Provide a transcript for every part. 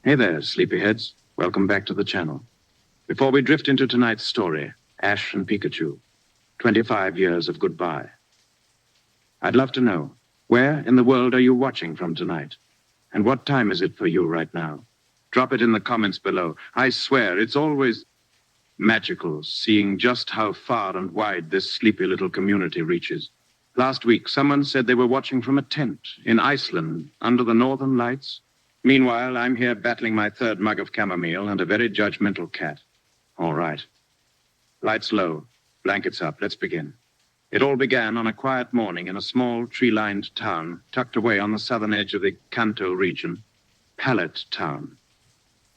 Hey there, sleepyheads. Welcome back to the channel. Before we drift into tonight's story, Ash and Pikachu, 25 years of goodbye. I'd love to know, where in the world are you watching from tonight? And what time is it for you right now? Drop it in the comments below. I swear, it's always magical seeing just how far and wide this sleepy little community reaches. Last week, someone said they were watching from a tent in Iceland under the northern lights. Meanwhile, I'm here battling my third mug of chamomile and a very judgmental cat. All right. Lights low, blankets up. Let's begin. It all began on a quiet morning in a small, tree-lined town tucked away on the southern edge of the Kanto region, Pallet Town.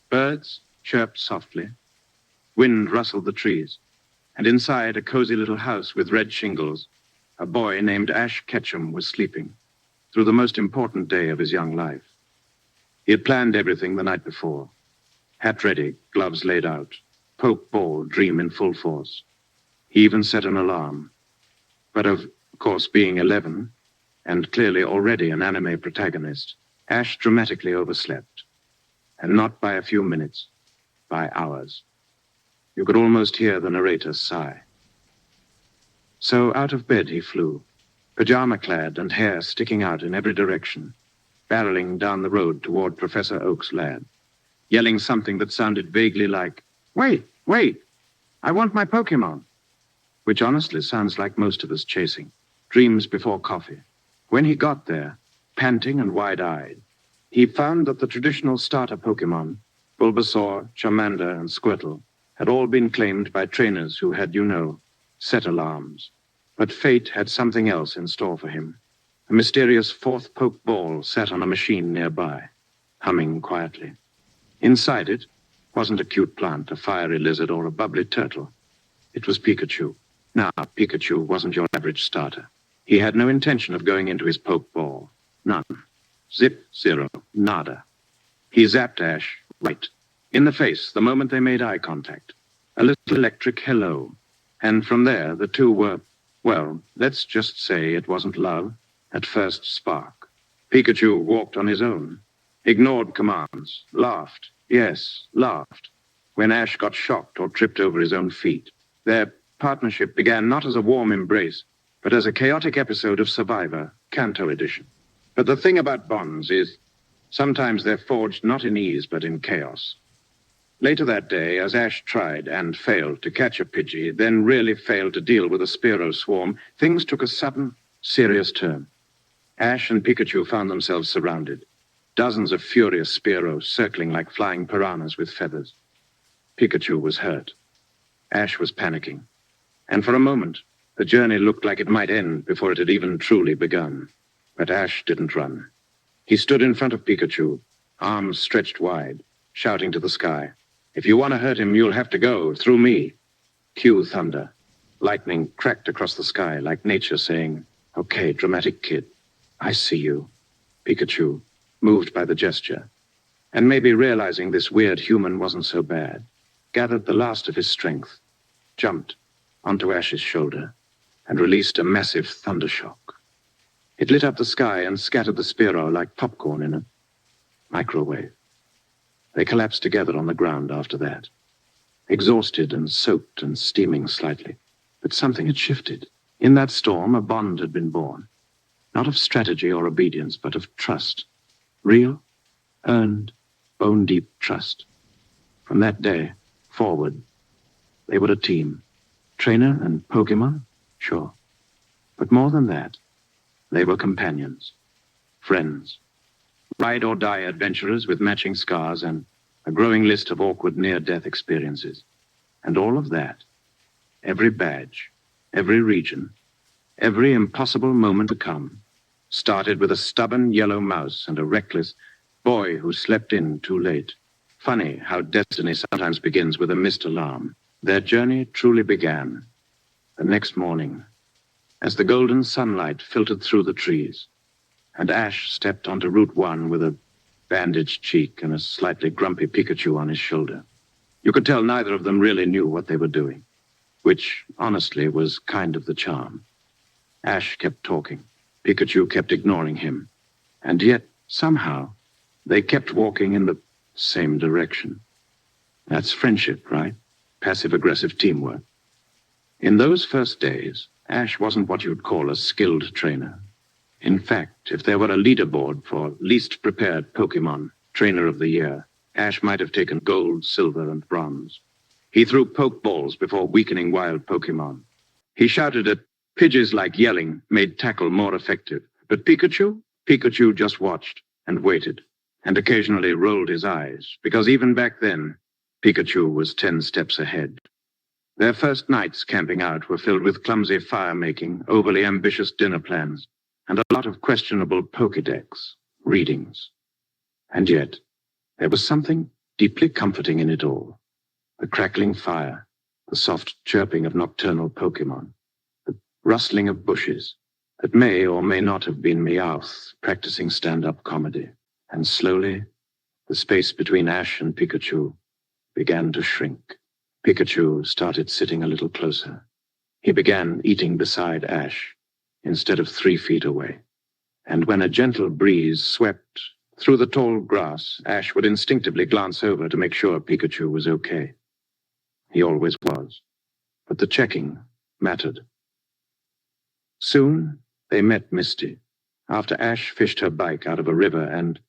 Birds chirped softly. Wind rustled the trees. And inside a cozy little house with red shingles, a boy named Ash Ketchum was sleeping through the most important day of his young life. He had planned everything the night before. Hat ready, gloves laid out, poke ball dream in full force. He even set an alarm. But of course, being 11, and clearly already an anime protagonist, Ash dramatically overslept. And not by a few minutes, by hours. You could almost hear the narrator sigh. So out of bed he flew, pajama-clad and hair sticking out in every direction, barreling down the road toward Professor Oak's lab, yelling something that sounded vaguely like, "Wait, wait, I want my Pokémon," which honestly sounds like most of us chasing dreams before coffee. When he got there, panting and wide-eyed, he found that the traditional starter Pokémon, Bulbasaur, Charmander, and Squirtle, had all been claimed by trainers who had, set alarms. But fate had something else in store for him. A mysterious fourth poke ball sat on a machine nearby, humming quietly. Inside it wasn't a cute plant, a fiery lizard, or a bubbly turtle. It was Pikachu. Now, Pikachu wasn't your average starter. He had no intention of going into his poke ball. None. Zip, zero, nada. He zapped Ash right in the face the moment they made eye contact. A little electric hello. And from there, the two were, well, let's just say it wasn't love at first spark. Pikachu walked on his own, ignored commands, laughed, yes, laughed, when Ash got shocked or tripped over his own feet. Their partnership began not as a warm embrace, but as a chaotic episode of Survivor, Kanto edition. But the thing about bonds is, sometimes they're forged not in ease, but in chaos. Later that day, as Ash tried and failed to catch a Pidgey, then really failed to deal with a Spearow swarm, things took a sudden, serious turn. Ash and Pikachu found themselves surrounded. Dozens of furious Spearows circling like flying piranhas with feathers. Pikachu was hurt. Ash was panicking. And for a moment, the journey looked like it might end before it had even truly begun. But Ash didn't run. He stood in front of Pikachu, arms stretched wide, shouting to the sky, "If you want to hurt him, you'll have to go through me." Cue thunder. Lightning cracked across the sky like nature saying, "Okay, dramatic kid, I see you." Pikachu, moved by the gesture, and maybe realizing this weird human wasn't so bad, gathered the last of his strength, jumped onto Ash's shoulder, and released a massive thundershock. It lit up the sky and scattered the Spearow like popcorn in a microwave. They collapsed together on the ground after that, exhausted and soaked and steaming slightly. But something had shifted. In that storm, a bond had been born. Not of strategy or obedience, but of trust. Real, earned, bone-deep trust. From that day forward, they were a team. Trainer and Pokémon? Sure. But more than that, they were companions, friends. Ride-or-die adventurers with matching scars and a growing list of awkward near-death experiences. And all of that, every badge, every region, every impossible moment to come, started with a stubborn yellow mouse and a reckless boy who slept in too late. Funny how destiny sometimes begins with a missed alarm. Their journey truly began the next morning, as the golden sunlight filtered through the trees, and Ash stepped onto Route 1 with a bandaged cheek and a slightly grumpy Pikachu on his shoulder. You could tell neither of them really knew what they were doing, which, honestly, was kind of the charm. Ash kept talking. Pikachu kept ignoring him. And yet, somehow, they kept walking in the same direction. That's friendship, right? Passive-aggressive teamwork. In those first days, Ash wasn't what you'd call a skilled trainer. In fact, if there were a leaderboard for least prepared Pokémon Trainer of the Year, Ash might have taken gold, silver, and bronze. He threw Pokeballs before weakening wild Pokémon. He shouted at Pidgeys like yelling made tackle more effective. But Pikachu just watched and waited, and occasionally rolled his eyes, because even back then, Pikachu was 10 steps ahead. Their first nights camping out were filled with clumsy fire-making, overly ambitious dinner plans, and a lot of questionable Pokédex readings. And yet, there was something deeply comforting in it all. The crackling fire, the soft chirping of nocturnal Pokémon, the rustling of bushes that may or may not have been Meowth practicing stand-up comedy. And slowly, the space between Ash and Pikachu began to shrink. Pikachu started sitting a little closer. He began eating beside Ash, instead of 3 feet away. And when a gentle breeze swept through the tall grass, Ash would instinctively glance over to make sure Pikachu was okay. He always was. But the checking mattered. Soon, they met Misty, after Ash fished her bike out of a river and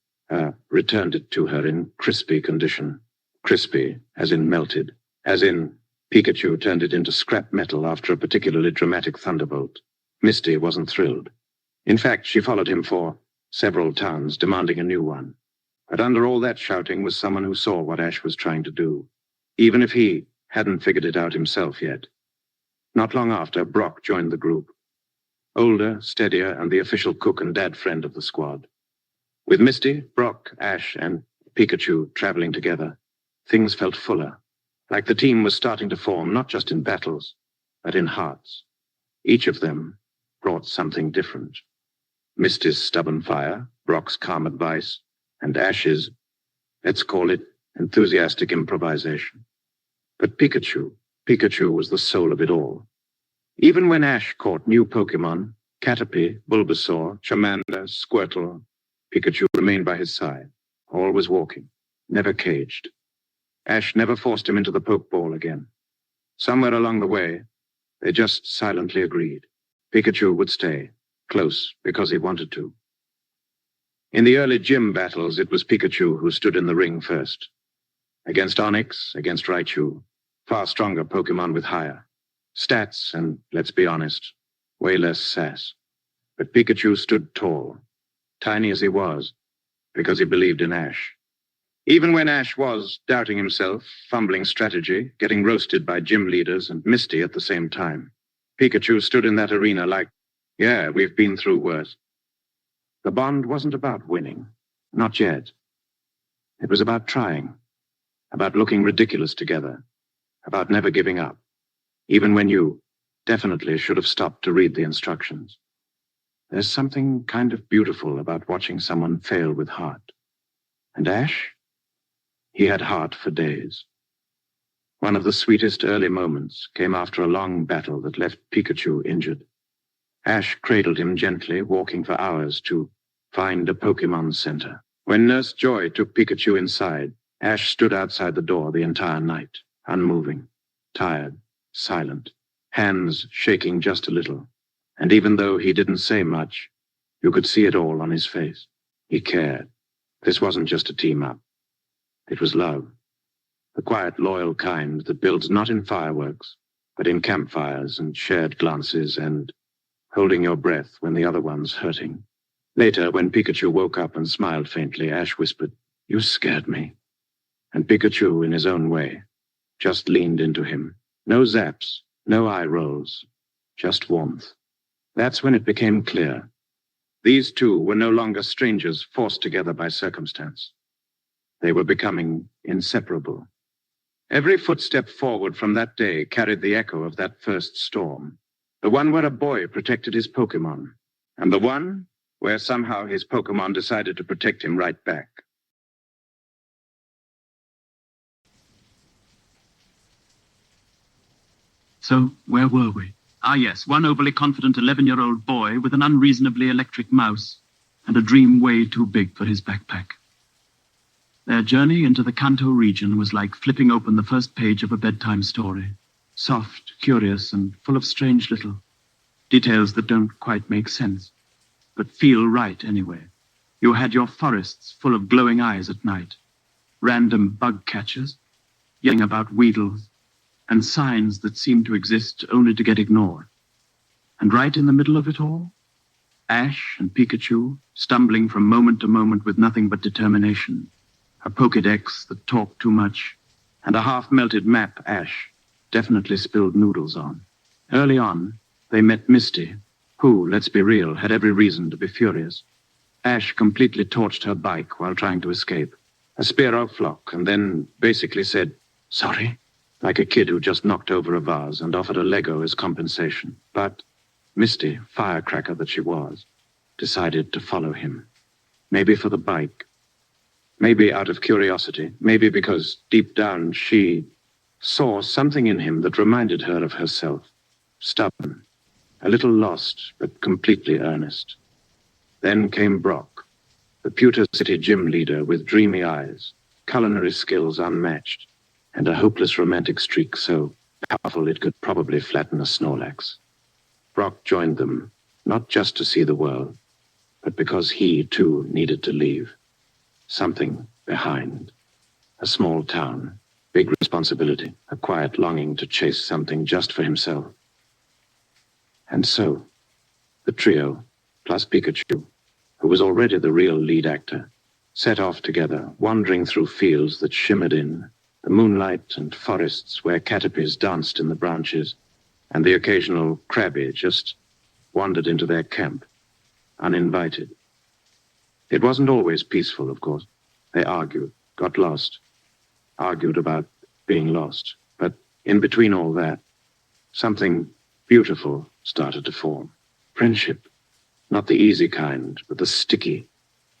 returned it to her in crispy condition. Crispy, as in melted, as in Pikachu turned it into scrap metal after a particularly dramatic thunderbolt. Misty wasn't thrilled. In fact, she followed him for several towns, demanding a new one. But under all that shouting was someone who saw what Ash was trying to do, even if he hadn't figured it out himself yet. Not long after, Brock joined the group. Older, steadier, and the official cook and dad friend of the squad. With Misty, Brock, Ash, and Pikachu traveling together, things felt fuller, like the team was starting to form not just in battles, but in hearts. Each of them brought something different. Misty's stubborn fire, Brock's calm advice, and Ash's, let's call it, enthusiastic improvisation. But Pikachu was the soul of it all. Even when Ash caught new Pokémon, Caterpie, Bulbasaur, Charmander, Squirtle, Pikachu remained by his side, always walking, never caged. Ash never forced him into the Pokeball again. Somewhere along the way, they just silently agreed. Pikachu would stay, close, because he wanted to. In the early gym battles, it was Pikachu who stood in the ring first. Against Onix, against Raichu, far stronger Pokémon with higher stats and, let's be honest, way less sass. But Pikachu stood tall, tiny as he was, because he believed in Ash. Even when Ash was doubting himself, fumbling strategy, getting roasted by gym leaders and Misty at the same time, Pikachu stood in that arena like, yeah, we've been through worse. The bond wasn't about winning, not yet. It was about trying, about looking ridiculous together, about never giving up, even when you definitely should have stopped to read the instructions. There's something kind of beautiful about watching someone fail with heart. And Ash? He had heart for days. One of the sweetest early moments came after a long battle that left Pikachu injured. Ash cradled him gently, walking for hours to find a Pokémon Center. When Nurse Joy took Pikachu inside, Ash stood outside the door the entire night, unmoving, tired, silent, hands shaking just a little. And even though he didn't say much, you could see it all on his face. He cared. This wasn't just a team-up. It was love. The quiet, loyal kind that builds not in fireworks, but in campfires and shared glances and holding your breath when the other one's hurting. Later, when Pikachu woke up and smiled faintly, Ash whispered, "You scared me." And Pikachu, in his own way, just leaned into him. No zaps, no eye rolls, just warmth. That's when it became clear. These two were no longer strangers forced together by circumstance. They were becoming inseparable. Every footstep forward from that day carried the echo of that first storm. The one where a boy protected his Pokémon, and the one where somehow his Pokémon decided to protect him right back. So, where were we? Ah, yes, one overly confident 11-year-old boy with an unreasonably electric mouse and a dream way too big for his backpack. Their journey into the Kanto region was like flipping open the first page of a bedtime story. Soft, curious, and full of strange little details that don't quite make sense, but feel right anyway. You had your forests full of glowing eyes at night, random bug catchers, yelling about weedles, and signs that seemed to exist only to get ignored. And right in the middle of it all, Ash and Pikachu, stumbling from moment to moment with nothing but determination, a Pokédex that talked too much, and a half-melted map Ash definitely spilled noodles on. Early on, they met Misty, who, let's be real, had every reason to be furious. Ash completely torched her bike while trying to escape. A Spearow flock, and then basically said, "Sorry," like a kid who just knocked over a vase and offered a Lego as compensation. But Misty, firecracker that she was, decided to follow him. Maybe for the bike. Maybe out of curiosity. Maybe because deep down she saw something in him that reminded her of herself. Stubborn. A little lost, but completely earnest. Then came Brock, the Pewter City gym leader with dreamy eyes, culinary skills unmatched, and a hopeless romantic streak so powerful it could probably flatten a Snorlax. Brock joined them, not just to see the world, but because he, too, needed to leave. Something behind. A small town, big responsibility, a quiet longing to chase something just for himself. And so, the trio, plus Pikachu, who was already the real lead actor, set off together, wandering through fields that shimmered in the moonlight and forests where caterpies danced in the branches, and the occasional crabby just wandered into their camp, uninvited. It wasn't always peaceful, of course. They argued, got lost, argued about being lost. But in between all that, something beautiful started to form. Friendship. Not the easy kind, but the sticky,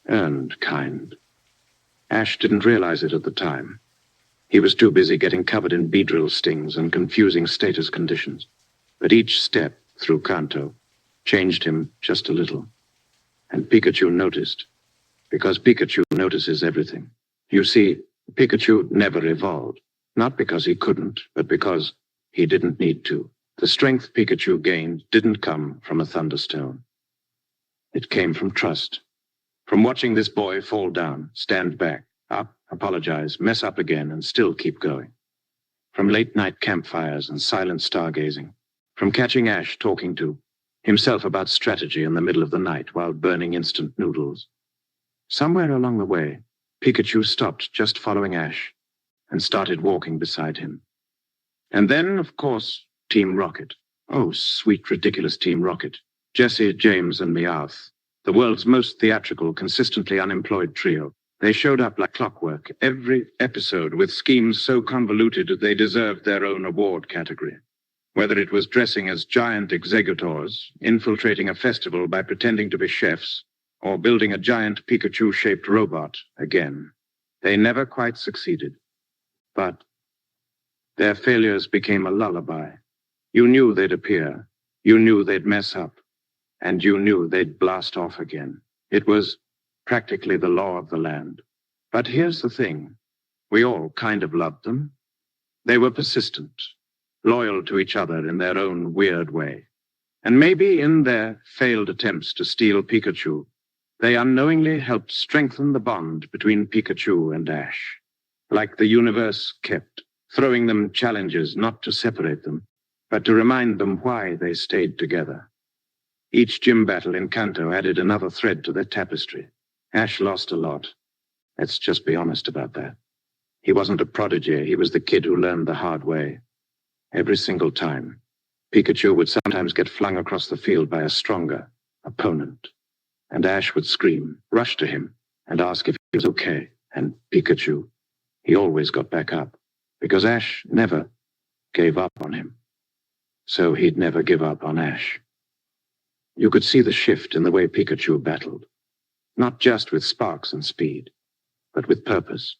earned kind. Ash didn't realize it at the time. He was too busy getting covered in Beedrill stings and confusing status conditions. But each step through Kanto changed him just a little. And Pikachu noticed, because Pikachu notices everything. You see, Pikachu never evolved, not because he couldn't, but because he didn't need to. The strength Pikachu gained didn't come from a thunderstone. It came from trust, from watching this boy fall down, stand back, up, apologize, mess up again, and still keep going. From late-night campfires and silent stargazing, from catching Ash talking to himself about strategy in the middle of the night while burning instant noodles. Somewhere along the way, Pikachu stopped just following Ash and started walking beside him. And then, of course, Team Rocket. Oh, sweet, ridiculous Team Rocket. Jesse, James, and Meowth, the world's most theatrical, consistently unemployed trio. They showed up like clockwork, every episode, with schemes so convoluted they deserved their own award category. Whether it was dressing as giant executors, infiltrating a festival by pretending to be chefs, or building a giant Pikachu-shaped robot again, they never quite succeeded. But their failures became a lullaby. You knew they'd appear, you knew they'd mess up, and you knew they'd blast off again. It was practically the law of the land. But here's the thing. We all kind of loved them. They were persistent, loyal to each other in their own weird way. And maybe in their failed attempts to steal Pikachu, they unknowingly helped strengthen the bond between Pikachu and Ash. Like the universe kept throwing them challenges not to separate them, but to remind them why they stayed together. Each gym battle in Kanto added another thread to their tapestry. Ash lost a lot. Let's just be honest about that. He wasn't a prodigy. He was the kid who learned the hard way. Every single time, Pikachu would sometimes get flung across the field by a stronger opponent. And Ash would scream, rush to him, and ask if he was okay. And Pikachu, he always got back up, because Ash never gave up on him. So he'd never give up on Ash. You could see the shift in the way Pikachu battled. Not just with sparks and speed, but with purpose.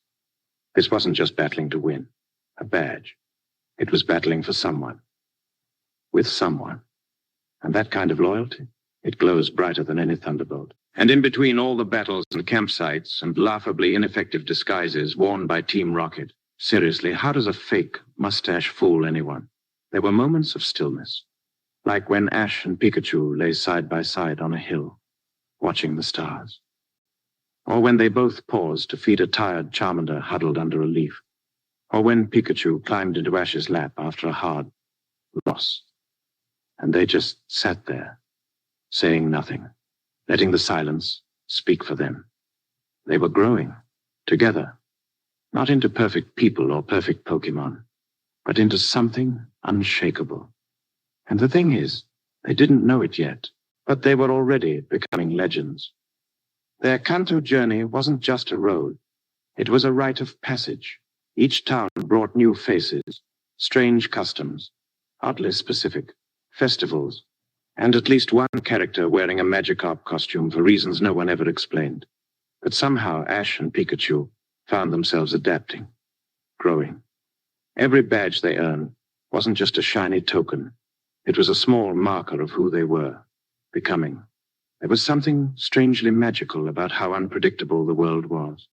This wasn't just battling to win, a badge. It was battling for someone. With someone. And that kind of loyalty, it glows brighter than any thunderbolt. And in between all the battles and campsites and laughably ineffective disguises worn by Team Rocket, seriously, how does a fake mustache fool anyone? There were moments of stillness, like when Ash and Pikachu lay side by side on a hill, watching the stars. Or when they both paused to feed a tired Charmander huddled under a leaf. Or when Pikachu climbed into Ash's lap after a hard loss. And they just sat there, saying nothing, letting the silence speak for them. They were growing, together, not into perfect people or perfect Pokémon, but into something unshakable. And the thing is, they didn't know it yet, but they were already becoming legends. Their Kanto journey wasn't just a road. It was a rite of passage. Each town brought new faces, strange customs, oddly specific, festivals, and at least one character wearing a Magikarp costume for reasons no one ever explained. But somehow Ash and Pikachu found themselves adapting, growing. Every badge they earned wasn't just a shiny token. It was a small marker of who they were, becoming. There was something strangely magical about how unpredictable the world was.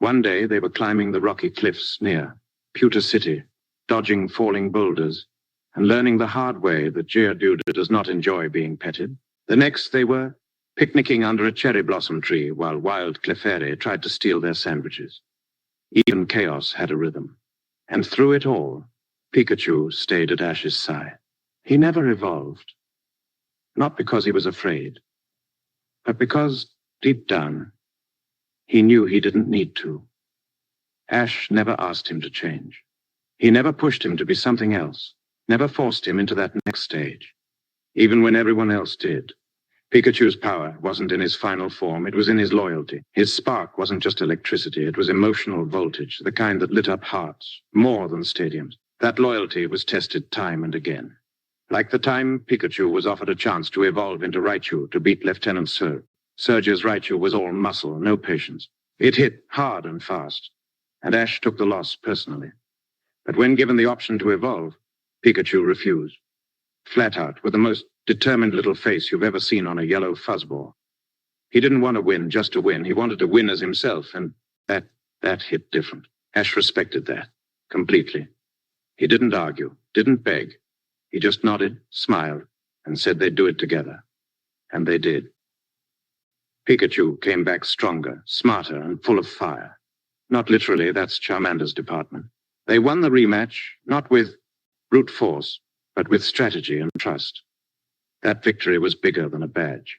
One day they were climbing the rocky cliffs near Pewter City, dodging falling boulders, and learning the hard way that Geodude does not enjoy being petted. The next they were picnicking under a cherry blossom tree while wild Clefairy tried to steal their sandwiches. Even chaos had a rhythm. And through it all, Pikachu stayed at Ash's side. He never evolved. Not because he was afraid, but because, deep down, he knew he didn't need to. Ash never asked him to change. He never pushed him to be something else, never forced him into that next stage, even when everyone else did. Pikachu's power wasn't in his final form, it was in his loyalty. His spark wasn't just electricity, it was emotional voltage, the kind that lit up hearts, more than stadiums. That loyalty was tested time and again. Like the time Pikachu was offered a chance to evolve into Raichu to beat Lieutenant Surge. Surge's Raichu was all muscle, no patience. It hit hard and fast, and Ash took the loss personally. But when given the option to evolve, Pikachu refused. Flat out, with the most determined little face you've ever seen on a yellow fuzzball. He didn't want to win just to win. He wanted to win as himself, and that hit different. Ash respected that, completely. He didn't argue, didn't beg. He just nodded, smiled, and said they'd do it together. And they did. Pikachu came back stronger, smarter, and full of fire. Not literally, that's Charmander's department. They won the rematch, not with brute force, but with strategy and trust. That victory was bigger than a badge.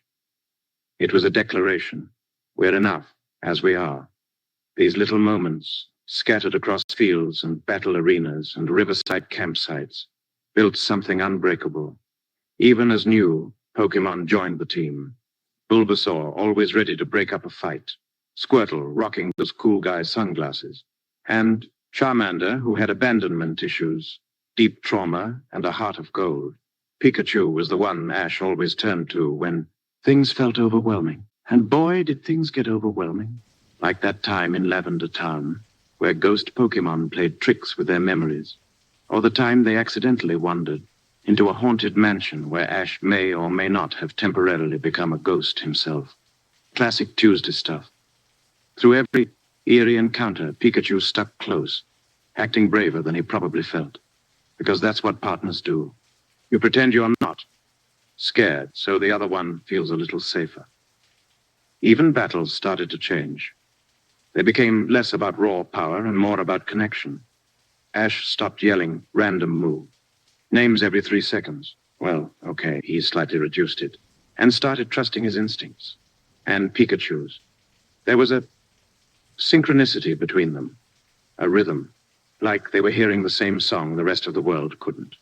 It was a declaration. We're enough, as we are. These little moments, scattered across fields and battle arenas and riverside campsites, built something unbreakable. Even as new, Pokémon joined the team. Bulbasaur, always ready to break up a fight. Squirtle, rocking those cool guy sunglasses. And Charmander, who had abandonment issues, deep trauma, and a heart of gold. Pikachu was the one Ash always turned to when things felt overwhelming. And boy, did things get overwhelming. Like that time in Lavender Town, where ghost Pokémon played tricks with their memories. Or the time they accidentally wandered into a haunted mansion where Ash may or may not have temporarily become a ghost himself. Classic Tuesday stuff. Through every eerie encounter, Pikachu stuck close, acting braver than he probably felt. Because that's what partners do. You pretend you're not scared, so the other one feels a little safer. Even battles started to change. They became less about raw power and more about connection. Ash stopped yelling, random move. Names every 3 seconds. Well, okay, he slightly reduced it. And started trusting his instincts. And Pikachu's. There was a synchronicity between them. A rhythm. Like they were hearing the same song the rest of the world couldn't.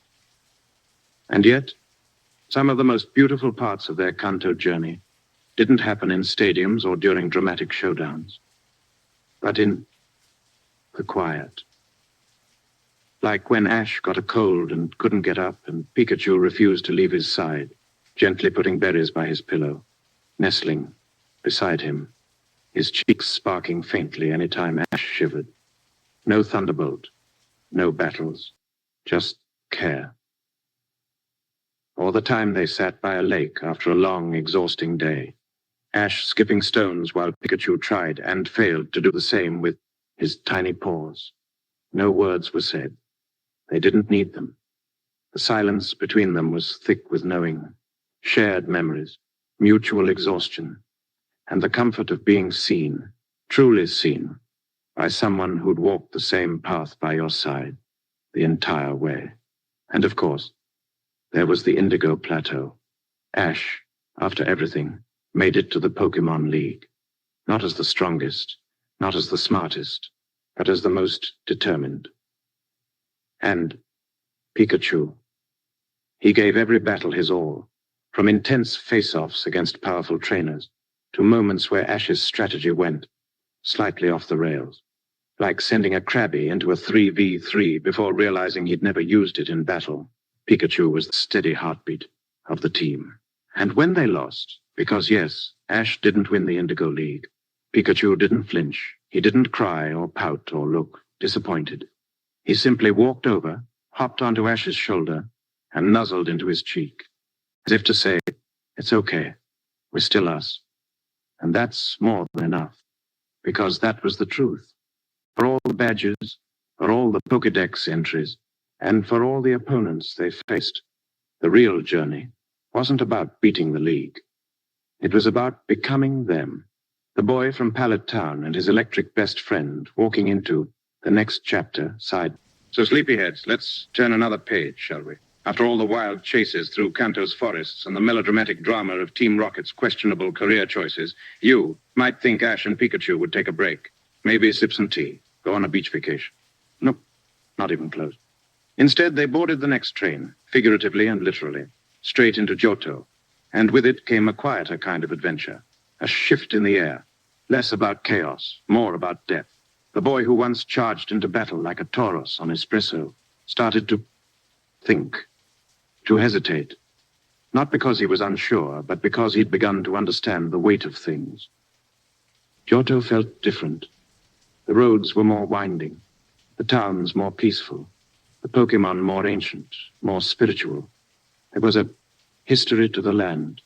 And yet, some of the most beautiful parts of their Kanto journey didn't happen in stadiums or during dramatic showdowns, but in the quiet. Like when Ash got a cold and couldn't get up and Pikachu refused to leave his side, gently putting berries by his pillow, nestling beside him, his cheeks sparking faintly any time Ash shivered. No thunderbolt, no battles, just care. Or the time they sat by a lake after a long, exhausting day, Ash skipping stones while Pikachu tried and failed to do the same with his tiny paws. No words were said. They didn't need them. The silence between them was thick with knowing, shared memories, mutual exhaustion, and the comfort of being seen, truly seen, by someone who'd walked the same path by your side the entire way. And of course, there was the Indigo Plateau. Ash, after everything, made it to the Pokémon League. Not as the strongest, not as the smartest, but as the most determined. And Pikachu. He gave every battle his all, from intense face-offs against powerful trainers to moments where Ash's strategy went slightly off the rails, like sending a Krabby into a 3v3 before realizing he'd never used it in battle. Pikachu was the steady heartbeat of the team. And when they lost, because yes, Ash didn't win the Indigo League, Pikachu didn't flinch. He didn't cry or pout or look disappointed. He simply walked over, hopped onto Ash's shoulder, and nuzzled into his cheek, as if to say, "It's okay, we're still us." And that's more than enough, because that was the truth. For all the badges, for all the Pokédex entries, and for all the opponents they faced, the real journey wasn't about beating the league. It was about becoming them, the boy from Pallet Town and his electric best friend walking into the next chapter side. So sleepyheads, let's turn another page, shall we? After all the wild chases through Kanto's forests and the melodramatic drama of Team Rocket's questionable career choices, you might think Ash and Pikachu would take a break. Maybe sip some tea, go on a beach vacation. Nope, not even close. Instead, they boarded the next train, figuratively and literally, straight into Johto, and with it came a quieter kind of adventure, a shift in the air, less about chaos, more about death. The boy who once charged into battle like a Tauros on espresso started to think, to hesitate, not because he was unsure, but because he'd begun to understand the weight of things. Johto felt different. The roads were more winding, the towns more peaceful, the Pokémon more ancient, more spiritual. There was a history to the land,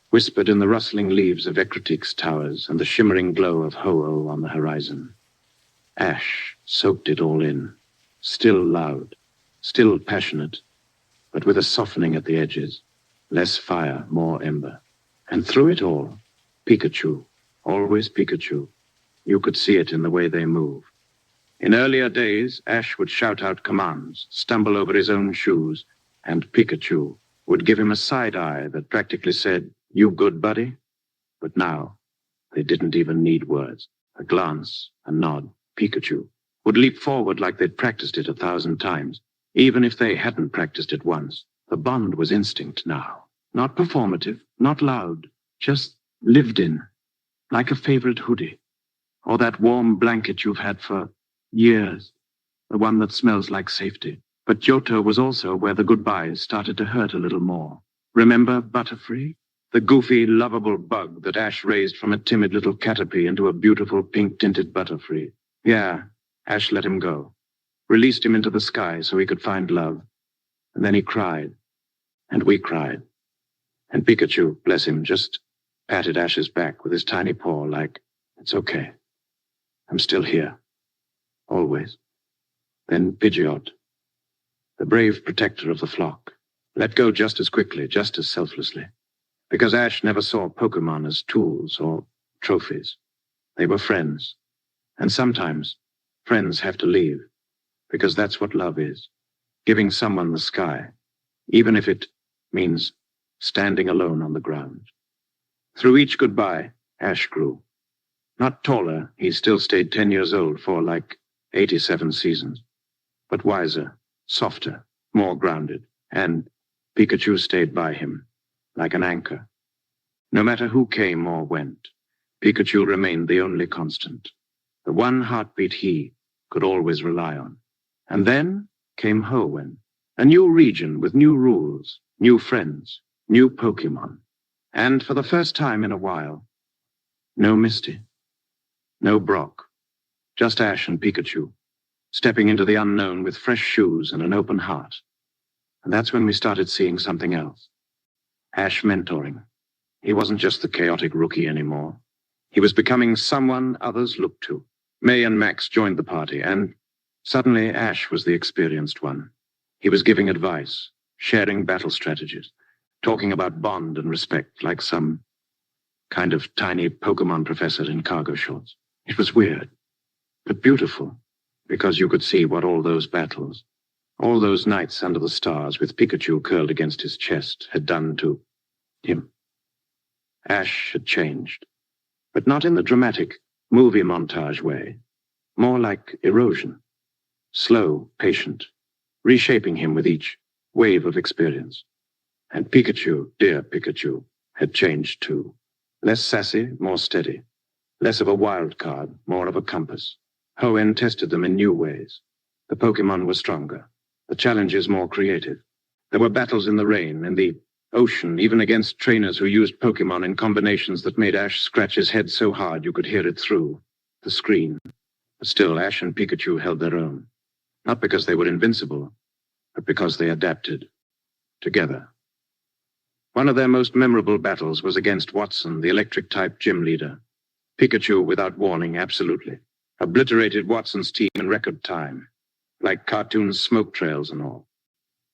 whispered in the rustling leaves of Ecruteak's towers and the shimmering glow of Ho-Oh on the horizon. Ash soaked it all in, still loud, still passionate, but with a softening at the edges, less fire, more ember. And through it all, Pikachu, always Pikachu. You could see it in the way they move. In earlier days, Ash would shout out commands, stumble over his own shoes, and Pikachu would give him a side eye that practically said, "You good, buddy?" But now, they didn't even need words. A glance, a nod. Pikachu would leap forward like they'd practiced it 1,000 times. Even if they hadn't practiced it once, the bond was instinct now. Not performative, not loud, just lived in, like a favorite hoodie, or that warm blanket you've had for years, the one that smells like safety. But Johto was also where the goodbyes started to hurt a little more. Remember Butterfree? The goofy, lovable bug that Ash raised from a timid little Caterpie into a beautiful pink-tinted Butterfree. Yeah, Ash let him go. Released him into the sky so he could find love. And then he cried. And we cried. And Pikachu, bless him, just patted Ash's back with his tiny paw like, "It's okay. I'm still here. Always." Then Pidgeot, the brave protector of the flock, let go just as quickly, just as selflessly. Because Ash never saw Pokémon as tools or trophies. They were friends. And sometimes friends have to leave. Because that's what love is, giving someone the sky, even if it means standing alone on the ground. Through each goodbye, Ash grew. Not taller, he still stayed 10 years old for like 87 seasons, but wiser, softer, more grounded, and Pikachu stayed by him, like an anchor. No matter who came or went, Pikachu remained the only constant, the one heartbeat he could always rely on. And then came Hoenn, a new region with new rules, new friends, new Pokémon. And for the first time in a while, no Misty, no Brock, just Ash and Pikachu, stepping into the unknown with fresh shoes and an open heart. And that's when we started seeing something else. Ash mentoring, He wasn't just the chaotic rookie anymore. He was becoming someone others looked to. May and Max joined the party, and suddenly Ash was the experienced one. He was giving advice, sharing battle strategies, talking about bond and respect like some kind of tiny Pokémon professor in cargo shorts. It was weird, but beautiful, because you could see what all those battles, all those nights under the stars with Pikachu curled against his chest had done to him. Ash had changed, but not in the dramatic movie montage way, more like erosion, slow, patient, reshaping him with each wave of experience. And Pikachu, dear Pikachu, had changed too. Less sassy, more steady. Less of a wild card, more of a compass. Hoenn tested them in new ways. The Pokémon were stronger. The challenges more creative. There were battles in the rain, in the ocean, even against trainers who used Pokémon in combinations that made Ash scratch his head so hard you could hear it through the screen. But still, Ash and Pikachu held their own. Not because they were invincible, but because they adapted. Together. One of their most memorable battles was against Watson, the electric-type gym leader. Pikachu, without warning, absolutely, obliterated Watson's team in record time, like cartoon smoke trails and all.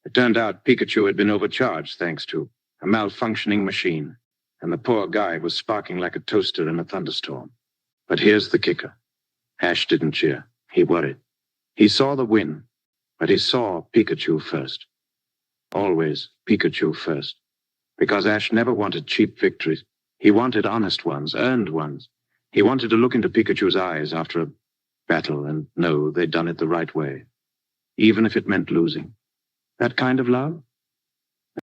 It turned out Pikachu had been overcharged thanks to a malfunctioning machine, and the poor guy was sparking like a toaster in a thunderstorm. But here's the kicker. Ash didn't cheer. He worried. He saw the win, but he saw Pikachu first. Always Pikachu first. Because Ash never wanted cheap victories. He wanted honest ones, earned ones. He wanted to look into Pikachu's eyes after a battle and know they'd done it the right way, even if it meant losing. That kind of love?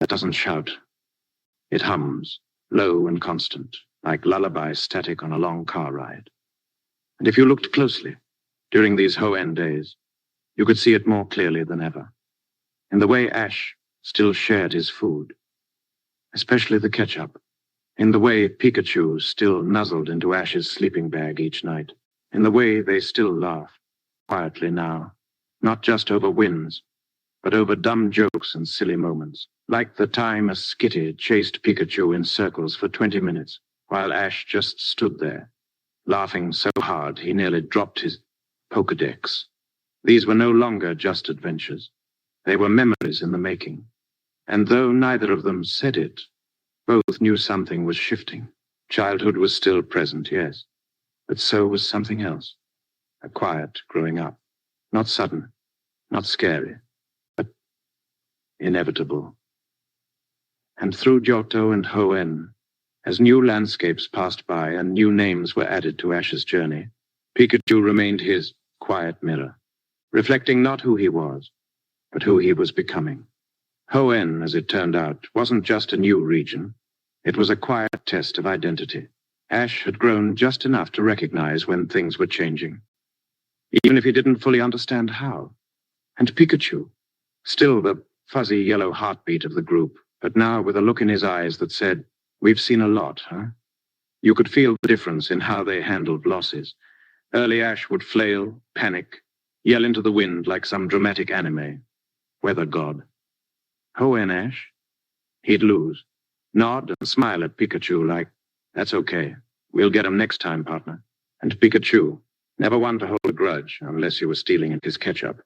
That doesn't shout. It hums, low and constant, like lullaby static on a long car ride. And if you looked closely, during these Hoenn days, you could see it more clearly than ever. In the way Ash still shared his food, especially the ketchup. In the way Pikachu still nuzzled into Ash's sleeping bag each night. In the way they still laughed, quietly now, not just over wins, but over dumb jokes and silly moments, like the time a Skitty chased Pikachu in circles for 20 minutes, while Ash just stood there, laughing so hard he nearly dropped his Pokédex. These were no longer just adventures. They were memories in the making. And though neither of them said it, both knew something was shifting. Childhood was still present, yes, but so was something else. A quiet growing up. Not sudden, not scary, but inevitable. And through Johto and Hoenn, as new landscapes passed by and new names were added to Ash's journey, Pikachu remained his quiet mirror, reflecting not who he was, but who he was becoming. Hoenn, as it turned out, wasn't just a new region. It was a quiet test of identity. Ash had grown just enough to recognize when things were changing, even if he didn't fully understand how. And Pikachu, still the fuzzy yellow heartbeat of the group, but now with a look in his eyes that said, "We've seen a lot, huh?" You could feel the difference in how they handled losses. Early Ash would flail, panic, yell into the wind like some dramatic anime weather god. Hoenn Ash, he'd lose, nod and smile at Pikachu like, "That's okay. We'll get him next time, partner." And Pikachu, never one to hold a grudge unless you were stealing his ketchup,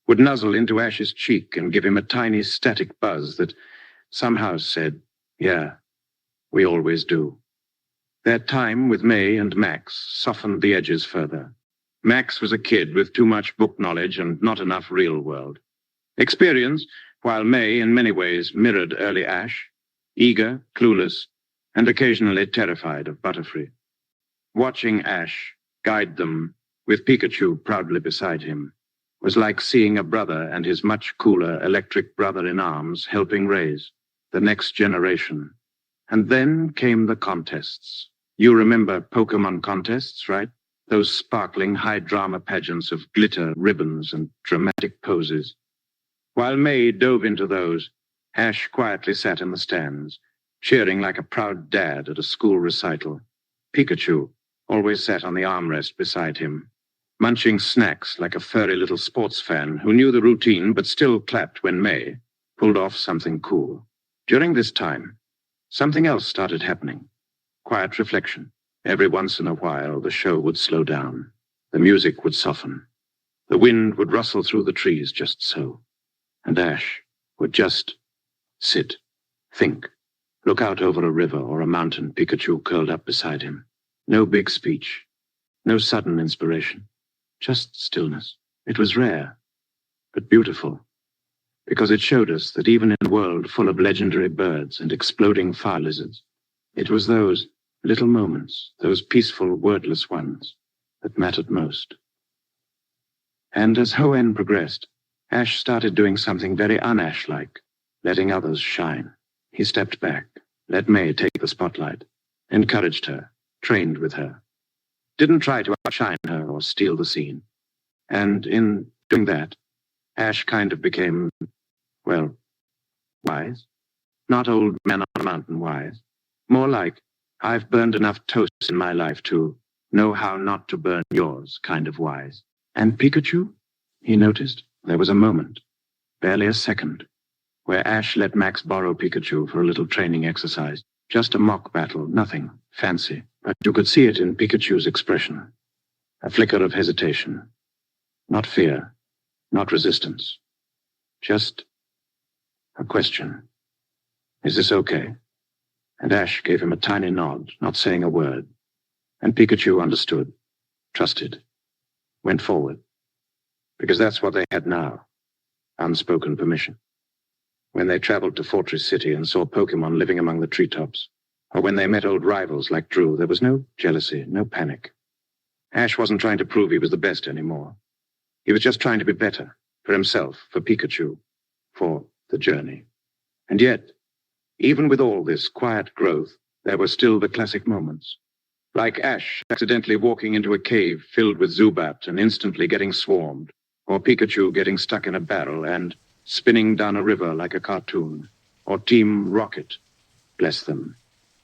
would nuzzle into Ash's cheek and give him a tiny static buzz that somehow said, "Yeah, we always do." Their time with May and Max softened the edges further. Max was a kid with too much book knowledge and not enough real world experience, while May in many ways mirrored early Ash, eager, clueless, and occasionally terrified of Butterfree. Watching Ash guide them, with Pikachu proudly beside him, was like seeing a brother and his much cooler electric brother-in-arms helping raise the next generation. And then came the contests. You remember Pokémon contests, right? Those sparkling high-drama pageants of glitter, ribbons, and dramatic poses. While May dove into those, Ash quietly sat in the stands, cheering like a proud dad at a school recital. Pikachu always sat on the armrest beside him, munching snacks like a furry little sports fan who knew the routine but still clapped when May pulled off something cool. During this time, Something else started happening. Quiet reflection. Every once in a while, the show would slow down. The music would soften. The wind would rustle through the trees just so. And Ash would just sit, think, look out over a river or a mountain, Pikachu curled up beside him. No big speech, no sudden inspiration, just stillness. It was rare, but beautiful, because it showed us that even in a world full of legendary birds and exploding fire lizards, it was those little moments, those peaceful, wordless ones, that mattered most. And as Hoenn progressed, Ash started doing something very un-Ash-like, letting others shine. He stepped back, let May take the spotlight, encouraged her, trained with her, didn't try to outshine her or steal the scene. And in doing that, Ash kind of became, well, wise. Not old man on a mountain wise. More like, I've burned enough toast in my life to know how not to burn yours kind of wise. And Pikachu? He noticed there was a moment, barely a second, where Ash let Max borrow Pikachu for a little training exercise. Just a mock battle, nothing fancy. But you could see it in Pikachu's expression. A flicker of hesitation. Not fear, not resistance. Just a question. Is this okay? And Ash gave him a tiny nod, not saying a word. And Pikachu understood, trusted, went forward. Because that's what they had now, unspoken permission. When they traveled to Fortress City and saw Pokémon living among the treetops, or when they met old rivals like Drew, there was no jealousy, no panic. Ash wasn't trying to prove he was the best anymore. He was just trying to be better, for himself, for Pikachu, for the journey. And yet, even with all this quiet growth, there were still the classic moments. Like Ash accidentally walking into a cave filled with Zubat and instantly getting swarmed, or Pikachu getting stuck in a barrel and spinning down a river like a cartoon, or Team Rocket, bless them,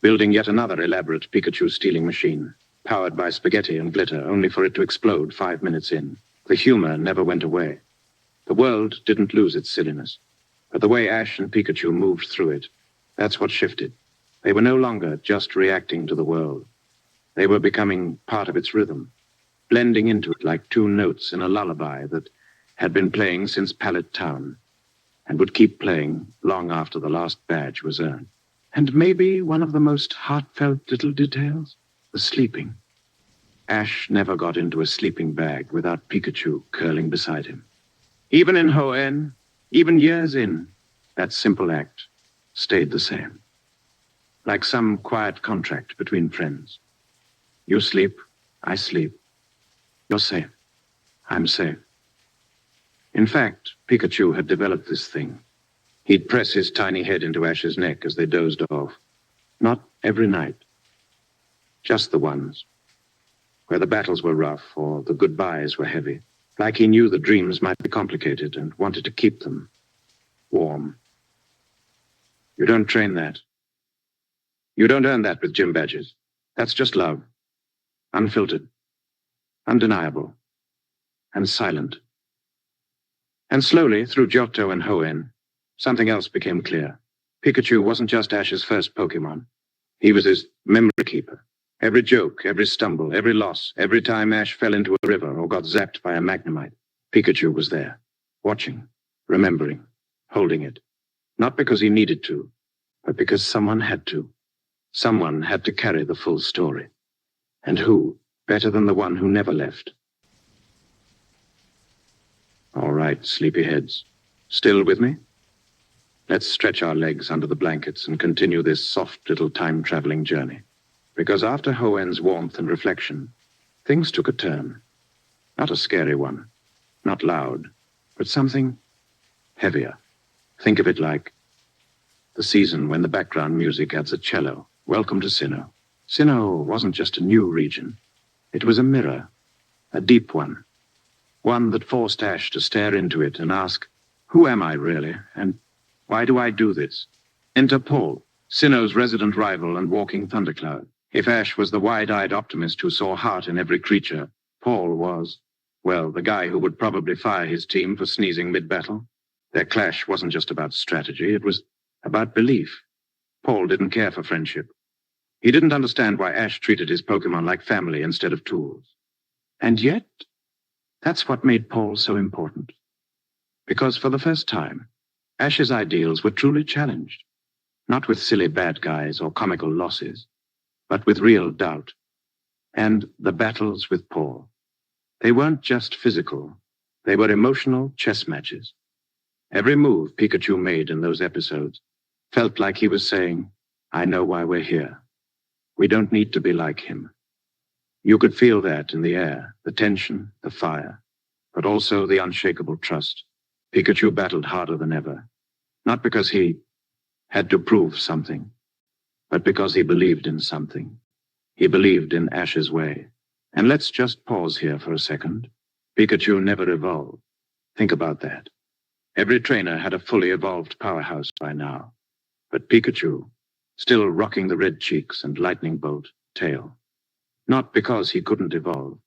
building yet another elaborate Pikachu stealing machine, powered by spaghetti and glitter, only for it to explode 5 minutes in. The humor never went away. The world didn't lose its silliness, but the way Ash and Pikachu moved through it, that's what shifted. They were no longer just reacting to the world. They were becoming part of its rhythm, blending into it like two notes in a lullaby that had been playing since Pallet Town, and would keep playing long after the last badge was earned. And maybe one of the most heartfelt little details, the sleeping. Ash never got into a sleeping bag without Pikachu curling beside him. Even in Hoenn, even years in, that simple act stayed the same. Like some quiet contract between friends. You sleep, I sleep. You're safe, I'm safe. In fact, Pikachu had developed this thing. He'd press his tiny head into Ash's neck as they dozed off. Not every night. Just the ones where the battles were rough or the goodbyes were heavy. Like he knew the dreams might be complicated and wanted to keep them warm. You don't train that. You don't earn that with gym badges. That's just love. Unfiltered, undeniable, and silent. And slowly, through Johto and Hoenn, something else became clear. Pikachu wasn't just Ash's first Pokémon. He was his memory keeper. Every joke, every stumble, every loss, every time Ash fell into a river or got zapped by a Magnemite, Pikachu was there, watching, remembering, holding it. Not because he needed to, but because someone had to. Someone had to carry the full story. And who, better than the one who never left? All right, sleepyheads. Still with me? Let's stretch our legs under the blankets and continue this soft little time-traveling journey. Because after Hoenn's warmth and reflection, things took a turn. Not a scary one, not loud, but something heavier. Think of it like the season when the background music adds a cello. Welcome to Sinnoh. Sinnoh wasn't just a new region. It was a mirror, a deep one. One that forced Ash to stare into it and ask, who am I really, and why do I do this? Enter Paul, Sinnoh's resident rival and walking thundercloud. If Ash was the wide-eyed optimist who saw heart in every creature, Paul was, well, the guy who would probably fire his team for sneezing mid-battle. Their clash wasn't just about strategy, it was about belief. Paul didn't care for friendship. He didn't understand why Ash treated his Pokémon like family instead of tools. And yet, that's what made Paul so important. Because for the first time, Ash's ideals were truly challenged, not with silly bad guys or comical losses, but with real doubt. And the battles with Paul, they weren't just physical, they were emotional chess matches. Every move Pikachu made in those episodes felt like he was saying, I know why we're here. We don't need to be like him. You could feel that in the air, the tension, the fire, but also the unshakable trust. Pikachu battled harder than ever, not because he had to prove something, but because he believed in something. He believed in Ash's way. And let's just pause here for a second. Pikachu never evolved. Think about that. Every trainer had a fully evolved powerhouse by now. But Pikachu, still rocking the red cheeks and lightning bolt tail. Not because he couldn't evolve,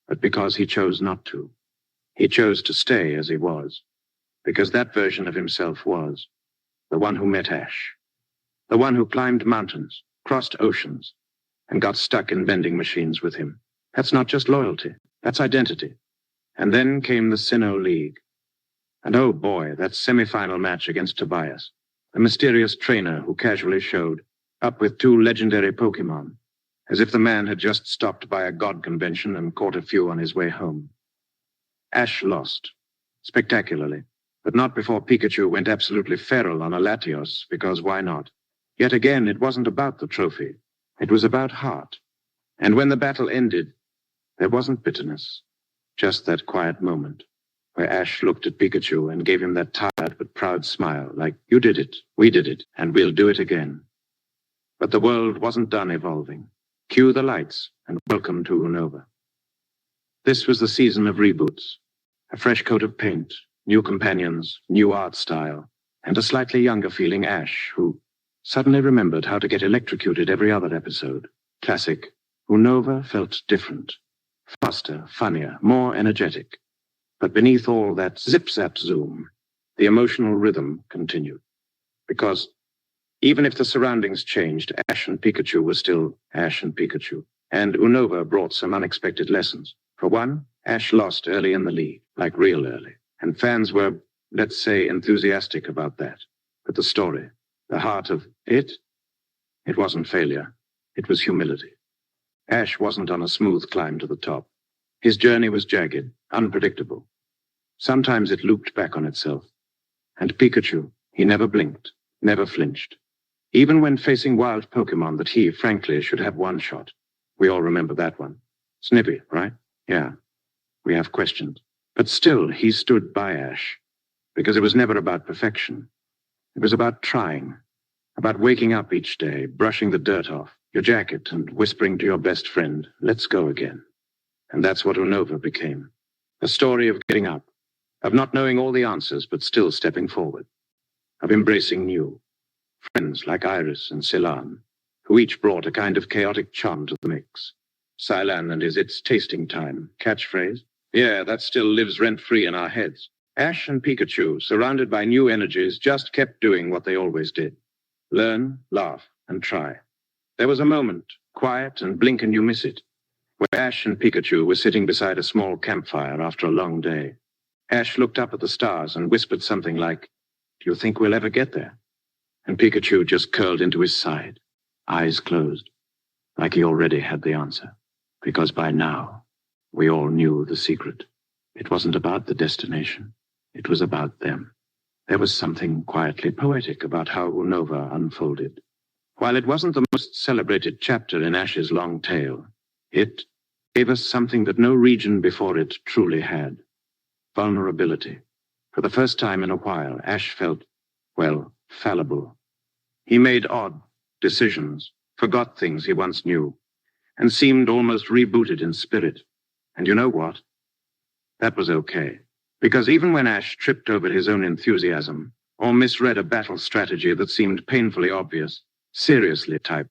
but because he chose not to. He chose to stay as he was, because that version of himself was the one who met Ash, the one who climbed mountains, crossed oceans, and got stuck in vending machines with him. That's not just loyalty, that's identity. And then came the Sinnoh League. And oh boy, that semifinal match against Tobias, the mysterious trainer who casually showed up with 2 legendary Pokémon, as if the man had just stopped by a god convention and caught a few on his way home. Ash lost, spectacularly, but not before Pikachu went absolutely feral on a Latios, because why not? Yet again, it wasn't about the trophy. It was about heart. And when the battle ended, there wasn't bitterness, just that quiet moment where Ash looked at Pikachu and gave him that tired but proud smile, like, you did it, we did it, and we'll do it again. But the world wasn't done evolving. Cue the lights and welcome to Unova. This was the season of reboots. A fresh coat of paint, new companions, new art style, and a slightly younger feeling Ash, who suddenly remembered how to get electrocuted every other episode. Classic. Unova felt different. Faster, funnier, more energetic. But beneath all that zip-zap-zoom, the emotional rhythm continued. Because even if the surroundings changed, Ash and Pikachu were still Ash and Pikachu. And Unova brought some unexpected lessons. For one, Ash lost early in the league, like real early. And fans were, let's say, enthusiastic about that. But the story, the heart of it wasn't failure. It was humility. Ash wasn't on a smooth climb to the top. His journey was jagged, unpredictable. Sometimes it looped back on itself. And Pikachu, he never blinked, never flinched. Even when facing wild Pokémon that he, frankly, should have one shot. We all remember that one. Snippy, right? Yeah. We have questions. But still, he stood by Ash. Because it was never about perfection. It was about trying. About waking up each day, brushing the dirt off your jacket and whispering to your best friend, let's go again. And that's what Unova became. A story of getting up, of not knowing all the answers but still stepping forward, of embracing new. Friends like Iris and Silan, who each brought a kind of chaotic charm to the mix. Silan and his "it's tasting time" catchphrase. Yeah, that still lives rent-free in our heads. Ash and Pikachu, surrounded by new energies, just kept doing what they always did. Learn, laugh, and try. There was a moment, quiet and blink and you miss it, where Ash and Pikachu were sitting beside a small campfire after a long day. Ash looked up at the stars and whispered something like, do you think we'll ever get there? And Pikachu just curled into his side, eyes closed, like he already had the answer. Because by now, we all knew the secret. It wasn't about the destination. It was about them. There was something quietly poetic about how Unova unfolded. While it wasn't the most celebrated chapter in Ash's long tale, it gave us something that no region before it truly had. Vulnerability. For the first time in a while, Ash felt, well, fallible. He made odd decisions, forgot things he once knew, and seemed almost rebooted in spirit. And you know what? That was okay. Because even when Ash tripped over his own enthusiasm, or misread a battle strategy that seemed painfully obvious, seriously type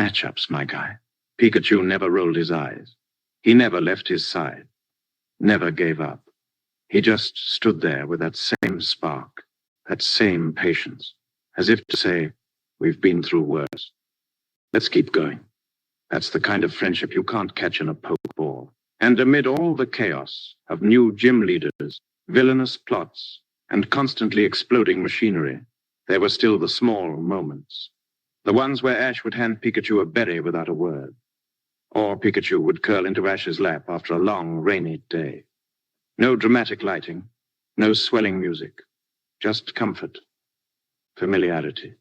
matchups, my guy, Pikachu never rolled his eyes. He never left his side. Never gave up. He just stood there with that same spark, that same patience, as if to say, We've been through worse. Let's keep going. That's the kind of friendship you can't catch in a pokeball. And amid all the chaos of new gym leaders, villainous plots, and constantly exploding machinery, there were still the small moments. The ones where Ash would hand Pikachu a berry without a word. Or Pikachu would curl into Ash's lap after a long, rainy day. No dramatic lighting, no swelling music, just comfort, familiarity.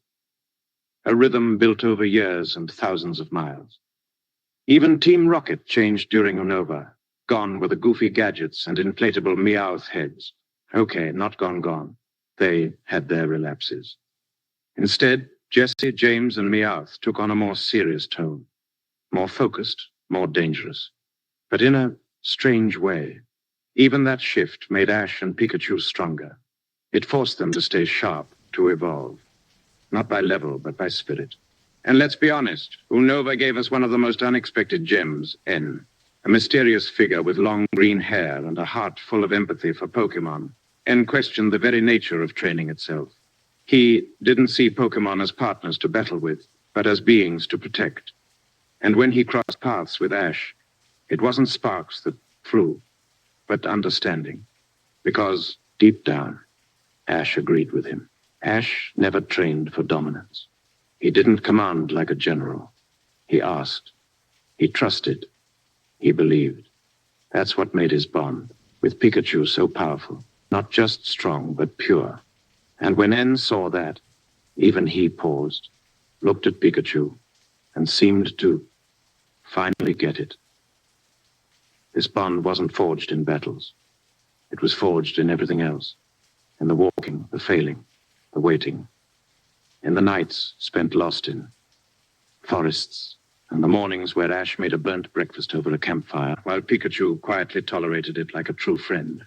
A rhythm built over years and thousands of miles. Even Team Rocket changed during Unova, gone were the goofy gadgets and inflatable Meowth heads. Okay, not gone. They had their relapses. Instead, Jesse, James, and Meowth took on a more serious tone. More focused, more dangerous. But in a strange way, even that shift made Ash and Pikachu stronger. It forced them to stay sharp, to evolve. Not by level, but by spirit. And let's be honest, Unova gave us one of the most unexpected gems, N. A mysterious figure with long green hair and a heart full of empathy for Pokémon. N questioned the very nature of training itself. He didn't see Pokémon as partners to battle with, but as beings to protect. And when he crossed paths with Ash, it wasn't sparks that flew, but understanding. Because, deep down, Ash agreed with him. Ash never trained for dominance. He didn't command like a general. He asked. He trusted. He believed. That's what made his bond with Pikachu so powerful. Not just strong, but pure. And when N saw that, even he paused, looked at Pikachu, and seemed to finally get it. This bond wasn't forged in battles. It was forged in everything else. In the walking, the failing, the waiting. In the nights spent lost in forests, and the mornings where Ash made a burnt breakfast over a campfire, while Pikachu quietly tolerated it like a true friend.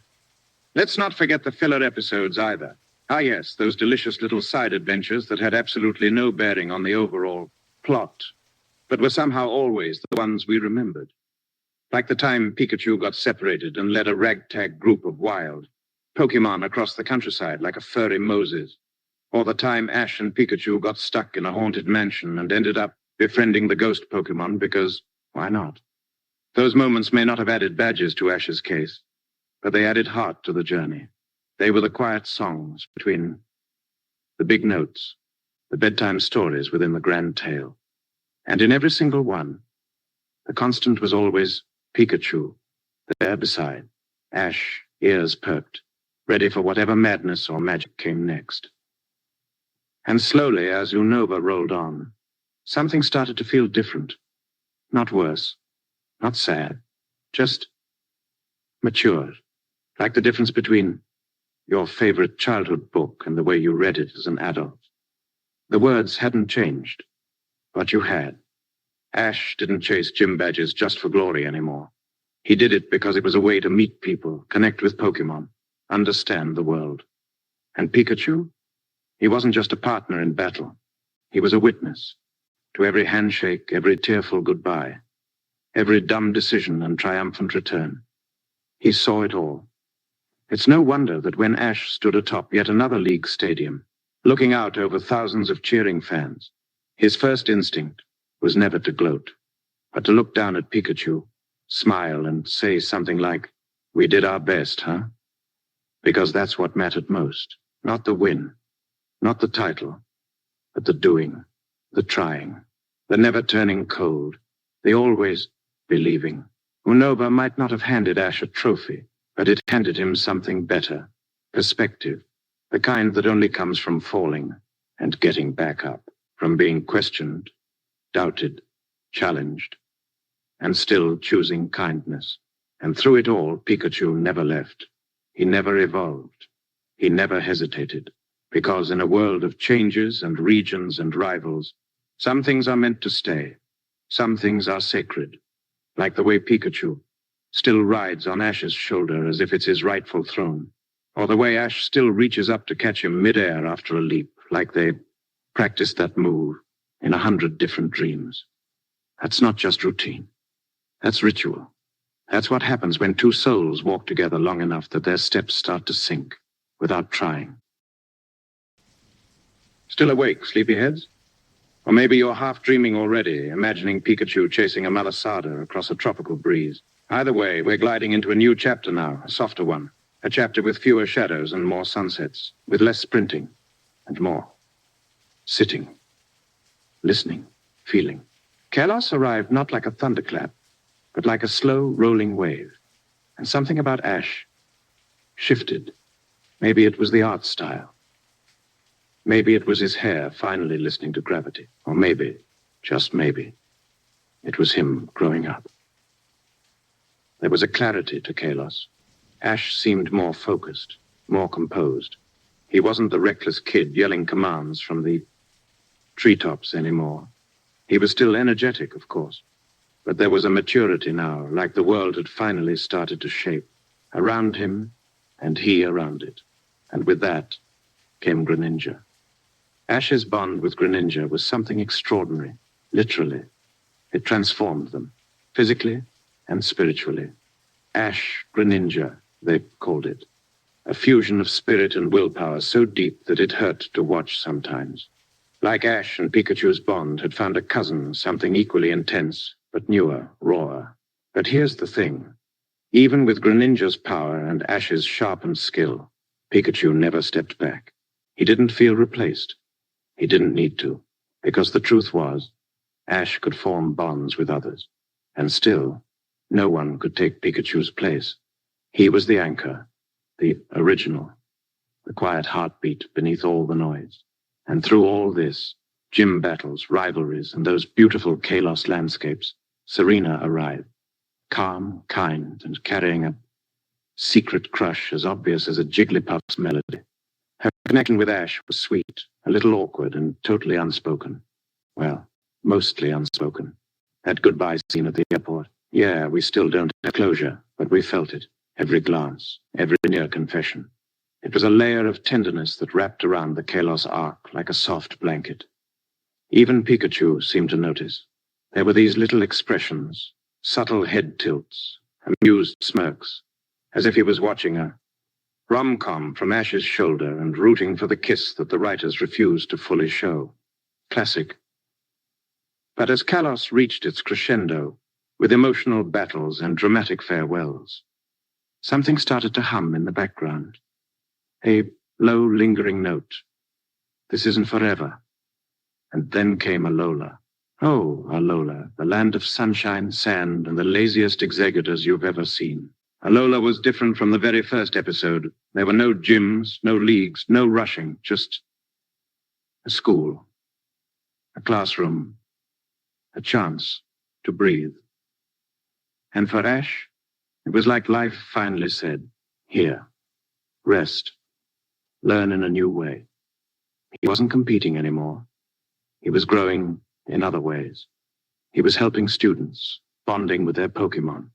Let's not forget the filler episodes either. Ah yes, those delicious little side adventures that had absolutely no bearing on the overall plot, but were somehow always the ones we remembered. Like the time Pikachu got separated and led a ragtag group of wild Pokémon across the countryside like a furry Moses. Or the time Ash and Pikachu got stuck in a haunted mansion and ended up befriending the ghost Pokémon because, why not? Those moments may not have added badges to Ash's case, but they added heart to the journey. They were the quiet songs between the big notes, the bedtime stories within the grand tale. And in every single one, the constant was always Pikachu, there beside, Ash, ears perked, ready for whatever madness or magic came next. And slowly, as Unova rolled on, something started to feel different. Not worse, not sad, just matured. Like the difference between your favorite childhood book and the way you read it as an adult. The words hadn't changed, but you had. Ash didn't chase gym badges just for glory anymore. He did it because it was a way to meet people, connect with Pokémon, understand the world. And Pikachu? He wasn't just a partner in battle. He was a witness to every handshake, every tearful goodbye, every dumb decision and triumphant return. He saw it all. It's no wonder that when Ash stood atop yet another league stadium, looking out over thousands of cheering fans, his first instinct was never to gloat, but to look down at Pikachu, smile, and say something like, "We did our best, huh?" Because that's what mattered most. Not the win, not the title, but the doing, the trying, the never turning cold, the always believing. Unova might not have handed Ash a trophy, but it handed him something better, perspective, the kind that only comes from falling and getting back up, from being questioned, doubted, challenged, and still choosing kindness. And through it all, Pikachu never left. He never evolved. He never hesitated. Because in a world of changes and regions and rivals, some things are meant to stay. Some things are sacred. Like the way Pikachu still rides on Ash's shoulder as if it's his rightful throne. Or the way Ash still reaches up to catch him midair after a leap, like they practiced that move in 100 different dreams. That's not just routine. That's ritual. That's what happens when two souls walk together long enough that their steps start to sink without trying. Still awake, sleepyheads? Or maybe you're half dreaming already, imagining Pikachu chasing a malasada across a tropical breeze. Either way, we're gliding into a new chapter now, a softer one. A chapter with fewer shadows and more sunsets, with less sprinting and more sitting, listening, feeling. Kalos arrived not like a thunderclap, but like a slow, rolling wave. And something about Ash shifted. Maybe it was the art style. Maybe it was his hair finally listening to gravity. Or maybe, just maybe, it was him growing up. There was a clarity to Kalos. Ash seemed more focused, more composed. He wasn't the reckless kid yelling commands from the treetops anymore. He was still energetic, of course. But there was a maturity now, like the world had finally started to shape. Around him, and he around it. And with that came Greninja. Ash's bond with Greninja was something extraordinary, literally. It transformed them, physically and spiritually. Ash Greninja, they called it. A fusion of spirit and willpower so deep that it hurt to watch sometimes. Like Ash and Pikachu's bond had found a cousin, something equally intense, but newer, rawer. But here's the thing. Even with Greninja's power and Ash's sharpened skill, Pikachu never stepped back. He didn't feel replaced. He didn't need to, because the truth was, Ash could form bonds with others. And still, no one could take Pikachu's place. He was the anchor, the original, the quiet heartbeat beneath all the noise. And through all this, gym battles, rivalries, and those beautiful Kalos landscapes, Serena arrived, calm, kind, and carrying a secret crush as obvious as a Jigglypuff's melody. Her connection with Ash was sweet, a little awkward, and totally unspoken. Well, mostly unspoken. That goodbye scene at the airport. Yeah, we still don't have closure, but we felt it. Every glance, every near confession. It was a layer of tenderness that wrapped around the Kalos arc like a soft blanket. Even Pikachu seemed to notice. There were these little expressions, subtle head tilts, amused smirks, as if he was watching a rom-com from Ash's shoulder and rooting for the kiss that the writers refused to fully show. Classic. But as Kalos reached its crescendo, with emotional battles and dramatic farewells, something started to hum in the background. A low, lingering note. This isn't forever. And then came Alola. Oh, Alola, the land of sunshine, sand, and the laziest executors you've ever seen. Alola was different from the very first episode. There were no gyms, no leagues, no rushing, just a school, a classroom, a chance to breathe. And for Ash, it was like life finally said, here, rest, learn in a new way. He wasn't competing anymore. He was growing in other ways. He was helping students, bonding with their Pokémon,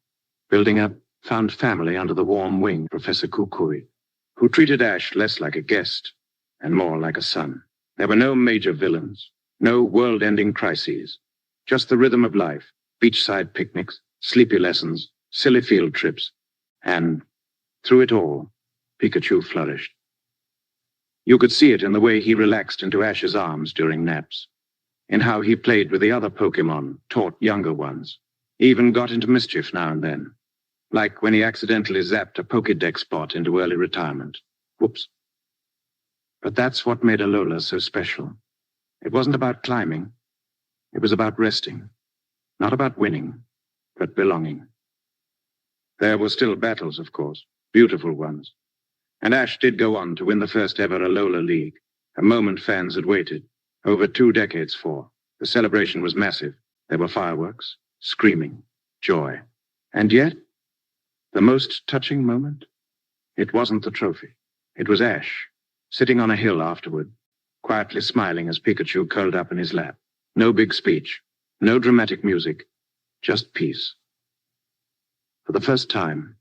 building a found family under the warm wing of Professor Kukui, who treated Ash less like a guest and more like a son. There were no major villains, no world-ending crises, just the rhythm of life, beachside picnics, sleepy lessons, silly field trips, and through it all, Pikachu flourished. You could see it in the way he relaxed into Ash's arms during naps, in how he played with the other Pokémon, taught younger ones, even got into mischief now and then, like when he accidentally zapped a Pokédex spot into early retirement. Whoops. But that's what made Alola so special. It wasn't about climbing. It was about resting. Not about winning, but belonging. There were still battles, of course, beautiful ones. And Ash did go on to win the first ever Alola League, a moment fans had waited, over 2 decades for. The celebration was massive. There were fireworks, screaming, joy. And yet, the most touching moment? It wasn't the trophy. It was Ash, sitting on a hill afterward, quietly smiling as Pikachu curled up in his lap. No big speech, no dramatic music, just peace. For the first time,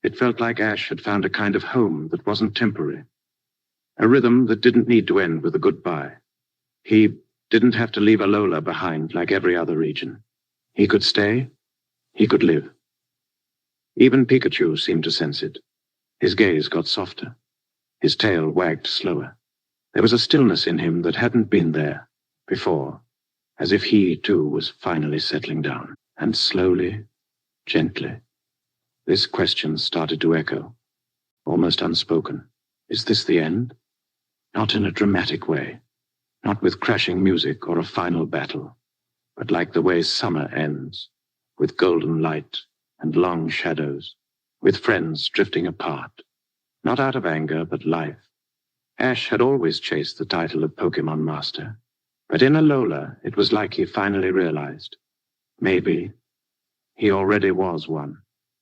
it felt like Ash had found a kind of home that wasn't temporary. A rhythm that didn't need to end with a goodbye. He didn't have to leave Alola behind like every other region. He could stay, he could live. Even Pikachu seemed to sense it. His gaze got softer. His tail wagged slower. There was a stillness in him that hadn't been there before. as if he, too, was finally settling down. And slowly, gently, this question started to echo, almost unspoken. Is this the end? Not in a dramatic way, not with crashing music or a final battle, but like the way summer ends, with golden light and long shadows, with friends drifting apart, not out of anger, but life. Ash had always chased the title of Pokémon Master, but in Alola, it was like he finally realized, maybe he already was one,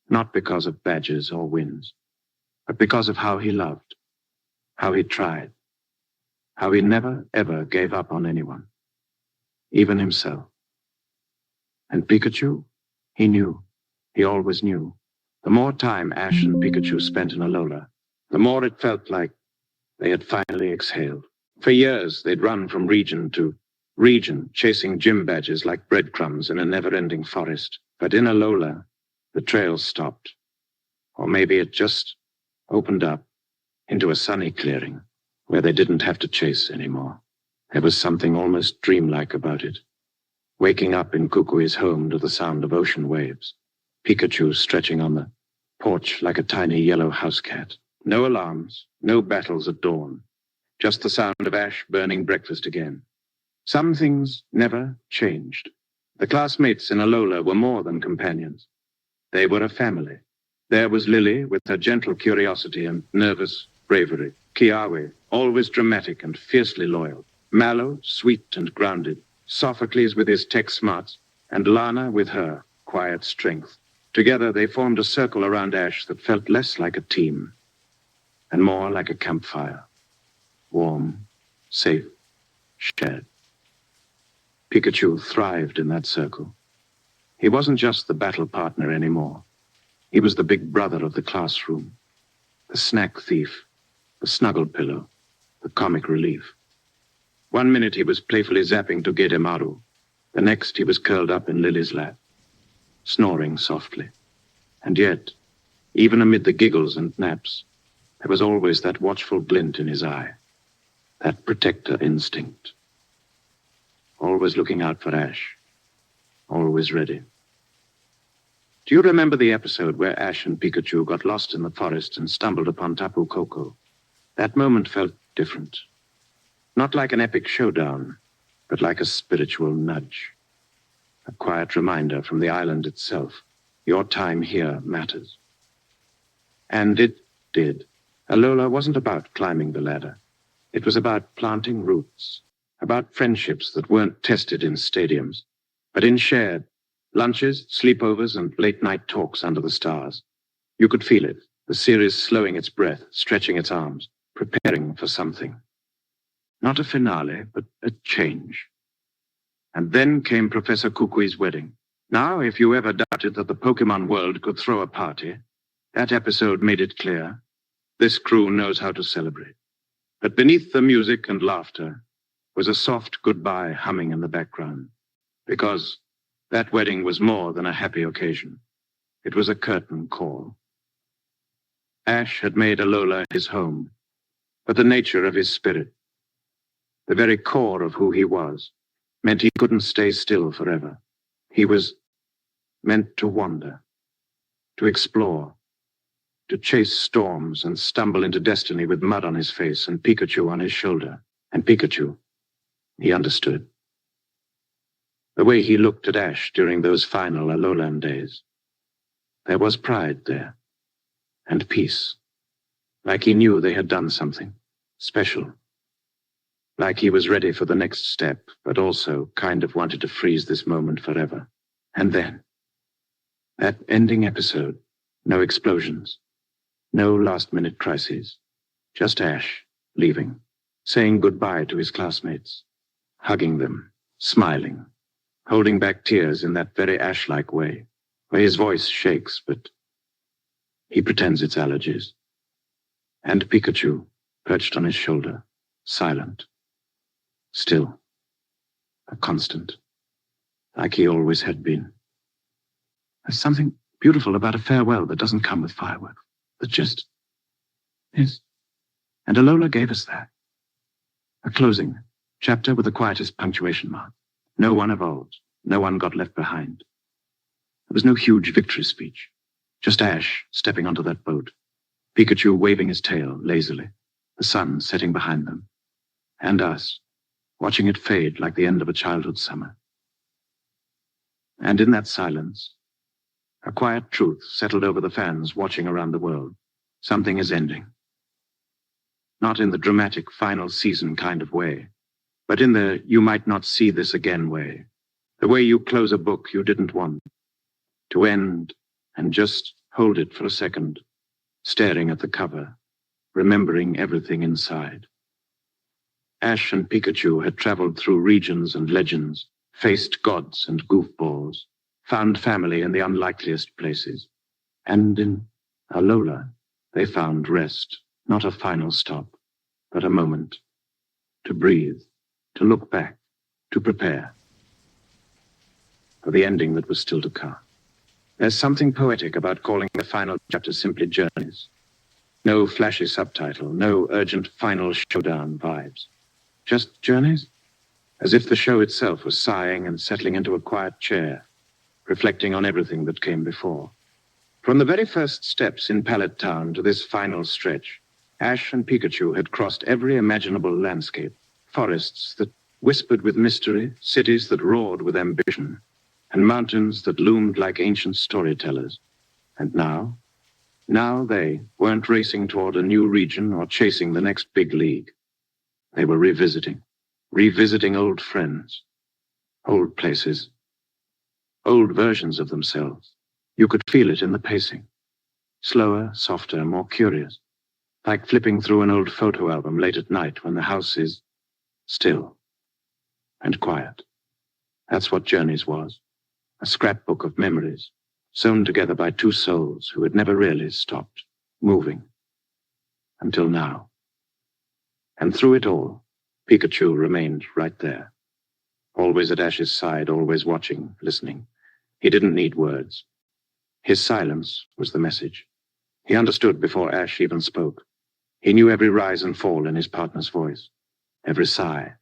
not because of badges or wins, but because of how he loved, how he tried, how he never, ever gave up on anyone, even himself. And Pikachu, he knew, he always knew. The more time Ash and Pikachu spent in Alola, the more it felt like they had finally exhaled. For years, they'd run from region to region, chasing gym badges like breadcrumbs in a never-ending forest. But in Alola, the trail stopped. Or maybe it just opened up into a sunny clearing where they didn't have to chase anymore. There was something almost dreamlike about it. Waking up in Kukui's home to the sound of ocean waves, Pikachu stretching on the porch like a tiny yellow house cat. No alarms, no battles at dawn, just the sound of Ash burning breakfast again. Some things never changed. The classmates in Alola were more than companions. They were a family. There was Lily with her gentle curiosity and nervous bravery. Kiawe, always dramatic and fiercely loyal. Mallow, sweet and grounded. Sophocles with his tech smarts, and Lana with her quiet strength. Together they formed a circle around Ash that felt less like a team and more like a campfire. Warm, safe, shared. Pikachu thrived in that circle. He wasn't just the battle partner anymore. He was the big brother of the classroom, the snack thief, the snuggle pillow, the comic relief. One minute he was playfully zapping Togedemaru. The next he was curled up in Lily's lap, snoring softly. And yet, even amid the giggles and naps, there was always that watchful glint in his eye, that protector instinct. Always looking out for Ash, always ready. Do you remember the episode where Ash and Pikachu got lost in the forest and stumbled upon Tapu Koko? That moment felt different. Not like an epic showdown, but like a spiritual nudge. A quiet reminder from the island itself. Your time here matters. And it did. Alola wasn't about climbing the ladder. It was about planting roots, about friendships that weren't tested in stadiums, but in shared lunches, sleepovers, and late-night talks under the stars. You could feel it, the series slowing its breath, stretching its arms, preparing for something. Not a finale, but a change. And then came Professor Kukui's wedding. Now, if you ever doubted that the Pokémon world could throw a party, that episode made it clear. This crew knows how to celebrate. But beneath the music and laughter was a soft goodbye humming in the background. Because that wedding was more than a happy occasion. It was a curtain call. Ash had made Alola his home, but the nature of his spirit, the very core of who he was, meant he couldn't stay still forever. He was meant to wander, to explore, to chase storms and stumble into destiny with mud on his face and Pikachu on his shoulder. And Pikachu, he understood. The way he looked at Ash during those final Alolan days, there was pride there, and peace, like he knew they had done something special, like he was ready for the next step, but also kind of wanted to freeze this moment forever. And then, that ending episode, no explosions, no last-minute crises, just Ash leaving, saying goodbye to his classmates, hugging them, smiling, holding back tears in that very Ash-like way, where his voice shakes, but he pretends it's allergies. And Pikachu, perched on his shoulder, silent, still, a constant, like he always had been. There's something beautiful about a farewell that doesn't come with fireworks, that just is. And Alola gave us that. A closing chapter with the quietest punctuation mark. No one evolved. No one got left behind. There was no huge victory speech. Just Ash stepping onto that boat, Pikachu waving his tail lazily, the sun setting behind them, and us, watching it fade like the end of a childhood summer. And in that silence, a quiet truth settled over the fans watching around the world. Something is ending. Not in the dramatic final season kind of way, but in the you might not see this again way. The way you close a book you didn't want to end and just hold it for a second, staring at the cover, remembering everything inside. Ash and Pikachu had traveled through regions and legends, faced gods and goofballs, found family in the unlikeliest places. And in Alola, they found rest, not a final stop, but a moment to breathe, to look back, to prepare for the ending that was still to come. There's something poetic about calling the final chapter simply Journeys. No flashy subtitle, no urgent final showdown vibes. Just Journeys? As if the show itself was sighing and settling into a quiet chair, reflecting on everything that came before. From the very first steps in Pallet Town to this final stretch, Ash and Pikachu had crossed every imaginable landscape, forests that whispered with mystery, cities that roared with ambition, and mountains that loomed like ancient storytellers. And now they weren't racing toward a new region or chasing the next big league. They were revisiting old friends, old places, old versions of themselves. You could feel it in the pacing. Slower, softer, more curious. Like flipping through an old photo album late at night when the house is still and quiet. That's what Journeys was. A scrapbook of memories, sewn together by two souls who had never really stopped moving. Until now. And through it all, Pikachu remained right there. Always at Ash's side, always watching, listening. He didn't need words. His silence was the message. He understood before Ash even spoke. He knew every rise and fall in his partner's voice, every sigh,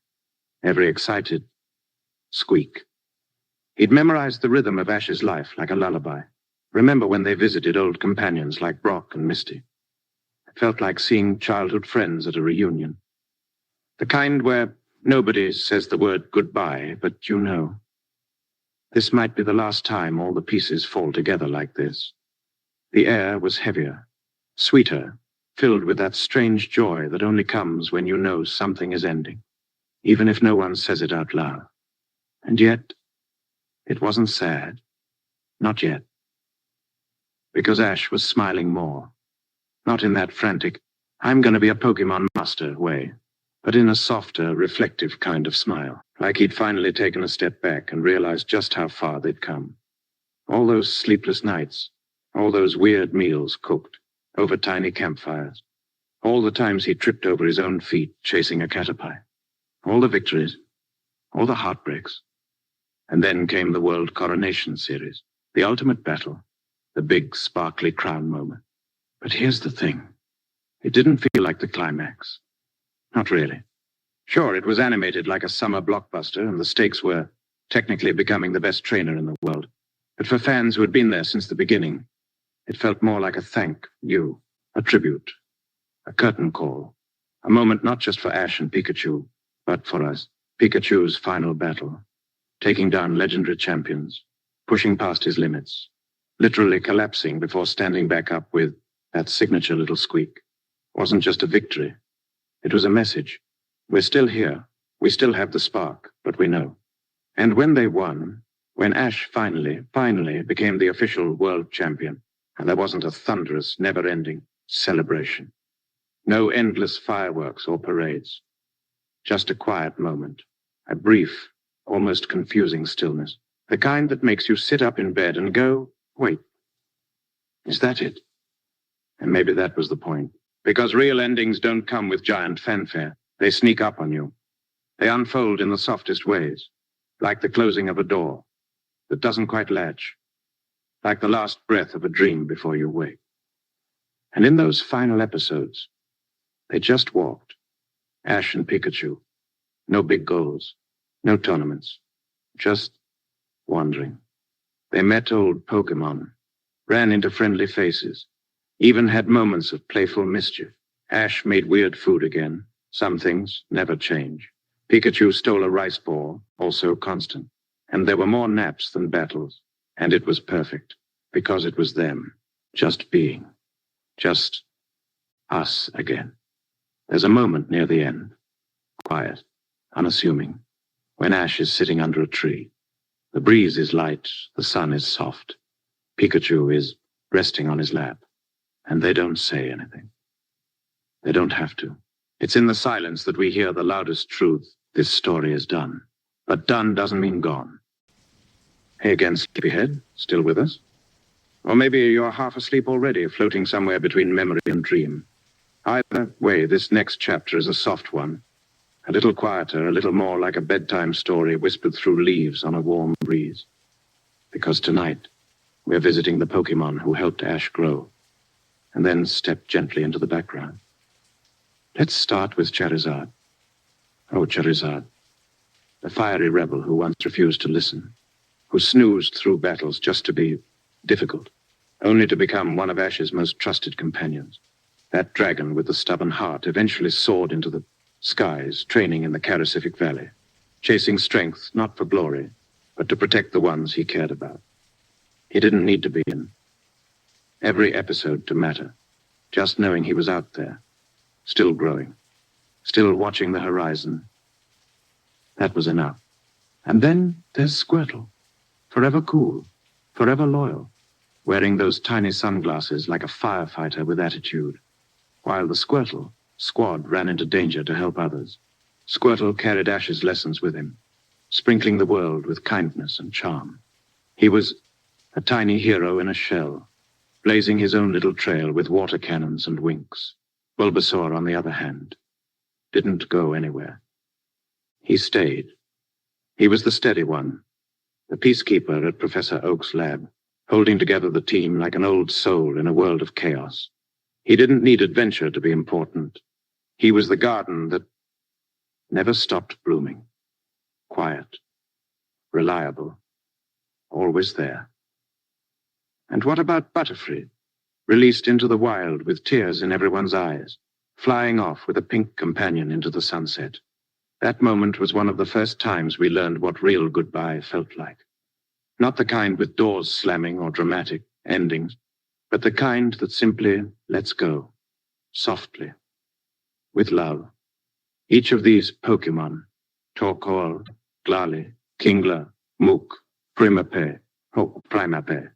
every excited squeak. He'd memorized the rhythm of Ash's life like a lullaby. Remember when they visited old companions like Brock and Misty. It felt like seeing childhood friends at a reunion. The kind where nobody says the word goodbye, but you know. This might be the last time all the pieces fall together like this. The air was heavier, sweeter, filled with that strange joy that only comes when you know something is ending, even if no one says it out loud. And yet, it wasn't sad. Not yet. Because Ash was smiling more. Not in that frantic, I'm going to be a Pokémon Master way, but in a softer, reflective kind of smile, like he'd finally taken a step back and realized just how far they'd come. All those sleepless nights, all those weird meals cooked over tiny campfires, all the times he tripped over his own feet chasing a caterpie, all the victories, all the heartbreaks. And then came the World Coronation Series, the ultimate battle, the big sparkly crown moment. But here's the thing. It didn't feel like the climax. Not really. Sure, it was animated like a summer blockbuster, and the stakes were technically becoming the best trainer in the world. But for fans who had been there since the beginning, it felt more like a thank you, a tribute, a curtain call, a moment not just for Ash and Pikachu, but for us, Pikachu's final battle, taking down legendary champions, pushing past his limits, literally collapsing before standing back up with that signature little squeak. Wasn't just a victory. It was a message. We're still here. We still have the spark, but we know. And when they won, when Ash finally became the official world champion, and there wasn't a thunderous, never-ending celebration. No endless fireworks or parades. Just a quiet moment. A brief, almost confusing stillness. The kind that makes you sit up in bed and go, wait, is that it? And maybe that was the point. Because real endings don't come with giant fanfare. They sneak up on you. They unfold in the softest ways, like the closing of a door that doesn't quite latch, like the last breath of a dream before you wake. And in those final episodes, they just walked, Ash and Pikachu. No big goals, no tournaments, just wandering. They met old Pokémon, ran into friendly faces, even had moments of playful mischief. Ash made weird food again. Some things never change. Pikachu stole a rice ball, also constant. And there were more naps than battles. And it was perfect, because it was them, just being, just us again. There's a moment near the end, quiet, unassuming, when Ash is sitting under a tree. The breeze is light, the sun is soft. Pikachu is resting on his lap, and they don't say anything. They don't have to. It's in the silence that we hear the loudest truth. This story is done. But done doesn't mean gone. Hey again, sleepyhead, still with us? Or maybe you're half asleep already, floating somewhere between memory and dream. Either way, this next chapter is a soft one. A little quieter, a little more like a bedtime story whispered through leaves on a warm breeze. Because tonight, we're visiting the Pokémon who helped Ash grow, and then step gently into the background. Let's start with Charizard. Oh, Charizard, the fiery rebel who once refused to listen, who snoozed through battles just to be difficult, only to become one of Ash's most trusted companions. That dragon with the stubborn heart eventually soared into the skies, training in the Karasific Valley, chasing strength not for glory, but to protect the ones he cared about. He didn't need to be in every episode to matter, just knowing he was out there, still growing, still watching the horizon. That was enough. And then there's Squirtle, forever cool, forever loyal, wearing those tiny sunglasses like a firefighter with attitude, while the Squirtle squad ran into danger to help others. Squirtle carried Ash's lessons with him, sprinkling the world with kindness and charm. He was a tiny hero in a shell, blazing his own little trail with water cannons and winks. Bulbasaur, on the other hand, didn't go anywhere. He stayed. He was the steady one, the peacekeeper at Professor Oak's lab, holding together the team like an old soul in a world of chaos. He didn't need adventure to be important. He was the garden that never stopped blooming. Quiet, reliable, always there. And what about Butterfree, released into the wild with tears in everyone's eyes, flying off with a pink companion into the sunset? That moment was one of the first times we learned what real goodbye felt like. Not the kind with doors slamming or dramatic endings, but the kind that simply lets go, softly, with love. Each of these Pokémon, Torkoal, Glalie, Kingler, Mook, Primape, Primape.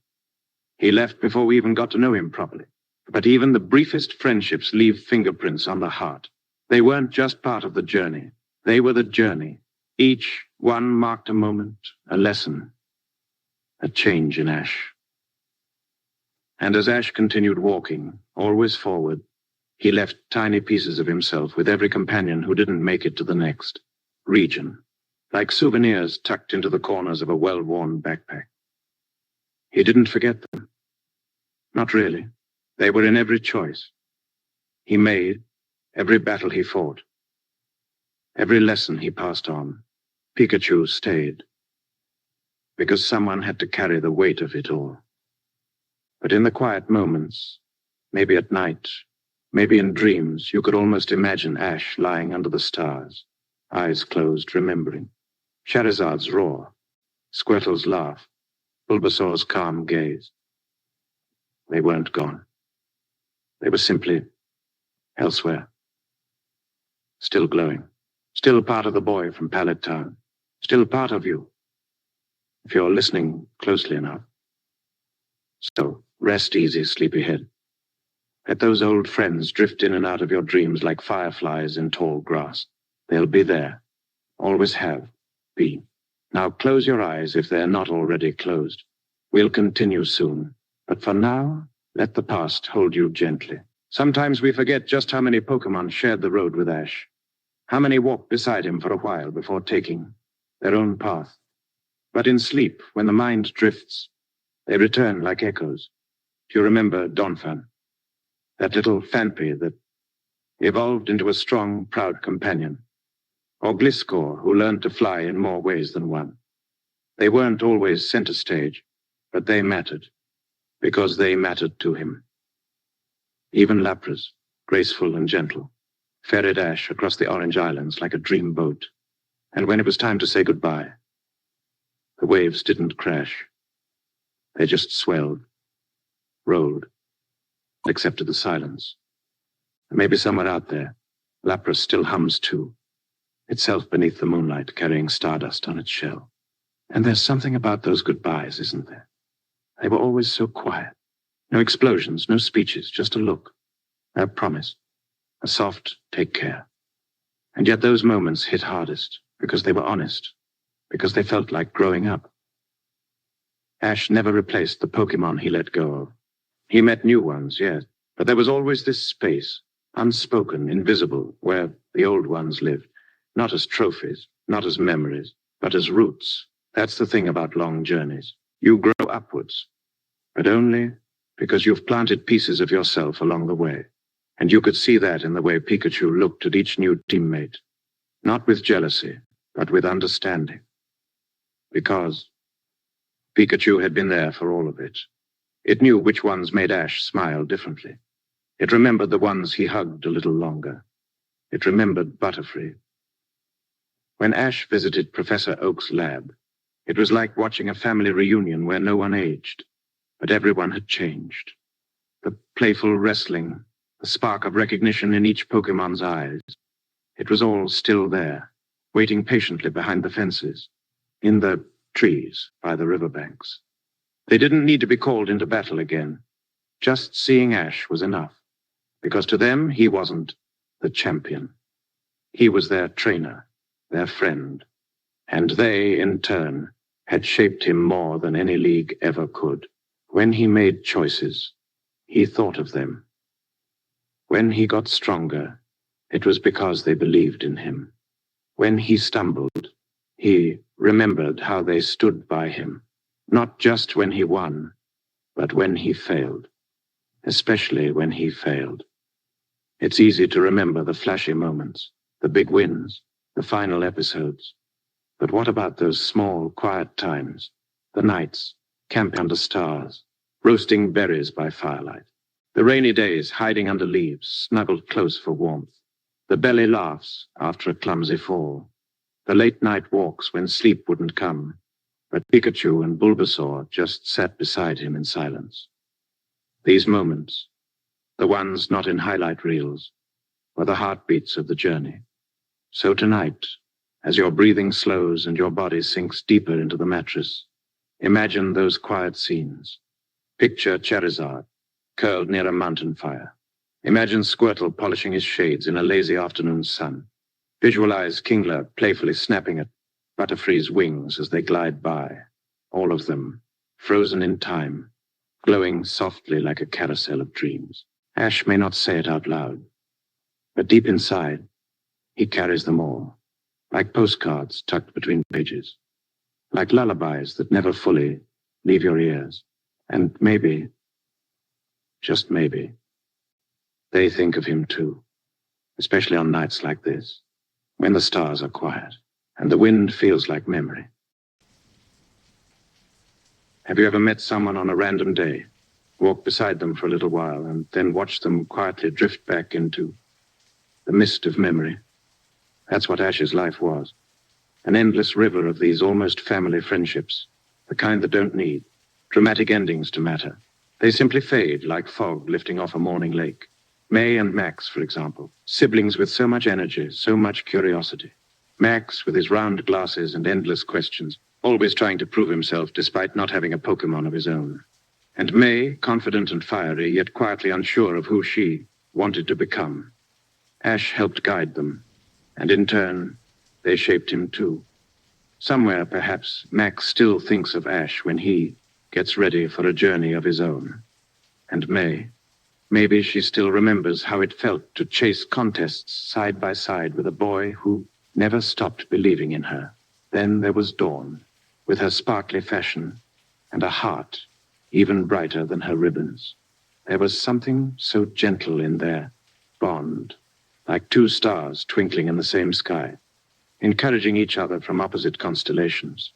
He left before we even got to know him properly. But even the briefest friendships leave fingerprints on the heart. They weren't just part of the journey. They were the journey. Each one marked a moment, a lesson, a change in Ash. And as Ash continued walking, always forward, he left tiny pieces of himself with every companion who didn't make it to the next region, like souvenirs tucked into the corners of a well-worn backpack. He didn't forget them. Not really. They were in every choice he made, every battle he fought, every lesson he passed on. Pikachu stayed, because someone had to carry the weight of it all. But in the quiet moments, maybe at night, maybe in dreams, you could almost imagine Ash lying under the stars, eyes closed, remembering. Charizard's roar, Squirtle's laugh, Bulbasaur's calm gaze. They weren't gone. They were simply elsewhere. Still glowing. Still part of the boy from Pallet Town. Still part of you, if you're listening closely enough. So, rest easy, sleepyhead. Let those old friends drift in and out of your dreams like fireflies in tall grass. They'll be there. Always have. Be. Now close your eyes if they're not already closed. We'll continue soon. But for now, let the past hold you gently. Sometimes we forget just how many Pokémon shared the road with Ash. How many walked beside him for a while before taking their own path. But in sleep, when the mind drifts, they return like echoes. Do you remember Donphan? That little Phanpy that evolved into a strong, proud companion. Or Gliscor, who learned to fly in more ways than one. They weren't always center stage, but they mattered, because they mattered to him. Even Lapras, graceful and gentle, ferried Ash across the Orange Islands like a dream boat. And when it was time to say goodbye, the waves didn't crash. They just swelled, rolled, accepted the silence. And maybe somewhere out there, Lapras still hums too, itself beneath the moonlight, carrying stardust on its shell. And there's something about those goodbyes, isn't there? They were always so quiet. No explosions, no speeches, just a look, a promise, a soft take care. And yet those moments hit hardest because they were honest, because they felt like growing up. Ash never replaced the Pokémon he let go of. He met new ones, yes, but there was always this space, unspoken, invisible, where the old ones lived, not as trophies, not as memories, but as roots. That's the thing about long journeys. You grow upwards, but only because you've planted pieces of yourself along the way. And you could see that in the way Pikachu looked at each new teammate, not with jealousy, but with understanding. Because Pikachu had been there for all of it. It knew which ones made Ash smile differently. It remembered the ones he hugged a little longer. It remembered Butterfree. When Ash visited Professor Oak's lab, it was like watching a family reunion where no one aged, but everyone had changed. The playful wrestling, the spark of recognition in each Pokemon's eyes. It was all still there, waiting patiently behind the fences, in the trees by the riverbanks. They didn't need to be called into battle again. Just seeing Ash was enough, because to them he wasn't the champion. He was their trainer, their friend, and they, in turn, had shaped him more than any league ever could. When he made choices, he thought of them. When he got stronger, it was because they believed in him. When he stumbled, he remembered how they stood by him, not just when he won, but when he failed, especially when he failed. It's easy to remember the flashy moments, the big wins, the final episodes. But what about those small, quiet times, the nights, camping under stars, roasting berries by firelight, the rainy days hiding under leaves, snuggled close for warmth, the belly laughs after a clumsy fall, the late-night walks when sleep wouldn't come, but Pikachu and Bulbasaur just sat beside him in silence. These moments, the ones not in highlight reels, were the heartbeats of the journey. So tonight, as your breathing slows and your body sinks deeper into the mattress, imagine those quiet scenes. Picture Charizard, curled near a mountain fire. Imagine Squirtle polishing his shades in a lazy afternoon sun. Visualize Kingler playfully snapping at Butterfree's wings as they glide by, all of them frozen in time, glowing softly like a carousel of dreams. Ash may not say it out loud, but deep inside, he carries them all, like postcards tucked between pages, like lullabies that never fully leave your ears. And maybe, just maybe, they think of him too, especially on nights like this, when the stars are quiet and the wind feels like memory. Have you ever met someone on a random day, walked beside them for a little while, and then watched them quietly drift back into the mist of memory? That's what Ash's life was. An endless river of these almost family friendships, the kind that don't need dramatic endings to matter. They simply fade like fog lifting off a morning lake. May and Max, for example, siblings with so much energy, so much curiosity. Max with his round glasses and endless questions, always trying to prove himself despite not having a Pokémon of his own. And May, confident and fiery, yet quietly unsure of who she wanted to become. Ash helped guide them, and in turn, they shaped him too. Somewhere, perhaps, Max still thinks of Ash when he gets ready for a journey of his own. And May, maybe she still remembers how it felt to chase contests side by side with a boy who never stopped believing in her. Then there was Dawn, with her sparkly fashion and a heart even brighter than her ribbons. There was something so gentle in their bond, like two stars twinkling in the same sky, encouraging each other from opposite constellations.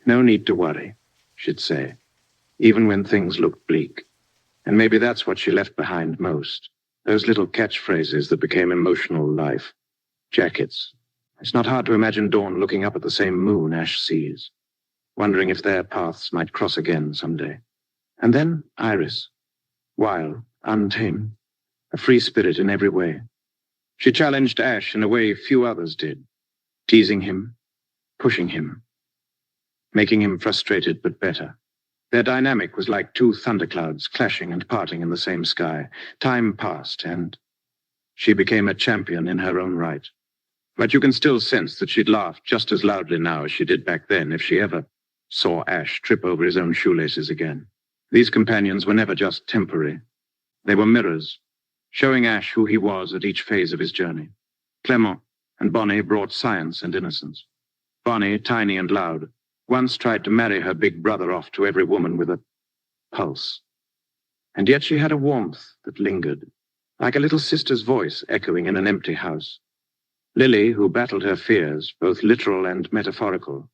No need to worry, she'd say, even when things looked bleak. And maybe that's what she left behind most. Those little catchphrases that became emotional life. Jackets. It's not hard to imagine Dawn looking up at the same moon Ash sees, wondering if their paths might cross again someday. And then Iris. Wild, untamed, a free spirit in every way. She challenged Ash in a way few others did, teasing him, pushing him, making him frustrated but better. Their dynamic was like two thunderclouds clashing and parting in the same sky. Time passed, and she became a champion in her own right. But you can still sense that she'd laugh just as loudly now as she did back then if she ever saw Ash trip over his own shoelaces again. These companions were never just temporary. They were mirrors, showing Ash who he was at each phase of his journey. Clement and Bonnie brought science and innocence. Bonnie, tiny and loud, once tried to marry her big brother off to every woman with a pulse. And yet she had a warmth that lingered, like a little sister's voice echoing in an empty house. Lily, who battled her fears, both literal and metaphorical,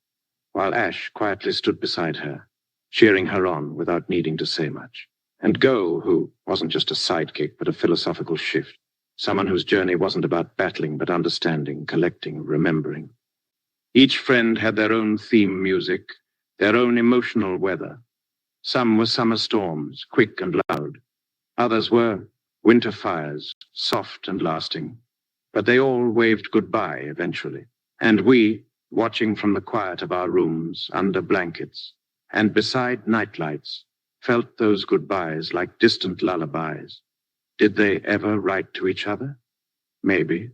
while Ash quietly stood beside her, cheering her on without needing to say much. And Go, who wasn't just a sidekick, but a philosophical shift, someone whose journey wasn't about battling, but understanding, collecting, remembering. Each friend had their own theme music, their own emotional weather. Some were summer storms, quick and loud. Others were winter fires, soft and lasting. But they all waved goodbye eventually. And we, watching from the quiet of our rooms, under blankets, and beside nightlights, felt those goodbyes like distant lullabies. Did they ever write to each other? Maybe.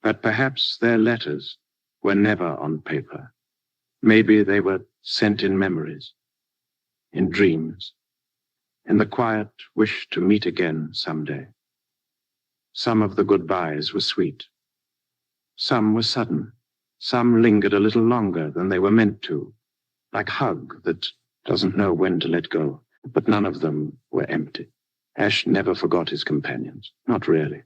But perhaps their letters were never on paper. Maybe they were sent in memories, in dreams, in the quiet wish to meet again someday. Some of the goodbyes were sweet. Some were sudden. Some lingered a little longer than they were meant to, like a hug that doesn't know when to let go. But none of them were empty. Ash never forgot his companions, not really.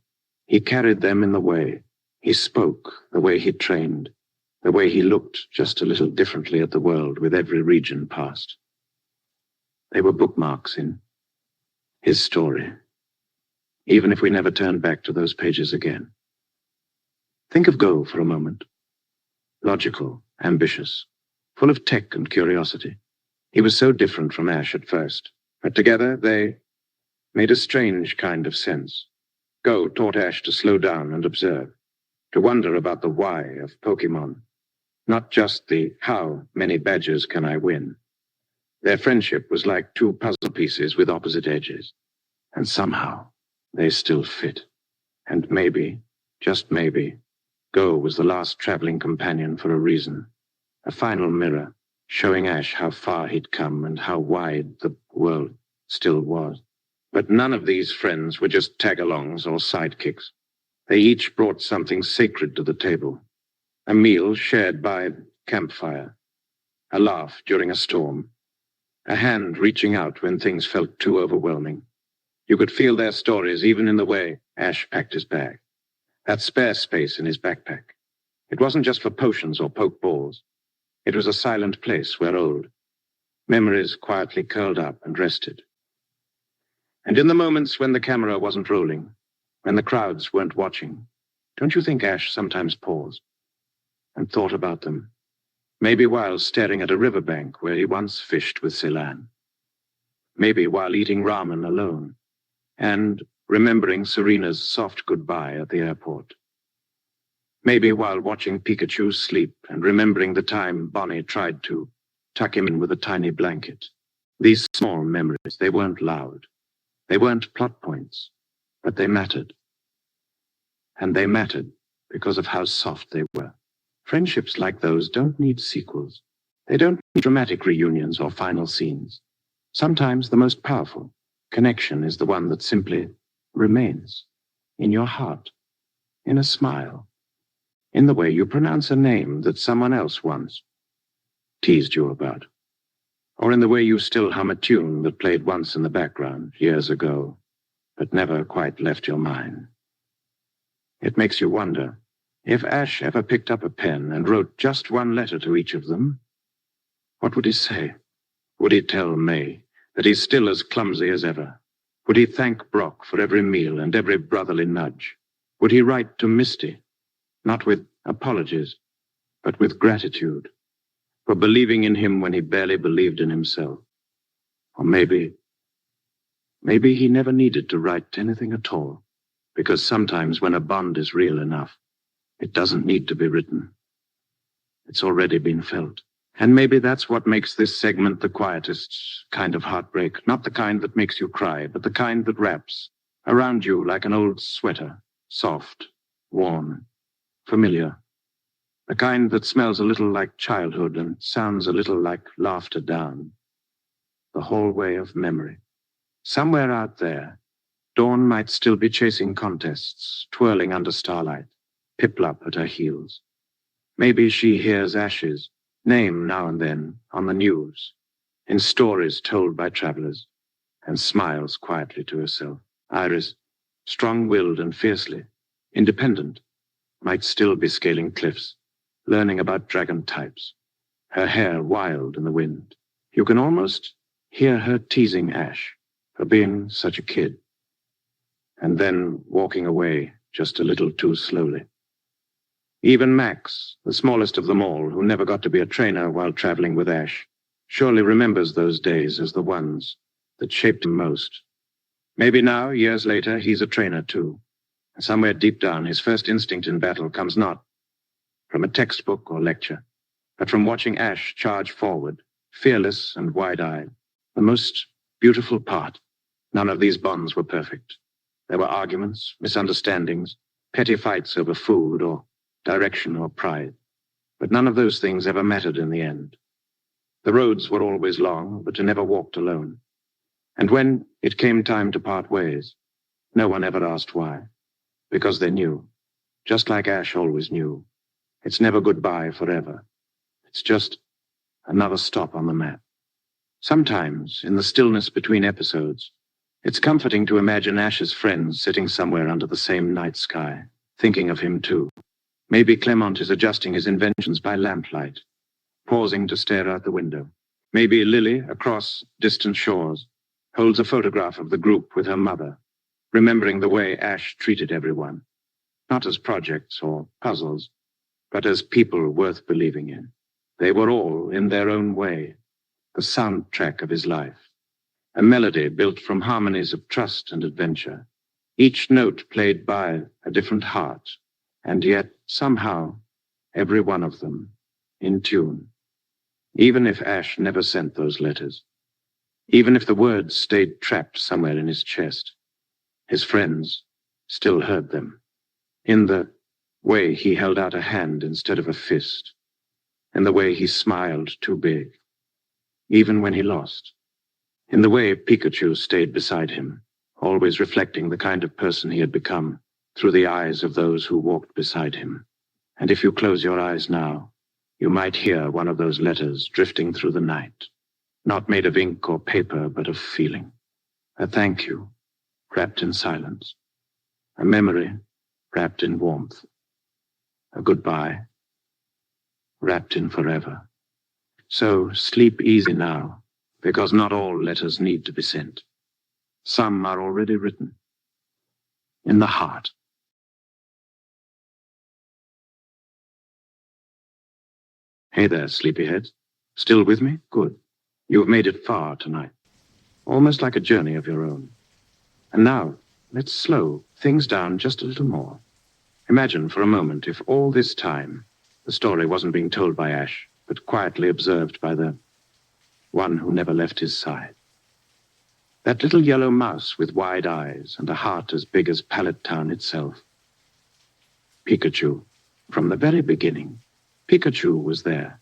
He carried them in the way. He spoke the way he trained, the way he looked just a little differently at the world with every region passed. They were bookmarks in his story, even if we never turned back to those pages again. Think of Go for a moment. Logical, ambitious, full of tech and curiosity. He was so different from Ash at first, but together they made a strange kind of sense. Go taught Ash to slow down and observe, to wonder about the why of Pokémon, not just the how many badges can I win. Their friendship was like two puzzle pieces with opposite edges, and somehow they still fit. And maybe, just maybe, Go was the last traveling companion for a reason, a final mirror, showing Ash how far he'd come and how wide the world still was. But none of these friends were just tag-alongs or sidekicks. They each brought something sacred to the table. A meal shared by campfire, a laugh during a storm, a hand reaching out when things felt too overwhelming. You could feel their stories even in the way Ash packed his bag, that spare space in his backpack. It wasn't just for potions or poke balls. It was a silent place where old memories quietly curled up and rested. And in the moments when the camera wasn't rolling, when the crowds weren't watching, don't you think Ash sometimes paused and thought about them? Maybe while staring at a riverbank where he once fished with Celan. Maybe while eating ramen alone and remembering Serena's soft goodbye at the airport. Maybe while watching Pikachu sleep and remembering the time Bonnie tried to tuck him in with a tiny blanket. These small memories, they weren't loud. They weren't plot points, but they mattered. And they mattered because of how soft they were. Friendships like those don't need sequels. They don't need dramatic reunions or final scenes. Sometimes the most powerful connection is the one that simply remains in your heart, in a smile, in the way you pronounce a name that someone else once teased you about, or in the way you still hum a tune that played once in the background years ago, but never quite left your mind. It makes you wonder, if Ash ever picked up a pen and wrote just one letter to each of them, What would he say? Would he tell May that he's still as clumsy as ever? Would he thank Brock for every meal and every brotherly nudge? Would he write to Misty, not with apologies, but with gratitude, for believing in him when he barely believed in himself? Or maybe he never needed to write anything at all, because sometimes when a bond is real enough, it doesn't need to be written. It's already been felt. And maybe that's what makes this segment the quietest kind of heartbreak, not the kind that makes you cry, but the kind that wraps around you like an old sweater, soft, warm, familiar. The kind that smells a little like childhood and sounds a little like laughter down the hallway of memory. Somewhere out there, Dawn might still be chasing contests, twirling under starlight, Piplup at her heels. Maybe she hears Ash's name now and then on the news, in stories told by travelers, and smiles quietly to herself. Iris, strong-willed and fiercely independent, might still be scaling cliffs, learning about dragon types, her hair wild in the wind. You can almost hear her teasing Ash for being such a kid, and then walking away just a little too slowly. Even Max, the smallest of them all, who never got to be a trainer while traveling with Ash, surely remembers those days as the ones that shaped him most. Maybe now, years later, he's a trainer too. And somewhere deep down, his first instinct in battle comes not from a textbook or lecture, but from watching Ash charge forward, fearless and wide-eyed. The most beautiful part. None of these bonds were perfect. There were arguments, misunderstandings, petty fights over food or direction or pride. But none of those things ever mattered in the end. The roads were always long, but you never walked alone. And when it came time to part ways, no one ever asked why. Because they knew, just like Ash always knew, it's never goodbye forever. It's just another stop on the map. Sometimes, in the stillness between episodes, it's comforting to imagine Ash's friends sitting somewhere under the same night sky, thinking of him too. Maybe Clement is adjusting his inventions by lamplight, pausing to stare out the window. Maybe Lily, across distant shores, holds a photograph of the group with her mother, remembering the way Ash treated everyone, not as projects or puzzles, but as people worth believing in. They were all, in their own way, the soundtrack of his life, a melody built from harmonies of trust and adventure, each note played by a different heart, and yet, somehow, every one of them in tune. Even if Ash never sent those letters, even if the words stayed trapped somewhere in his chest, his friends still heard them, in the way he held out a hand instead of a fist, in the way he smiled too big, even when he lost, in the way Pikachu stayed beside him, always reflecting the kind of person he had become through the eyes of those who walked beside him. And if you close your eyes now, you might hear one of those letters drifting through the night, not made of ink or paper, but of feeling. A thank you, wrapped in silence. A memory, wrapped in warmth. A goodbye, wrapped in forever. So sleep easy now, because not all letters need to be sent. Some are already written. In the heart. Hey there, sleepyheads. Still with me? Good. You've made it far tonight. Almost like a journey of your own. And now, let's slow things down just a little more. Imagine for a moment if all this time the story wasn't being told by Ash, but quietly observed by the one who never left his side. That little yellow mouse with wide eyes and a heart as big as Pallet Town itself. Pikachu, from the very beginning, Pikachu was there.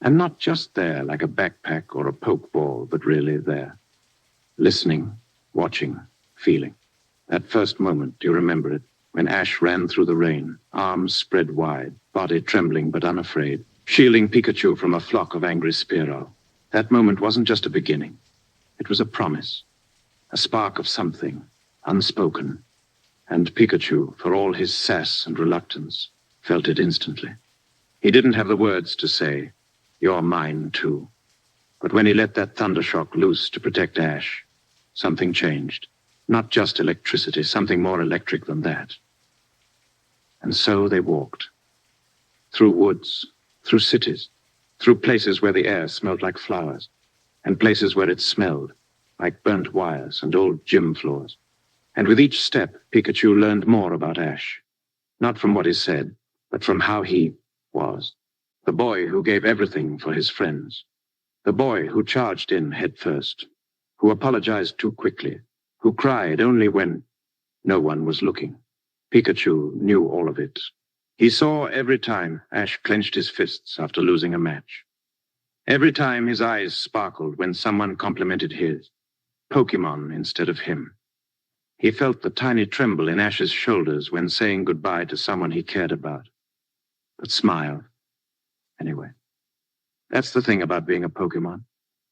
And not just there like a backpack or a pokeball, but really there. Listening, watching, feeling. That first moment, do you remember it? When Ash ran through the rain, arms spread wide, body trembling but unafraid, shielding Pikachu from a flock of angry Spearow. That moment wasn't just a beginning. It was a promise, a spark of something, unspoken. And Pikachu, for all his sass and reluctance, felt it instantly. He didn't have the words to say, You're mine, too. But when he let that thundershock loose to protect Ash, something changed. Not just electricity, something more electric than that. And so they walked. Through woods, through cities, through places where the air smelled like flowers, and places where it smelled like burnt wires and old gym floors. And with each step, Pikachu learned more about Ash. Not from what he said, but from how he was. The boy who gave everything for his friends. The boy who charged in head first, who apologized too quickly, who cried only when no one was looking. Pikachu knew all of it. He saw every time Ash clenched his fists after losing a match. Every time his eyes sparkled when someone complimented his Pokémon instead of him. He felt the tiny tremble in Ash's shoulders when saying goodbye to someone he cared about, but smiled anyway. That's the thing about being a Pokémon.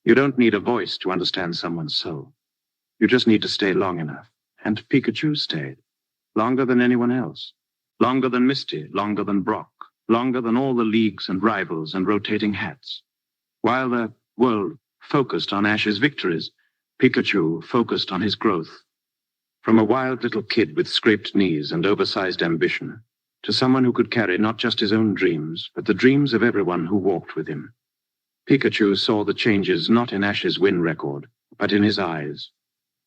You don't need a voice to understand someone's soul. You just need to stay long enough. And Pikachu stayed. Longer than anyone else. Longer than Misty, longer than Brock. Longer than all the leagues and rivals and rotating hats. While the world focused on Ash's victories, Pikachu focused on his growth. From a wild little kid with scraped knees and oversized ambition, to someone who could carry not just his own dreams, but the dreams of everyone who walked with him. Pikachu saw the changes not in Ash's win record, but in his eyes,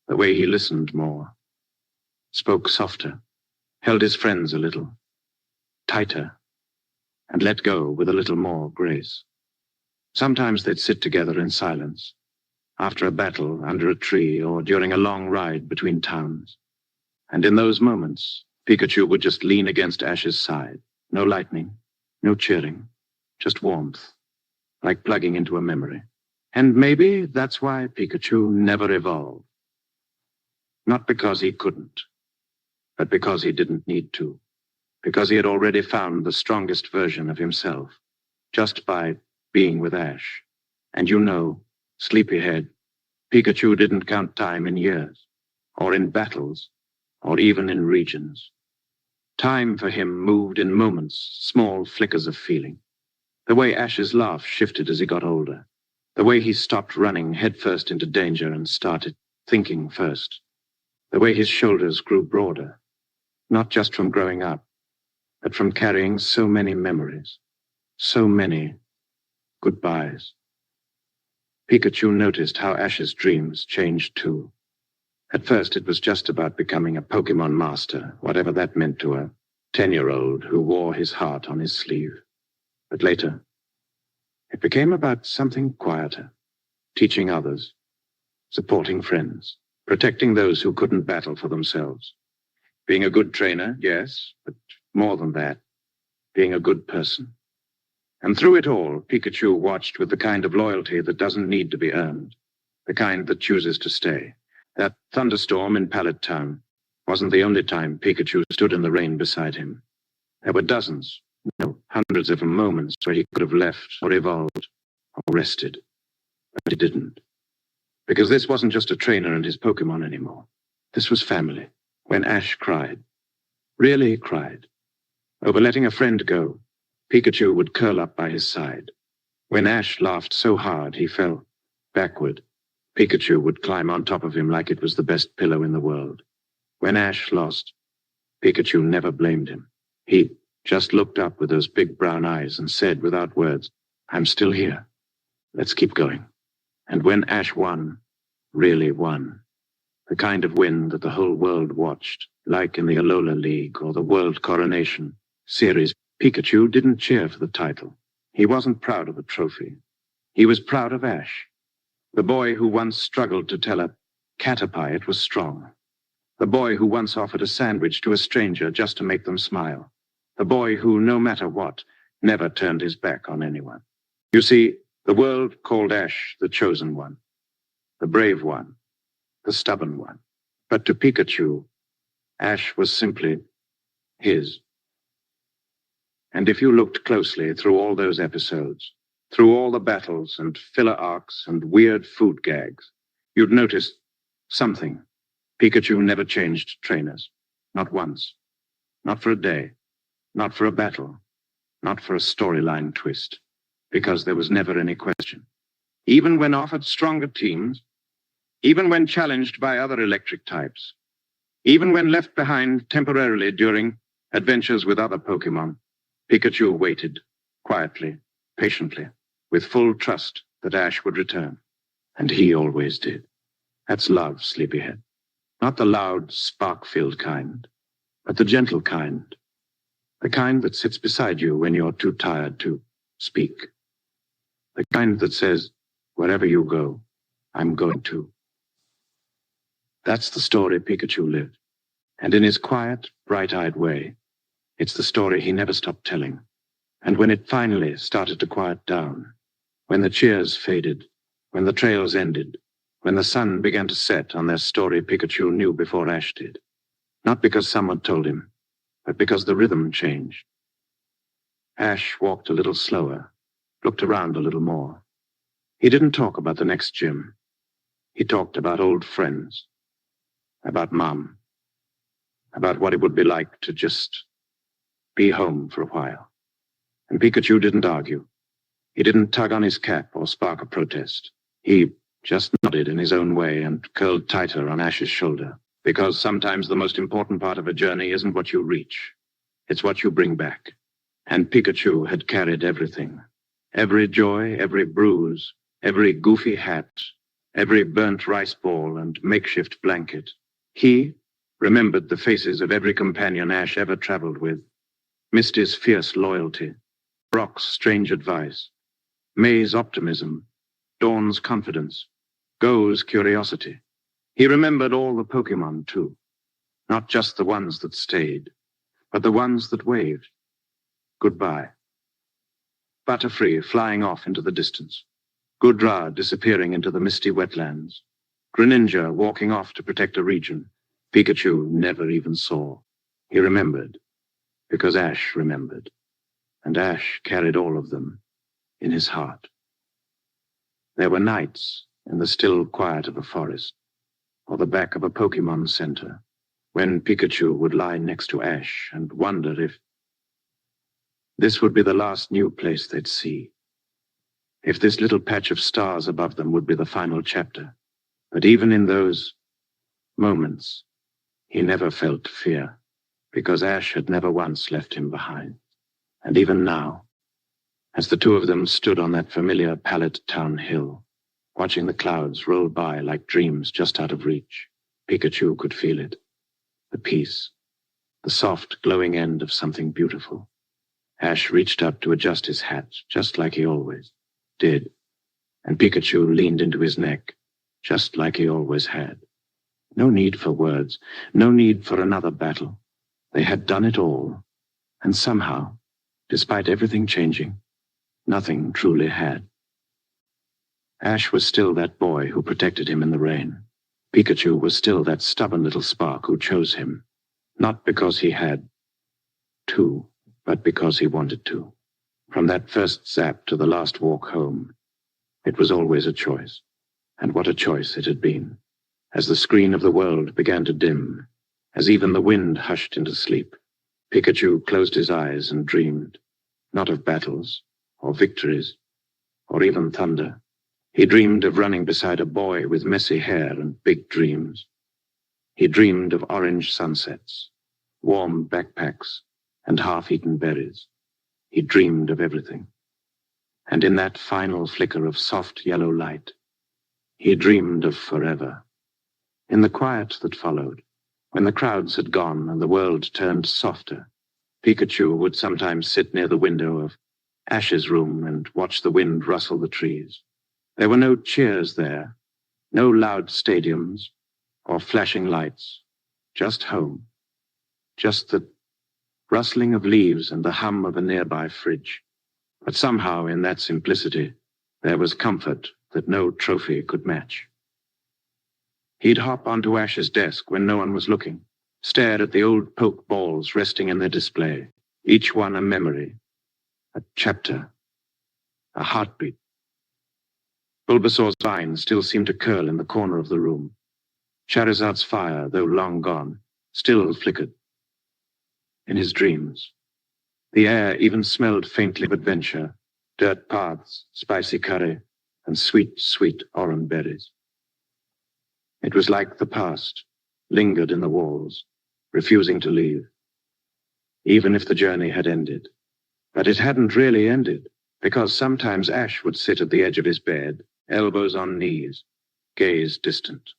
the way he listened more, spoke softer, held his friends a little, tighter, and let go with a little more grace. Sometimes they'd sit together in silence, after a battle under a tree or during a long ride between towns. And in those moments, Pikachu would just lean against Ash's side. No lightning, no cheering, just warmth, like plugging into a memory. And maybe that's why Pikachu never evolved. Not because he couldn't, but because he didn't need to. Because he had already found the strongest version of himself, just by being with Ash. And you know, sleepyhead, Pikachu didn't count time in years, or in battles, or even in regions. Time for him moved in moments, small flickers of feeling. The way Ash's laugh shifted as he got older. The way he stopped running headfirst into danger and started thinking first. The way his shoulders grew broader, not just from growing up, but from carrying so many memories, so many goodbyes. Pikachu noticed how Ash's dreams changed too. At first, it was just about becoming a Pokémon Master, whatever that meant to a 10-year-old who wore his heart on his sleeve. But later, it became about something quieter, teaching others, supporting friends, protecting those who couldn't battle for themselves. Being a good trainer, yes, but more than that, being a good person. And through it all, Pikachu watched with the kind of loyalty that doesn't need to be earned, the kind that chooses to stay. That thunderstorm in Pallet Town wasn't the only time Pikachu stood in the rain beside him. There were dozens, no, hundreds of moments where he could have left or evolved or rested. But he didn't. Because this wasn't just a trainer and his Pokémon anymore. This was family. When Ash cried, really cried, over letting a friend go, Pikachu would curl up by his side. When Ash laughed so hard he fell backward, Pikachu would climb on top of him like it was the best pillow in the world. When Ash lost, Pikachu never blamed him. He just looked up with those big brown eyes and said without words, "I'm still here. Let's keep going." And when Ash won, really won, the kind of win that the whole world watched, like in the Alola League or the World Coronation Series, Pikachu didn't cheer for the title. He wasn't proud of the trophy. He was proud of Ash, the boy who once struggled to tell a caterpie it was strong. The boy who once offered a sandwich to a stranger just to make them smile. The boy who, no matter what, never turned his back on anyone. You see, the world called Ash the chosen one, the brave one, the stubborn one. But to Pikachu, Ash was simply his. And if you looked closely through all those episodes, through all the battles and filler arcs and weird food gags, you'd notice something. Pikachu never changed trainers. Not once. Not for a day. Not for a battle. Not for a storyline twist. because there was never any question. Even when offered stronger teams, even when challenged by other electric types, even when left behind temporarily during adventures with other Pokémon, Pikachu waited, quietly, patiently, with full trust that Ash would return. And he always did. That's love, Sleepyhead. Not the loud, spark-filled kind, but the gentle kind. The kind that sits beside you when you're too tired to speak. The kind that says, wherever you go, I'm going to. That's the story Pikachu lived. And in his quiet, bright-eyed way, it's the story he never stopped telling. And when it finally started to quiet down, when the cheers faded, when the trails ended, when the sun began to set on their story Pikachu knew before Ash did. Not because someone told him, but because the rhythm changed. Ash walked a little slower, looked around a little more. He didn't talk about the next gym. He talked about old friends, about Mom, about what it would be like to just be home for a while. And Pikachu didn't argue. He didn't tug on his cap or spark a protest. He just nodded in his own way and curled tighter on Ash's shoulder. Because sometimes the most important part of a journey isn't what you reach. It's what you bring back. And Pikachu had carried everything. Every joy, every bruise, every goofy hat, every burnt rice ball and makeshift blanket. He remembered the faces of every companion Ash ever traveled with. Misty's fierce loyalty, Brock's strange advice, May's optimism, Dawn's confidence, Go's curiosity. He remembered all the Pokémon, too. Not just the ones that stayed, but the ones that waved. Goodbye. Butterfree flying off into the distance. Goodra disappearing into the misty wetlands. Greninja walking off to protect a region Pikachu never even saw. He remembered, because Ash remembered. And Ash carried all of them in his heart. There were nights in the still quiet of a forest, or the back of a Pokémon center, when Pikachu would lie next to Ash and wonder if this would be the last new place they'd see. If this little patch of stars above them would be the final chapter. But even in those moments, he never felt fear, because Ash had never once left him behind. And even now, as the two of them stood on that familiar Pallet Town hill, watching the clouds roll by like dreams just out of reach, Pikachu could feel it. The peace, the soft, glowing end of something beautiful. Ash reached up to adjust his hat, just like he always did, and Pikachu leaned into his neck, just like he always had. No need for words, no need for another battle. They had done it all, and somehow, despite everything changing, nothing truly had. Ash was still that boy who protected him in the rain. Pikachu was still that stubborn little spark who chose him, not because he had to, but because he wanted to. From that first zap to the last walk home, it was always a choice. And what a choice it had been. As the screen of the world began to dim, as even the wind hushed into sleep, Pikachu closed his eyes and dreamed, not of battles, or victories, or even thunder. He dreamed of running beside a boy with messy hair and big dreams. He dreamed of orange sunsets, warm backpacks, and half-eaten berries. He dreamed of everything. And in that final flicker of soft yellow light, he dreamed of forever. In the quiet that followed, when the crowds had gone and the world turned softer, Pikachu would sometimes sit near the window of Ash's room and watch the wind rustle the trees. There were no cheers there, no loud stadiums or flashing lights, just home, just the rustling of leaves and the hum of a nearby fridge. But somehow in that simplicity, there was comfort that no trophy could match. He'd hop onto Ash's desk when no one was looking, stare at the old poke balls resting in their display, each one a memory, a chapter, a heartbeat. Bulbasaur's vine still seemed to curl in the corner of the room. Charizard's fire, though long gone, still flickered. In his dreams, the air even smelled faintly of adventure, Dirt paths, spicy curry, and sweet, sweet orange berries. It was like the past, lingered in the walls, refusing to leave. Even if the journey had ended. But it hadn't really ended, because sometimes Ash would sit at the edge of his bed, elbows on knees, gaze distant.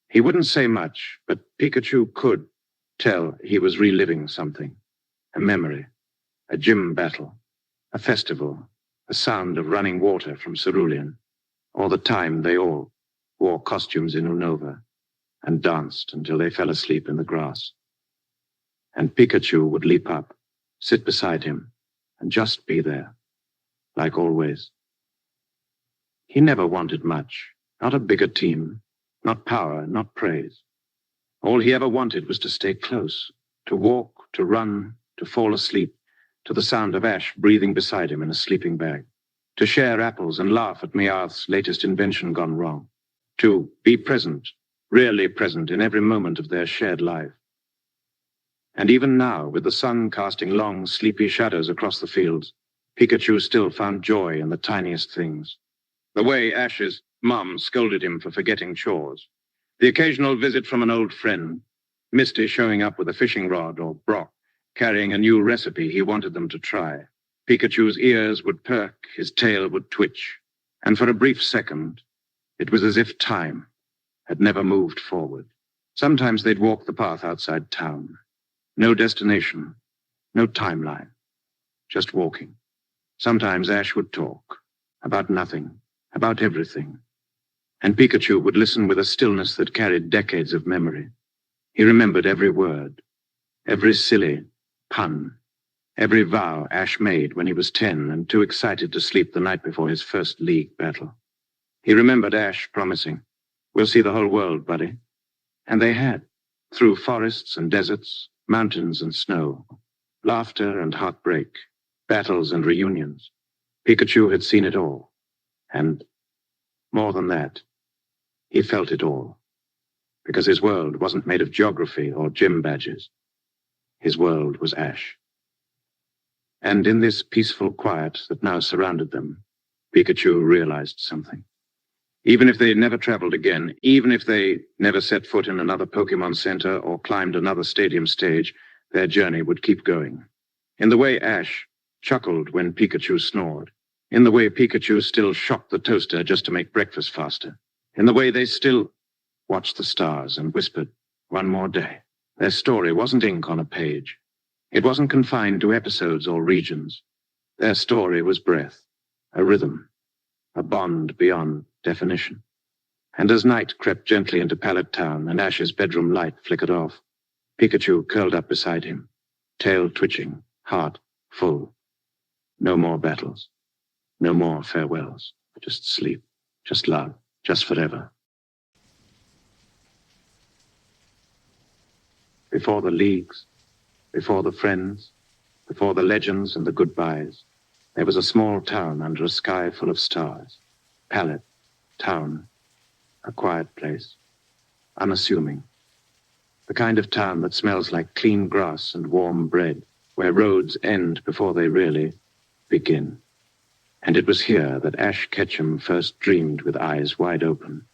He wouldn't say much, but Pikachu could tell he was reliving something. A memory, a gym battle, a festival, the sound of running water from Cerulean, or the time they all wore costumes in Unova and danced until they fell asleep in the grass. And Pikachu would leap up, sit beside him, and just be there, like always. He never wanted much, not a bigger team, not power, not praise. All he ever wanted was to stay close, to walk, to run, to fall asleep, to the sound of Ash breathing beside him in a sleeping bag, to share apples and laugh at Meowth's latest invention gone wrong, to be present, really present in every moment of their shared life. And even now, with the sun casting long, sleepy shadows across the fields, Pikachu still found joy in the tiniest things. The way Ash's mum scolded him for forgetting chores, the occasional visit from an old friend, Misty showing up with a fishing rod, or Brock carrying a new recipe he wanted them to try. Pikachu's ears would perk, his tail would twitch, and for a brief second, it was as if time had never moved forward. Sometimes they'd walk the path outside town. No destination, no timeline, just walking. Sometimes Ash would talk, about nothing, about everything. And Pikachu would listen with a stillness that carried decades of memory. He remembered every word, every silly pun, every vow Ash made when he was 10 and too excited to sleep the night before his first league battle. He remembered Ash promising, "We'll see the whole world, buddy." And they had, through forests and deserts, mountains and snow, laughter and heartbreak, battles and reunions. Pikachu had seen it all. And more than that, he felt it all. Because his world wasn't made of geography or gym badges. His world was Ash. And in this peaceful quiet that now surrounded them, Pikachu realized something. Even if they never traveled again, even if they never set foot in another Pokémon Center or climbed another stadium stage, their journey would keep going. In the way Ash chuckled when Pikachu snored, in the way Pikachu still shocked the toaster just to make breakfast faster, in the way they still watched the stars and whispered, "One more day." Their story wasn't ink on a page. It wasn't confined to episodes or regions. Their story was breath, a rhythm, a bond beyond definition. And as night crept gently into Pallet Town and Ash's bedroom light flickered off, Pikachu curled up beside him, tail twitching, heart full. No more battles, no more farewells, just sleep, just love, just forever. Before the leagues, before the friends, before the legends and the goodbyes, there was a small town under a sky full of stars. Pallet Town, a quiet place, unassuming. The kind of town that smells like clean grass and warm bread, where roads end before they really begin. And it was here that Ash Ketchum first dreamed with eyes wide open.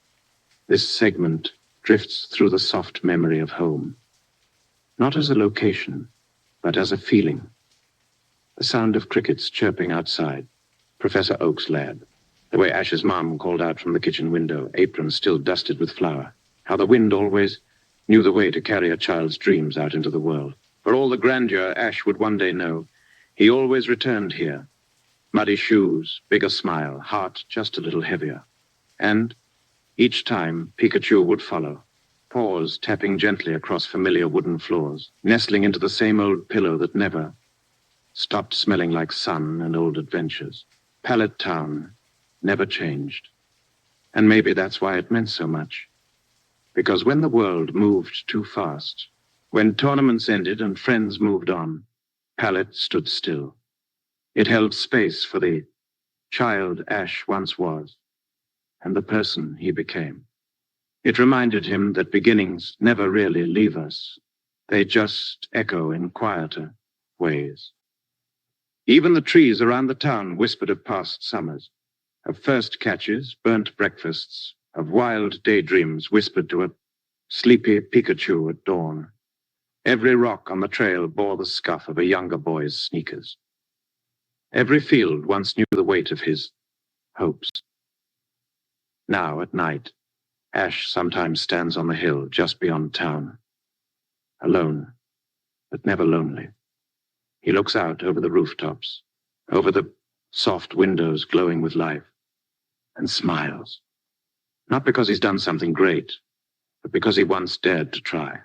This segment drifts through the soft memory of home, not as a location, but as a feeling. The sound of crickets chirping outside, Professor Oak's lab. The way Ash's mom called out from the kitchen window, apron still dusted with flour. How the wind always knew the way to carry a child's dreams out into the world. For all the grandeur Ash would one day know, he always returned here. Muddy shoes, bigger smile, heart just a little heavier. And each time, Pikachu would follow. Paws tapping gently across familiar wooden floors, nestling into the same old pillow that never stopped smelling like sun and old adventures. Pallet Town never changed. And maybe that's why it meant so much. Because when the world moved too fast, when tournaments ended and friends moved on, Pallet stood still. It held space for the child Ash once was, and the person he became. It reminded him that beginnings never really leave us. They just echo in quieter ways. Even the trees around the town whispered of past summers, of first catches, burnt breakfasts, of wild daydreams whispered to a sleepy Pikachu at dawn. Every rock on the trail bore the scuff of a younger boy's sneakers. Every field once knew the weight of his hopes. Now, at night, Ash sometimes stands on the hill just beyond town, alone, but never lonely. He looks out over the rooftops, over the soft windows glowing with life, and smiles. Not because he's done something great, but because he once dared to try.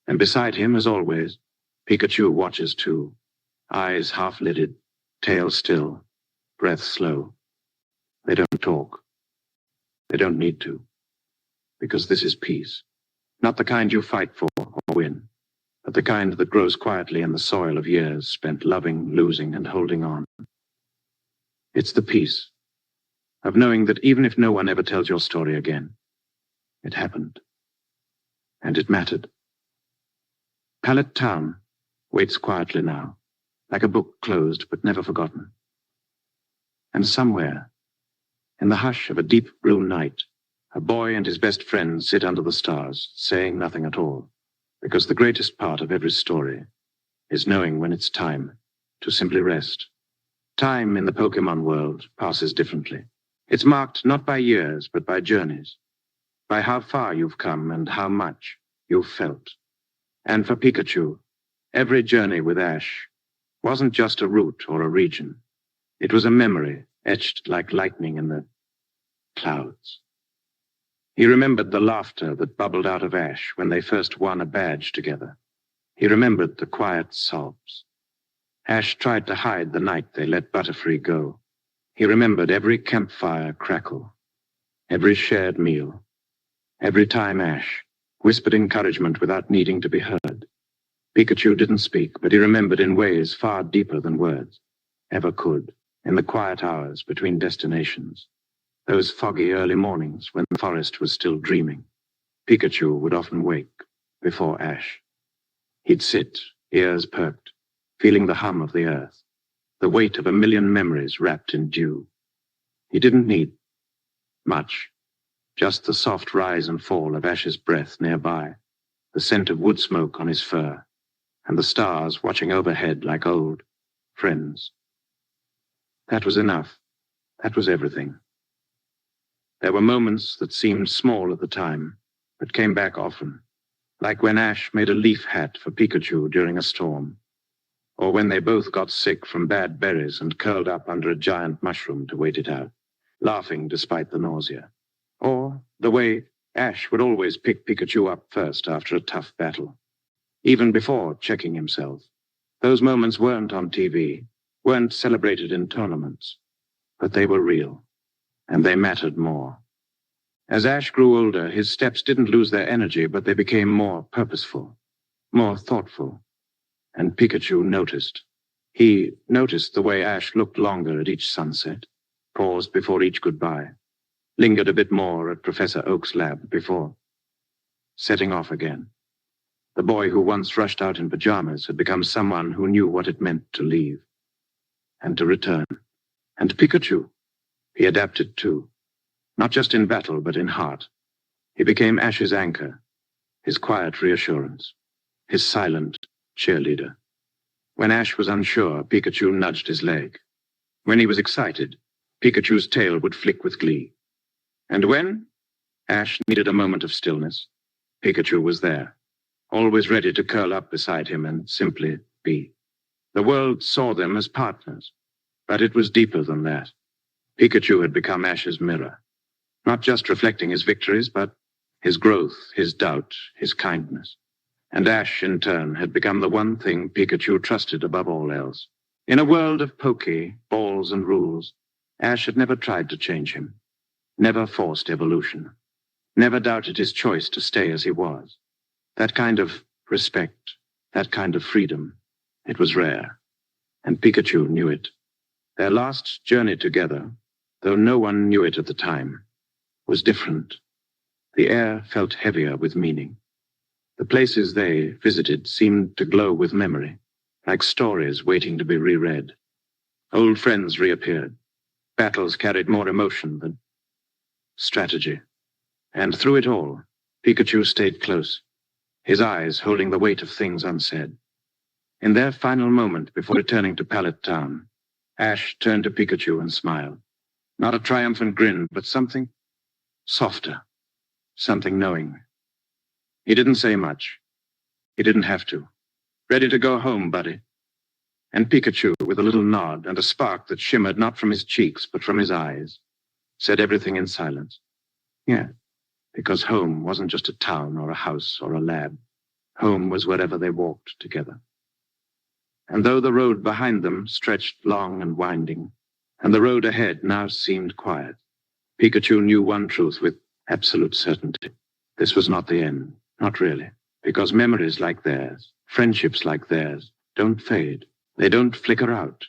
And beside him, as always, Pikachu watches too, eyes half-lidded, tail still, breath slow. They don't talk. They don't need to, because this is peace, not the kind you fight for or win, but the kind that grows quietly in the soil of years spent loving, losing, and holding on. It's the peace of knowing that even if no one ever tells your story again, it happened, and it mattered. Pallet Town waits quietly now, like a book closed but never forgotten. And somewhere, in the hush of a deep blue night, a boy and his best friend sit under the stars, saying nothing at all, because the greatest part of every story is knowing when it's time to simply rest. Time in the Pokémon world passes differently. It's marked not by years, but by journeys, by how far you've come and how much you've felt. And for Pikachu, every journey with Ash wasn't just a route or a region. It was a memory etched like lightning in the clouds. He remembered the laughter that bubbled out of Ash when they first won a badge together. He remembered the quiet sobs. Ash tried to hide the night they let Butterfree go. He remembered every campfire crackle, every shared meal, every time Ash whispered encouragement without needing to be heard. Pikachu didn't speak, but he remembered in ways far deeper than words ever could, in the quiet hours between destinations. Those foggy early mornings when the forest was still dreaming. Pikachu would often wake before Ash. He'd sit, ears perked, feeling the hum of the earth, the weight of a million memories wrapped in dew. He didn't need much, just the soft rise and fall of Ash's breath nearby, the scent of wood smoke on his fur, and the stars watching overhead like old friends. That was enough. That was everything. There were moments that seemed small at the time, but came back often, like when Ash made a leaf hat for Pikachu during a storm, or when they both got sick from bad berries and curled up under a giant mushroom to wait it out, laughing despite the nausea. Or the way Ash would always pick Pikachu up first after a tough battle, even before checking himself. Those moments weren't on TV, weren't celebrated in tournaments, but they were real, and they mattered more. As Ash grew older, his steps didn't lose their energy, but they became more purposeful, more thoughtful. And Pikachu noticed. He noticed the way Ash looked longer at each sunset, paused before each goodbye, lingered a bit more at Professor Oak's lab before setting off again. The boy who once rushed out in pajamas had become someone who knew what it meant to leave and to return. And Pikachu, he adapted too, not just in battle, but in heart. He became Ash's anchor, his quiet reassurance, his silent cheerleader. When Ash was unsure, Pikachu nudged his leg. When he was excited, Pikachu's tail would flick with glee. And when Ash needed a moment of stillness, Pikachu was there, always ready to curl up beside him and simply be. The world saw them as partners, but it was deeper than that. Pikachu had become Ash's mirror, not just reflecting his victories, but his growth, his doubt, his kindness. And Ash, in turn, had become the one thing Pikachu trusted above all else. In a world of Poke, balls, and rules, Ash had never tried to change him, never forced evolution, never doubted his choice to stay as he was. That kind of respect, that kind of freedom, it was rare, and Pikachu knew it. Their last journey together, though no one knew it at the time, was different. The air felt heavier with meaning. The places they visited seemed to glow with memory, like stories waiting to be reread. Old friends reappeared. Battles carried more emotion than strategy. And through it all, Pikachu stayed close, his eyes holding the weight of things unsaid. In their final moment before returning to Pallet Town, Ash turned to Pikachu and smiled. Not a triumphant grin, but something softer, something knowing. He didn't say much. He didn't have to. Ready to go home, buddy. And Pikachu, with a little nod and a spark that shimmered not from his cheeks but from his eyes, said everything in silence. Yeah, because home wasn't just a town or a house or a lab. Home was wherever they walked together. And though the road behind them stretched long and winding, and the road ahead now seemed quiet, Pikachu knew one truth with absolute certainty. This was not the end, not really, because memories like theirs, friendships like theirs, don't fade. They don't flicker out.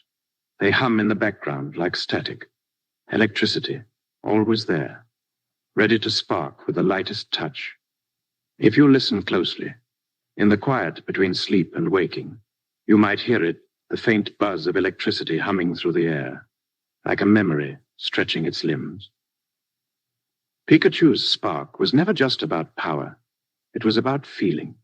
They hum in the background like static. Electricity, always there, ready to spark with the lightest touch. If you listen closely, in the quiet between sleep and waking, you might hear it, the faint buzz of electricity humming through the air, like a memory stretching its limbs. Pikachu's spark was never just about power. It was about feeling.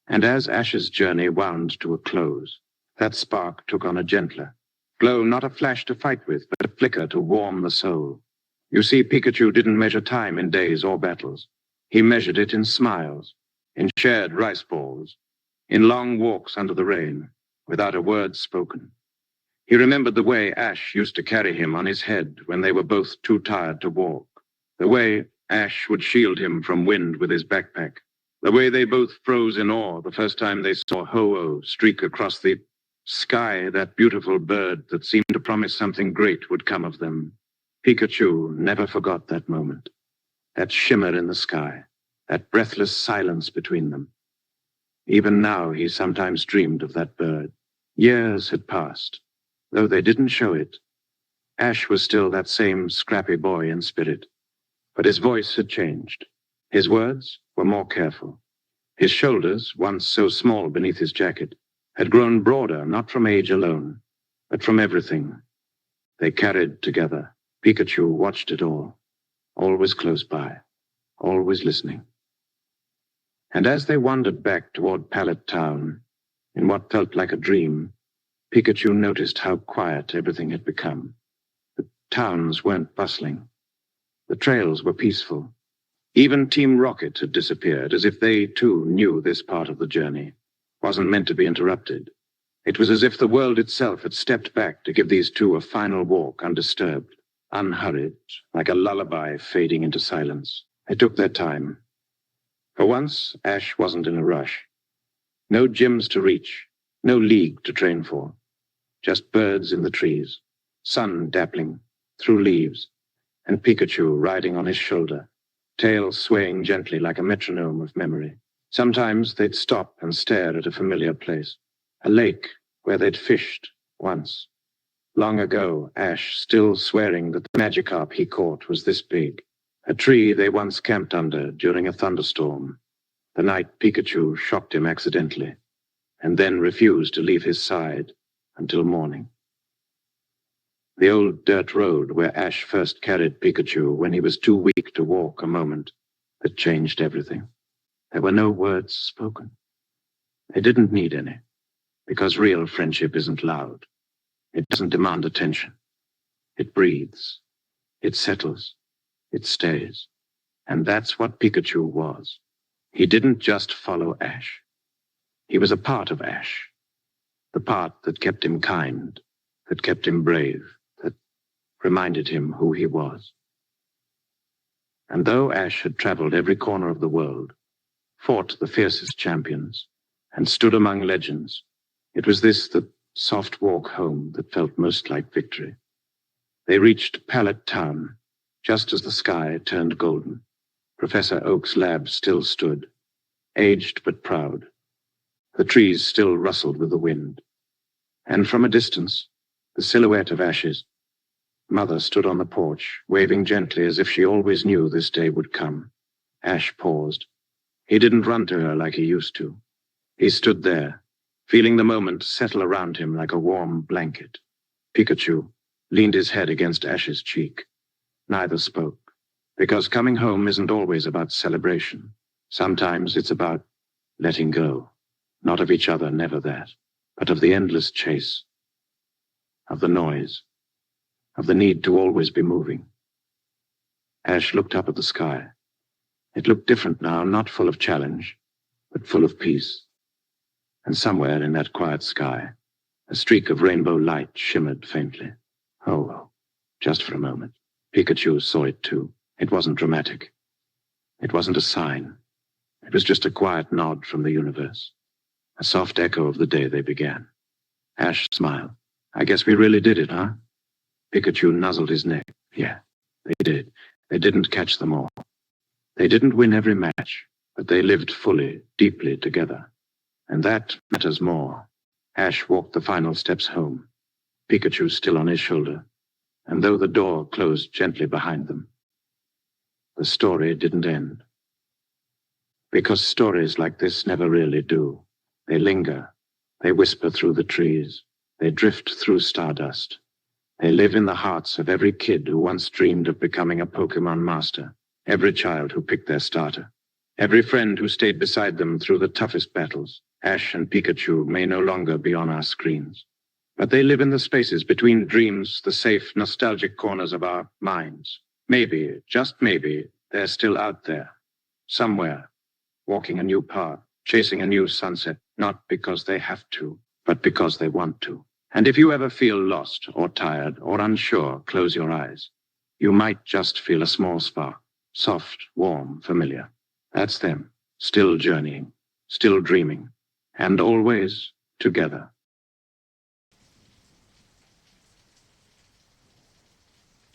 And as Ash's journey wound to a close, that spark took on a gentler glow, not a flash to fight with, but a flicker to warm the soul. You see, Pikachu didn't measure time in days or battles. He measured it in smiles, in shared rice balls, in long walks under the rain, without a word spoken. He remembered the way Ash used to carry him on his head when they were both too tired to walk, the way Ash would shield him from wind with his backpack, the way they both froze in awe the first time they saw Ho-Oh streak across the sky, that beautiful bird that seemed to promise something great would come of them. Pikachu never forgot that moment, that shimmer in the sky, that breathless silence between them. Even now he sometimes dreamed of that bird. Years had passed, though they didn't show it. Ash was still that same scrappy boy in spirit, but his voice had changed. His words were more careful. His shoulders, once so small beneath his jacket, had grown broader, not from age alone, but from everything. They carried together. Pikachu watched it all, always close by, always listening. And as they wandered back toward Pallet Town, in what felt like a dream, Pikachu noticed how quiet everything had become. The towns weren't bustling. The trails were peaceful. Even Team Rocket had disappeared, as if they, too, knew this part of the journey wasn't meant to be interrupted. It was as if the world itself had stepped back to give these two a final walk undisturbed, unhurried, like a lullaby fading into silence. They took their time. For once, Ash wasn't in a rush. No gyms to reach, no league to train for. Just birds in the trees, sun dappling through leaves, and Pikachu riding on his shoulder, tail swaying gently like a metronome of memory. Sometimes they'd stop and stare at a familiar place, a lake where they'd fished once. Long ago, Ash still swearing that the Magikarp he caught was this big, a tree they once camped under during a thunderstorm, the night Pikachu shocked him accidentally, and then refused to leave his side until morning. The old dirt road where Ash first carried Pikachu when he was too weak to walk a moment that changed everything. There were no words spoken. They didn't need any, because real friendship isn't loud. It doesn't demand attention. It breathes. It settles. It stays. And that's what Pikachu was. He didn't just follow Ash. He was a part of Ash. The part that kept him kind, that kept him brave, that reminded him who he was. And though Ash had traveled every corner of the world, fought the fiercest champions, and stood among legends, it was this, the soft walk home, that felt most like victory. They reached Pallet Town, just as the sky turned golden. Professor Oak's lab still stood, aged but proud. The trees still rustled with the wind. And from a distance, the silhouette of Ash's mother stood on the porch, waving gently as if she always knew this day would come. Ash paused. He didn't run to her like he used to. He stood there, feeling the moment settle around him like a warm blanket. Pikachu leaned his head against Ash's cheek. Neither spoke, because coming home isn't always about celebration. Sometimes it's about letting go, not of each other, never that, but of the endless chase, of the noise, of the need to always be moving. Ash looked up at the sky. It looked different now, not full of challenge, but full of peace. And somewhere in that quiet sky, a streak of rainbow light shimmered faintly. Oh, just for a moment. Pikachu saw it too. It wasn't dramatic. It wasn't a sign. It was just a quiet nod from the universe, a soft echo of the day they began. Ash smiled. I guess we really did it, huh? Pikachu nuzzled his neck. Yeah, they did. They didn't catch them all. They didn't win every match, but they lived fully, deeply together. And that matters more. Ash walked the final steps home, Pikachu still on his shoulder, and though the door closed gently behind them, the story didn't end. Because stories like this never really do. They linger. They whisper through the trees. They drift through stardust. They live in the hearts of every kid who once dreamed of becoming a Pokémon Master, every child who picked their starter, every friend who stayed beside them through the toughest battles. Ash and Pikachu may no longer be on our screens, but they live in the spaces between dreams, the safe, nostalgic corners of our minds. Maybe, just maybe, they're still out there, somewhere, walking a new path, chasing a new sunset, not because they have to, but because they want to. And if you ever feel lost or tired or unsure, close your eyes. You might just feel a small spark, soft, warm, familiar. That's them, still journeying, still dreaming, and always together.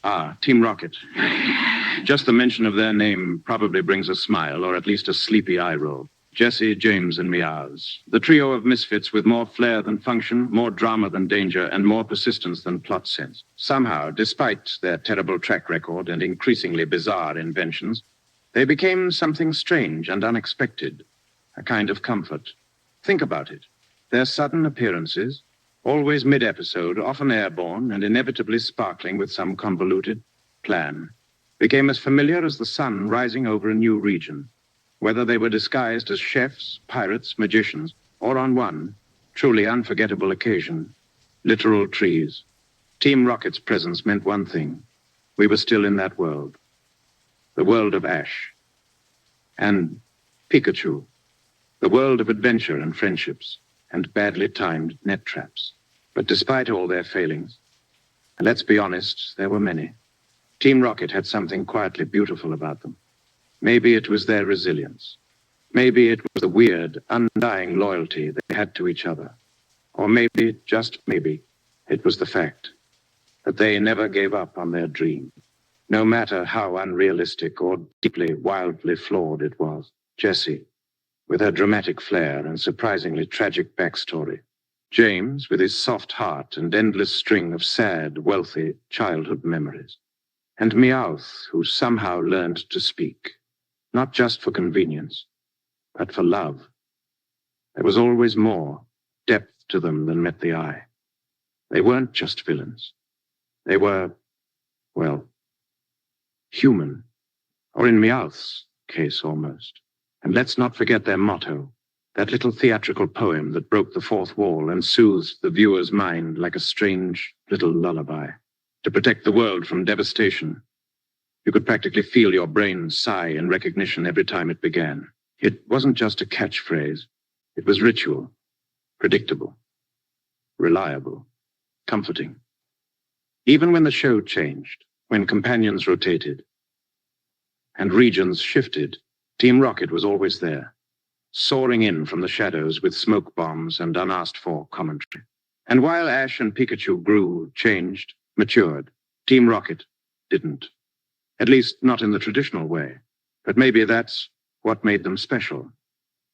Ah, Team Rocket. Just the mention of their name probably brings a smile, or at least a sleepy eye roll. Jesse, James, and Meows. The trio of misfits with more flair than function, more drama than danger, and more persistence than plot sense. Somehow, despite their terrible track record and increasingly bizarre inventions, they became something strange and unexpected, a kind of comfort. Think about it. Their sudden appearances, always mid-episode, often airborne, and inevitably sparkling with some convoluted plan, became as familiar as the sun rising over a new region. Whether they were disguised as chefs, pirates, magicians, or on one truly unforgettable occasion, literal trees, Team Rocket's presence meant one thing. We were still in that world. The world of Ash. And Pikachu. The world of adventure and friendships, and badly timed net traps. But despite all their failings, and let's be honest, there were many, Team Rocket had something quietly beautiful about them. Maybe it was their resilience. Maybe it was the weird, undying loyalty they had to each other. Or maybe, just maybe, it was the fact that they never gave up on their dream, no matter how unrealistic or deeply, wildly flawed it was. Jessie, with her dramatic flair and surprisingly tragic backstory. James, with his soft heart and endless string of sad, wealthy childhood memories. And Meowth, who somehow learned to speak. Not just for convenience, but for love. There was always more depth to them than met the eye. They weren't just villains. They were, well, human. Or in Meowth's case, almost. And let's not forget their motto, that little theatrical poem that broke the fourth wall and soothed the viewer's mind like a strange little lullaby. To protect the world from devastation. You could practically feel your brain sigh in recognition every time it began. It wasn't just a catchphrase. It was ritual, predictable, reliable, comforting. Even when the show changed, when companions rotated, and regions shifted, Team Rocket was always there, soaring in from the shadows with smoke bombs and unasked-for commentary. And while Ash and Pikachu grew, changed, matured, Team Rocket didn't. At least not in the traditional way. But maybe that's what made them special.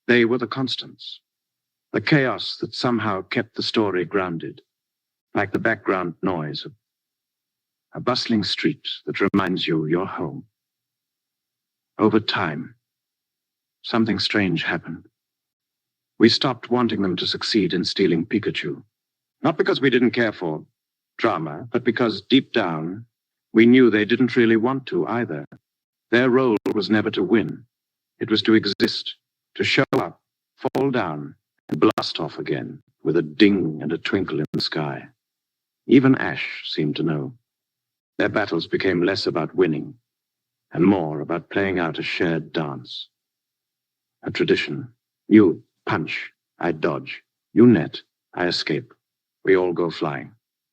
They were the constants. The chaos that somehow kept the story grounded. Like the background noise of a bustling street that reminds you you're home. Over time, something strange happened. We stopped wanting them to succeed in stealing Pikachu. Not because we didn't care for drama, but because deep down, we knew they didn't really want to either. Their role was never to win. It was to exist, to show up, fall down, and blast off again, with a ding and a twinkle in the sky. Even Ash seemed to know. Their battles became less about winning, and more about playing out a shared dance. A tradition. You punch, I dodge. You net, I escape. We all go flying.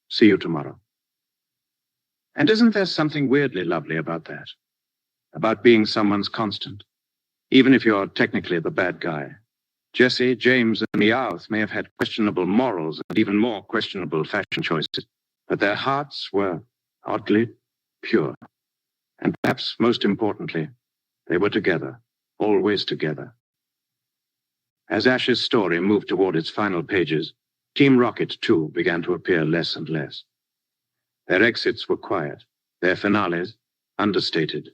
See you tomorrow. And isn't there something weirdly lovely about that? About being someone's constant? Even if you're technically the bad guy. Jesse, James, and Meowth may have had questionable morals and even more questionable fashion choices, but their hearts were oddly pure. And perhaps most importantly, they were together, always together. As Ash's story moved toward its final pages, Team Rocket, too, began to appear less and less. Their exits were quiet, their finales understated.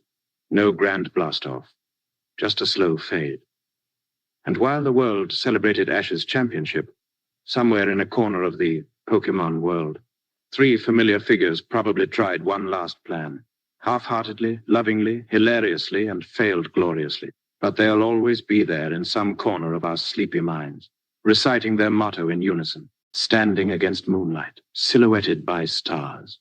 No grand blast-off, just a slow fade. And while the world celebrated Ash's championship, somewhere in a corner of the Pokémon world, 3 familiar figures probably tried one last plan, half-heartedly, lovingly, hilariously, and failed gloriously. But they'll always be there in some corner of our sleepy minds, reciting their motto in unison, standing against moonlight, silhouetted by stars.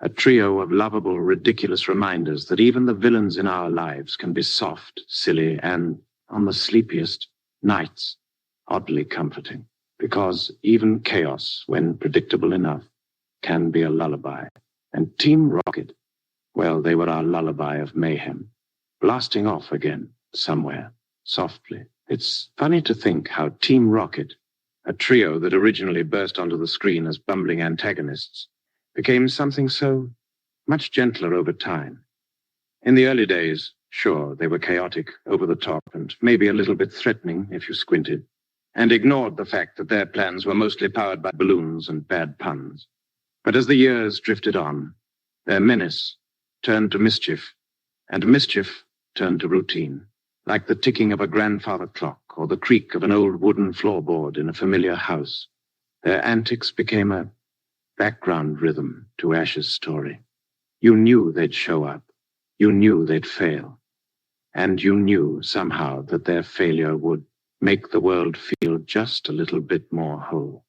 A trio of lovable, ridiculous reminders that even the villains in our lives can be soft, silly, and, on the sleepiest nights, oddly comforting. Because even chaos, when predictable enough, can be a lullaby. And Team Rocket, well, they were our lullaby of mayhem, blasting off again somewhere, softly. It's funny to think how Team Rocket, a trio that originally burst onto the screen as bumbling antagonists, became something so much gentler over time. In the early days, sure, they were chaotic, over the top, and maybe a little bit threatening if you squinted, and ignored the fact that their plans were mostly powered by balloons and bad puns. But as the years drifted on, their menace turned to mischief, and mischief turned to routine, like the ticking of a grandfather clock or the creak of an old wooden floorboard in a familiar house. Their antics became a background rhythm to Ash's story. You knew they'd show up. You knew they'd fail. And you knew somehow that their failure would make the world feel just a little bit more whole.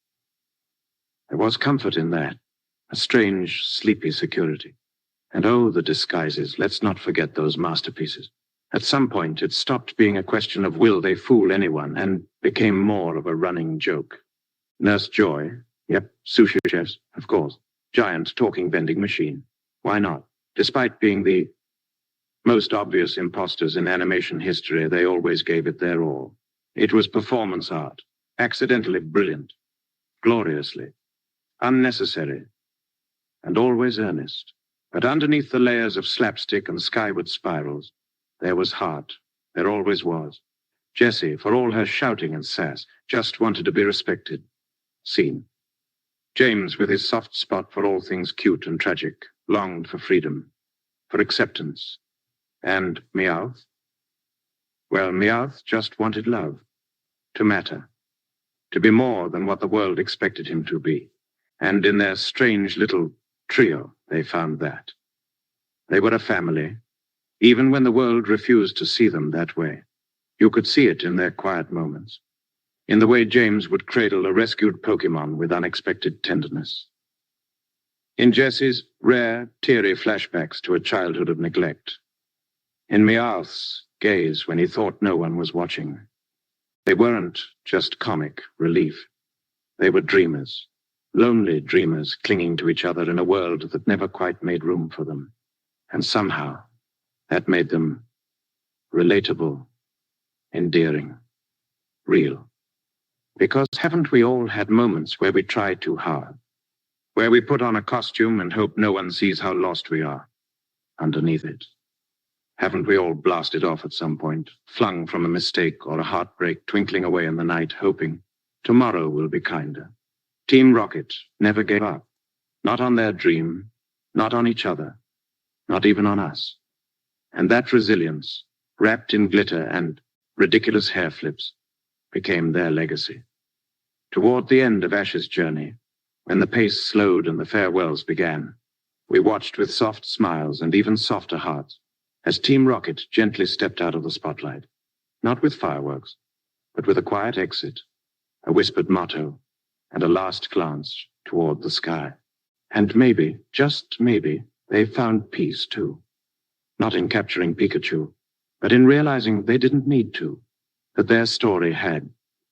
There was comfort in that, a strange, sleepy security. And oh, the disguises, let's not forget those masterpieces. At some point, it stopped being a question of will they fool anyone and became more of a running joke. Nurse Joy, yep, sushi chefs, of course. Giant talking vending machine. Why not? Despite being the most obvious imposters in animation history, they always gave it their all. It was performance art, accidentally brilliant, gloriously, unnecessary, and always earnest. But underneath the layers of slapstick and skyward spirals, there was heart. There always was. Jessie, for all her shouting and sass, just wanted to be respected, seen. James, with his soft spot for all things cute and tragic, longed for freedom, for acceptance. And Meowth? Well, Meowth just wanted love, to matter, to be more than what the world expected him to be. And in their strange little trio, they found that. They were a family, even when the world refused to see them that way. You could see it in their quiet moments, in the way James would cradle a rescued Pokémon with unexpected tenderness. In Jessie's rare, teary flashbacks to a childhood of neglect. In Meowth's gaze when he thought no one was watching. They weren't just comic relief. They were dreamers, lonely dreamers clinging to each other in a world that never quite made room for them. And somehow, that made them relatable, endearing, real. Because haven't we all had moments where we try too hard, where we put on a costume and hope no one sees how lost we are underneath it? Haven't we all blasted off at some point, flung from a mistake or a heartbreak, twinkling away in the night, hoping tomorrow will be kinder? Team Rocket never gave up, not on their dream, not on each other, not even on us. And that resilience, wrapped in glitter and ridiculous hair flips, became their legacy. Toward the end of Ash's journey, When the pace slowed and the farewells began, we watched with soft smiles and even softer hearts as Team Rocket gently stepped out of the spotlight, not with fireworks, but with a quiet exit, a whispered motto, and a last glance toward the sky. And maybe, just maybe, they found peace too. Not in capturing Pikachu, but in realizing they didn't need to, that their story had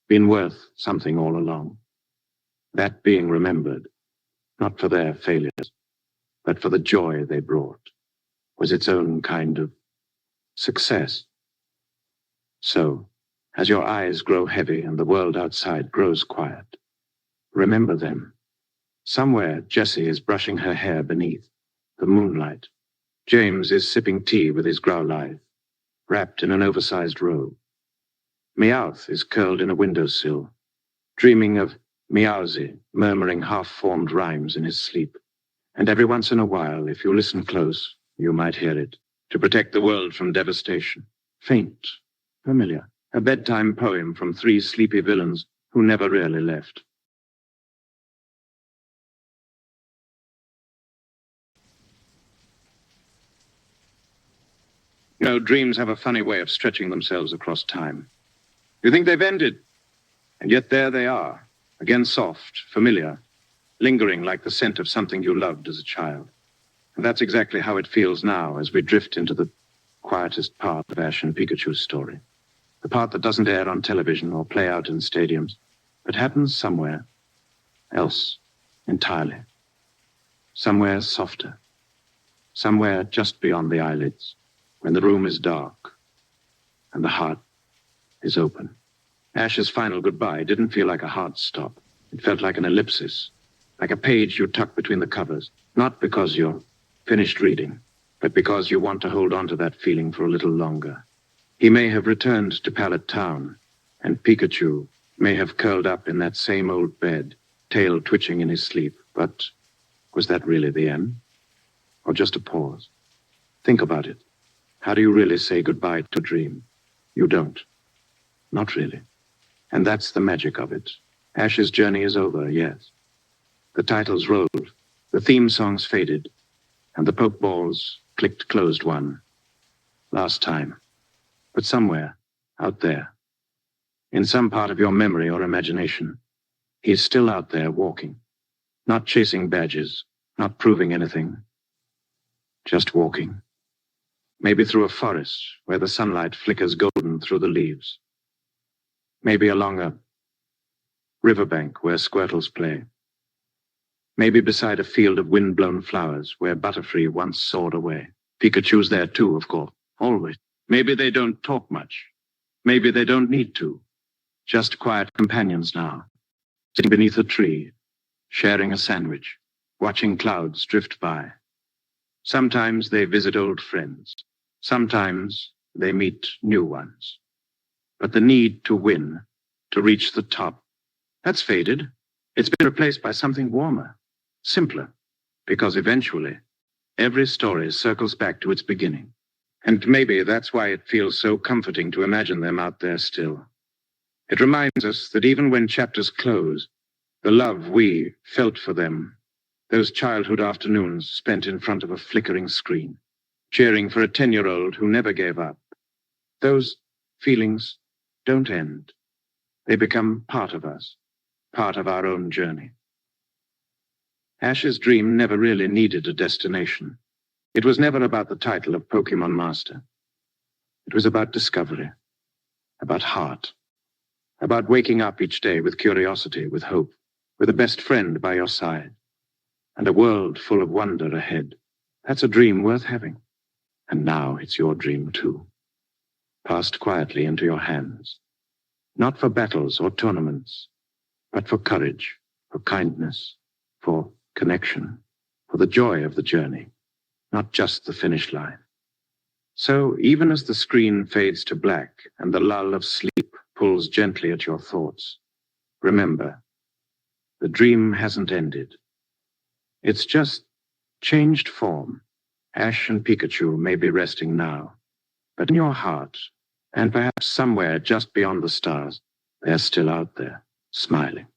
been worth something all along. That being remembered, not for their failures, but for the joy they brought, was its own kind of success. So, as your eyes grow heavy and the world outside grows quiet, remember them. Somewhere, Jessie is brushing her hair beneath the moonlight. James is sipping tea with his Growlithe, wrapped in an oversized robe. Meowth is curled in a windowsill, dreaming of Meowsy, murmuring half-formed rhymes in his sleep. And every once in a while, if you listen close, you might hear it, to protect the world from devastation. Faint, familiar, a bedtime poem from 3 sleepy villains who never really left. You know, dreams have a funny way of stretching themselves across time. You think they've ended, and yet there they are, again soft, familiar, lingering like the scent of something you loved as a child. And that's exactly how it feels now as we drift into the quietest part of Ash and Pikachu's story. The part that doesn't air on television or play out in stadiums, but happens somewhere else entirely. Somewhere softer. Somewhere just beyond the eyelids, when the room is dark and the heart is open. Ash's final goodbye didn't feel like a hard stop. It felt like an ellipsis, like a page you tuck between the covers, not because you're finished reading, but because you want to hold on to that feeling for a little longer. He may have returned to Pallet Town, and Pikachu may have curled up in that same old bed, tail twitching in his sleep, but was that really the end? Or just a pause? Think about it. How do you really say goodbye to a dream? You don't. Not really. And that's the magic of it. Ash's journey is over, yes. The titles rolled, the theme songs faded, and the Pokeballs clicked closed one. Last time. But somewhere, out there, in some part of your memory or imagination, he's still out there walking, not chasing badges, not proving anything, just walking. Maybe through a forest where the sunlight flickers golden through the leaves. Maybe along a riverbank where squirtles play. Maybe beside a field of wind-blown flowers where Butterfree once soared away. Pikachu's there too, of course, always. Maybe they don't talk much. Maybe they don't need to. Just quiet companions now, sitting beneath a tree, sharing a sandwich, watching clouds drift by. Sometimes they visit old friends. Sometimes they meet new ones. But the need to win, to reach the top, that's faded. It's been replaced by something warmer, simpler, because eventually every story circles back to its beginning. And maybe that's why it feels so comforting to imagine them out there still. It reminds us that even when chapters close, the love we felt for them, those childhood afternoons spent in front of a flickering screen, cheering for a 10-year-old who never gave up, those feelings don't end. They become part of us, part of our own journey. Ash's dream never really needed a destination. It was never about the title of Pokémon Master. It was about discovery, about heart, about waking up each day with curiosity, with hope, with a best friend by your side, and a world full of wonder ahead. That's a dream worth having. And now it's your dream too, passed quietly into your hands, not for battles or tournaments, but for courage, for kindness, for connection, for the joy of the journey, not just the finish line. So even as the screen fades to black and the lull of sleep pulls gently at your thoughts, remember, the dream hasn't ended. It's just changed form. Ash and Pikachu may be resting now, but in your heart, and perhaps somewhere just beyond the stars, they're still out there, smiling,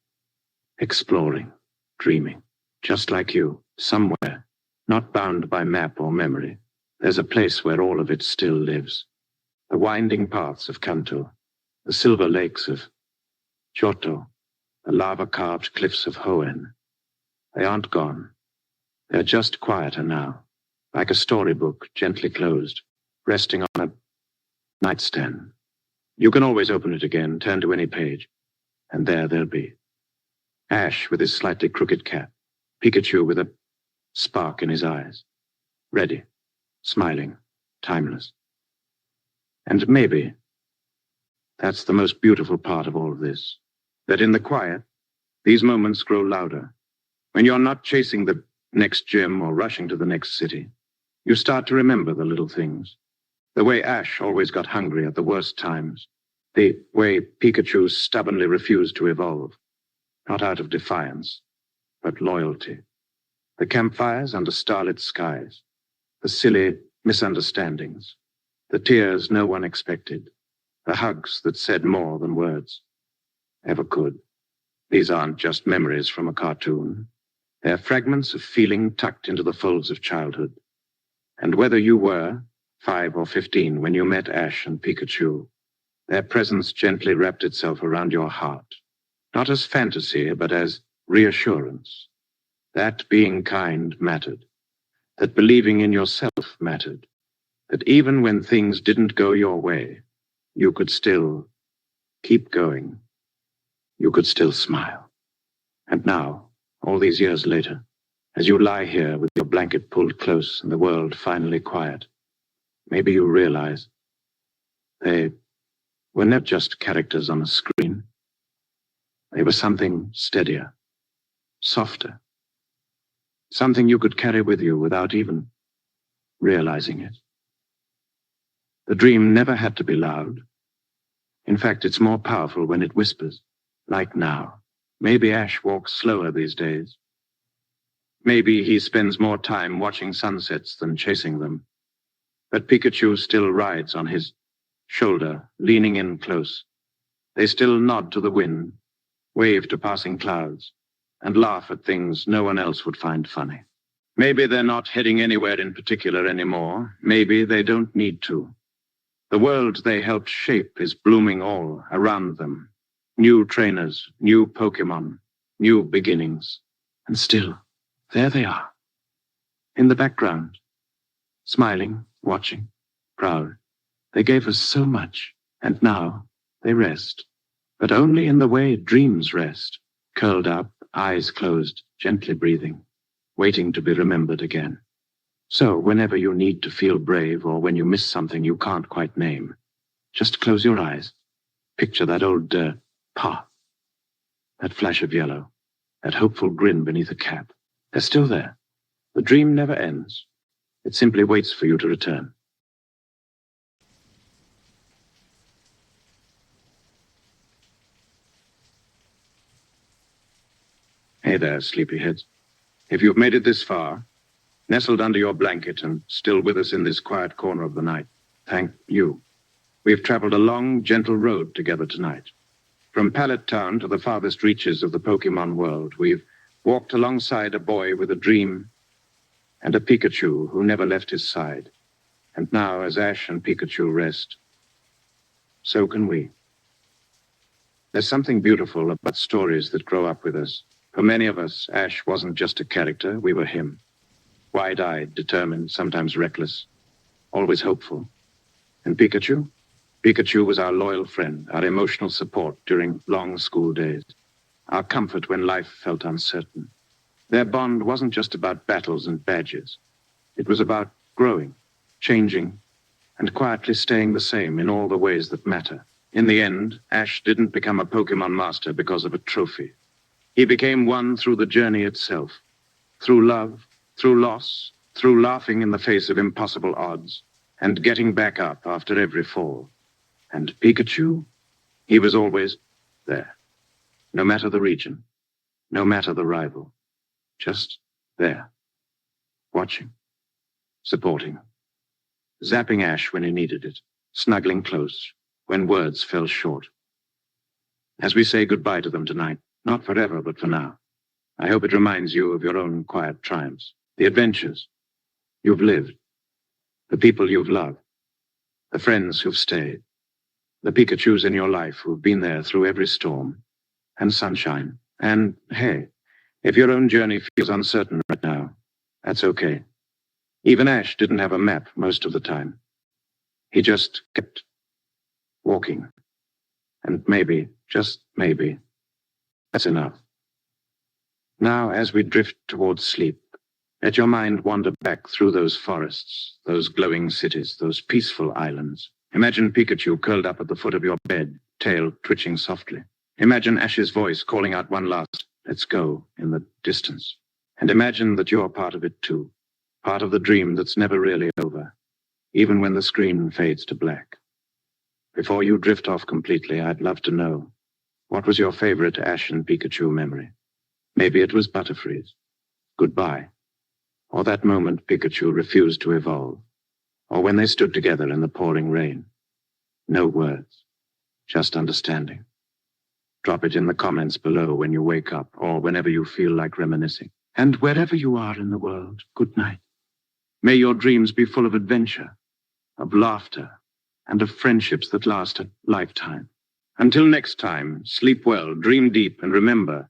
exploring, dreaming, just like you, somewhere, not bound by map or memory. There's a place where all of it still lives. The winding paths of Kanto, the silver lakes of Johto, the lava-carved cliffs of Hoenn. They aren't gone. They're just quieter now, like a storybook gently closed, resting on a nightstand. You can always open it again, turn to any page, and there they'll be. Ash with his slightly crooked cap, Pikachu with a spark in his eyes, ready, smiling, timeless. And maybe that's the most beautiful part of all of this, that in the quiet, these moments grow louder. When you're not chasing the next gym or rushing to the next city, you start to remember the little things. The way Ash always got hungry at the worst times. The way Pikachu stubbornly refused to evolve. Not out of defiance, but loyalty. The campfires under starlit skies. The silly misunderstandings. The tears no one expected. The hugs that said more than words ever could. These aren't just memories from a cartoon. They're fragments of feeling tucked into the folds of childhood. And whether you were 5 or 15 when you met Ash and Pikachu, their presence gently wrapped itself around your heart, not as fantasy, but as reassurance. That being kind mattered, that believing in yourself mattered, that even when things didn't go your way, you could still keep going. You could still smile. And now, all these years later, as you lie here with your blanket pulled close and the world finally quiet, maybe you realize they were not just characters on a screen. They were something steadier, softer, something you could carry with you without even realizing it. The dream never had to be loud. In fact, it's more powerful when it whispers, like now. Maybe Ash walks slower these days. Maybe he spends more time watching sunsets than chasing them. But Pikachu still rides on his shoulder, leaning in close. They still nod to the wind, wave to passing clouds, and laugh at things no one else would find funny. Maybe they're not heading anywhere in particular anymore. Maybe they don't need to. The world they helped shape is blooming all around them. New trainers, new Pokémon, new beginnings. And still, there they are, in the background, smiling, watching, proud. They gave us so much, and now they rest. But only in the way dreams rest, curled up, eyes closed, gently breathing, waiting to be remembered again. So whenever you need to feel brave or when you miss something you can't quite name, just close your eyes. Picture that old path, that flash of yellow, that hopeful grin beneath a cap. They're still there. The dream never ends. It simply waits for you to return. Hey there, sleepyheads. If you've made it this far, nestled under your blanket and still with us in this quiet corner of the night, thank you. We've traveled a long, gentle road together tonight. From Pallet Town to the farthest reaches of the Pokémon world, we've walked alongside a boy with a dream and a Pikachu who never left his side. And now, as Ash and Pikachu rest, so can we. There's something beautiful about stories that grow up with us. For many of us, Ash wasn't just a character, we were him. Wide-eyed, determined, sometimes reckless, always hopeful. And Pikachu? Pikachu was our loyal friend, our emotional support during long school days, our comfort when life felt uncertain. Their bond wasn't just about battles and badges. It was about growing, changing, and quietly staying the same in all the ways that matter. In the end, Ash didn't become a Pokémon Master because of a trophy. He became one through the journey itself, through love, through loss, through laughing in the face of impossible odds, and getting back up after every fall. And Pikachu, he was always there, no matter the region, no matter the rival, just there, watching, supporting, zapping Ash when he needed it, snuggling close when words fell short. As we say goodbye to them tonight, not forever, but for now, I hope it reminds you of your own quiet triumphs, the adventures you've lived, the people you've loved, the friends who've stayed, the Pikachus in your life who've been there through every storm and sunshine. And hey, if your own journey feels uncertain right now, that's okay. Even Ash didn't have a map most of the time. He just kept walking. And maybe, just maybe, that's enough. Now, as we drift towards sleep, let your mind wander back through those forests, those glowing cities, those peaceful islands. Imagine Pikachu curled up at the foot of your bed, tail twitching softly. Imagine Ash's voice calling out one last, "Let's go," in the distance. And imagine that you're part of it too, part of the dream that's never really over, even when the screen fades to black. Before you drift off completely, I'd love to know, what was your favorite Ash and Pikachu memory? Maybe it was Butterfree's goodbye, or that moment Pikachu refused to evolve, or when they stood together in the pouring rain. No words, just understanding. Drop it in the comments below when you wake up, or whenever you feel like reminiscing. And wherever you are in the world, good night. May your dreams be full of adventure, of laughter, and of friendships that last a lifetime. Until next time, sleep well, dream deep, and remember,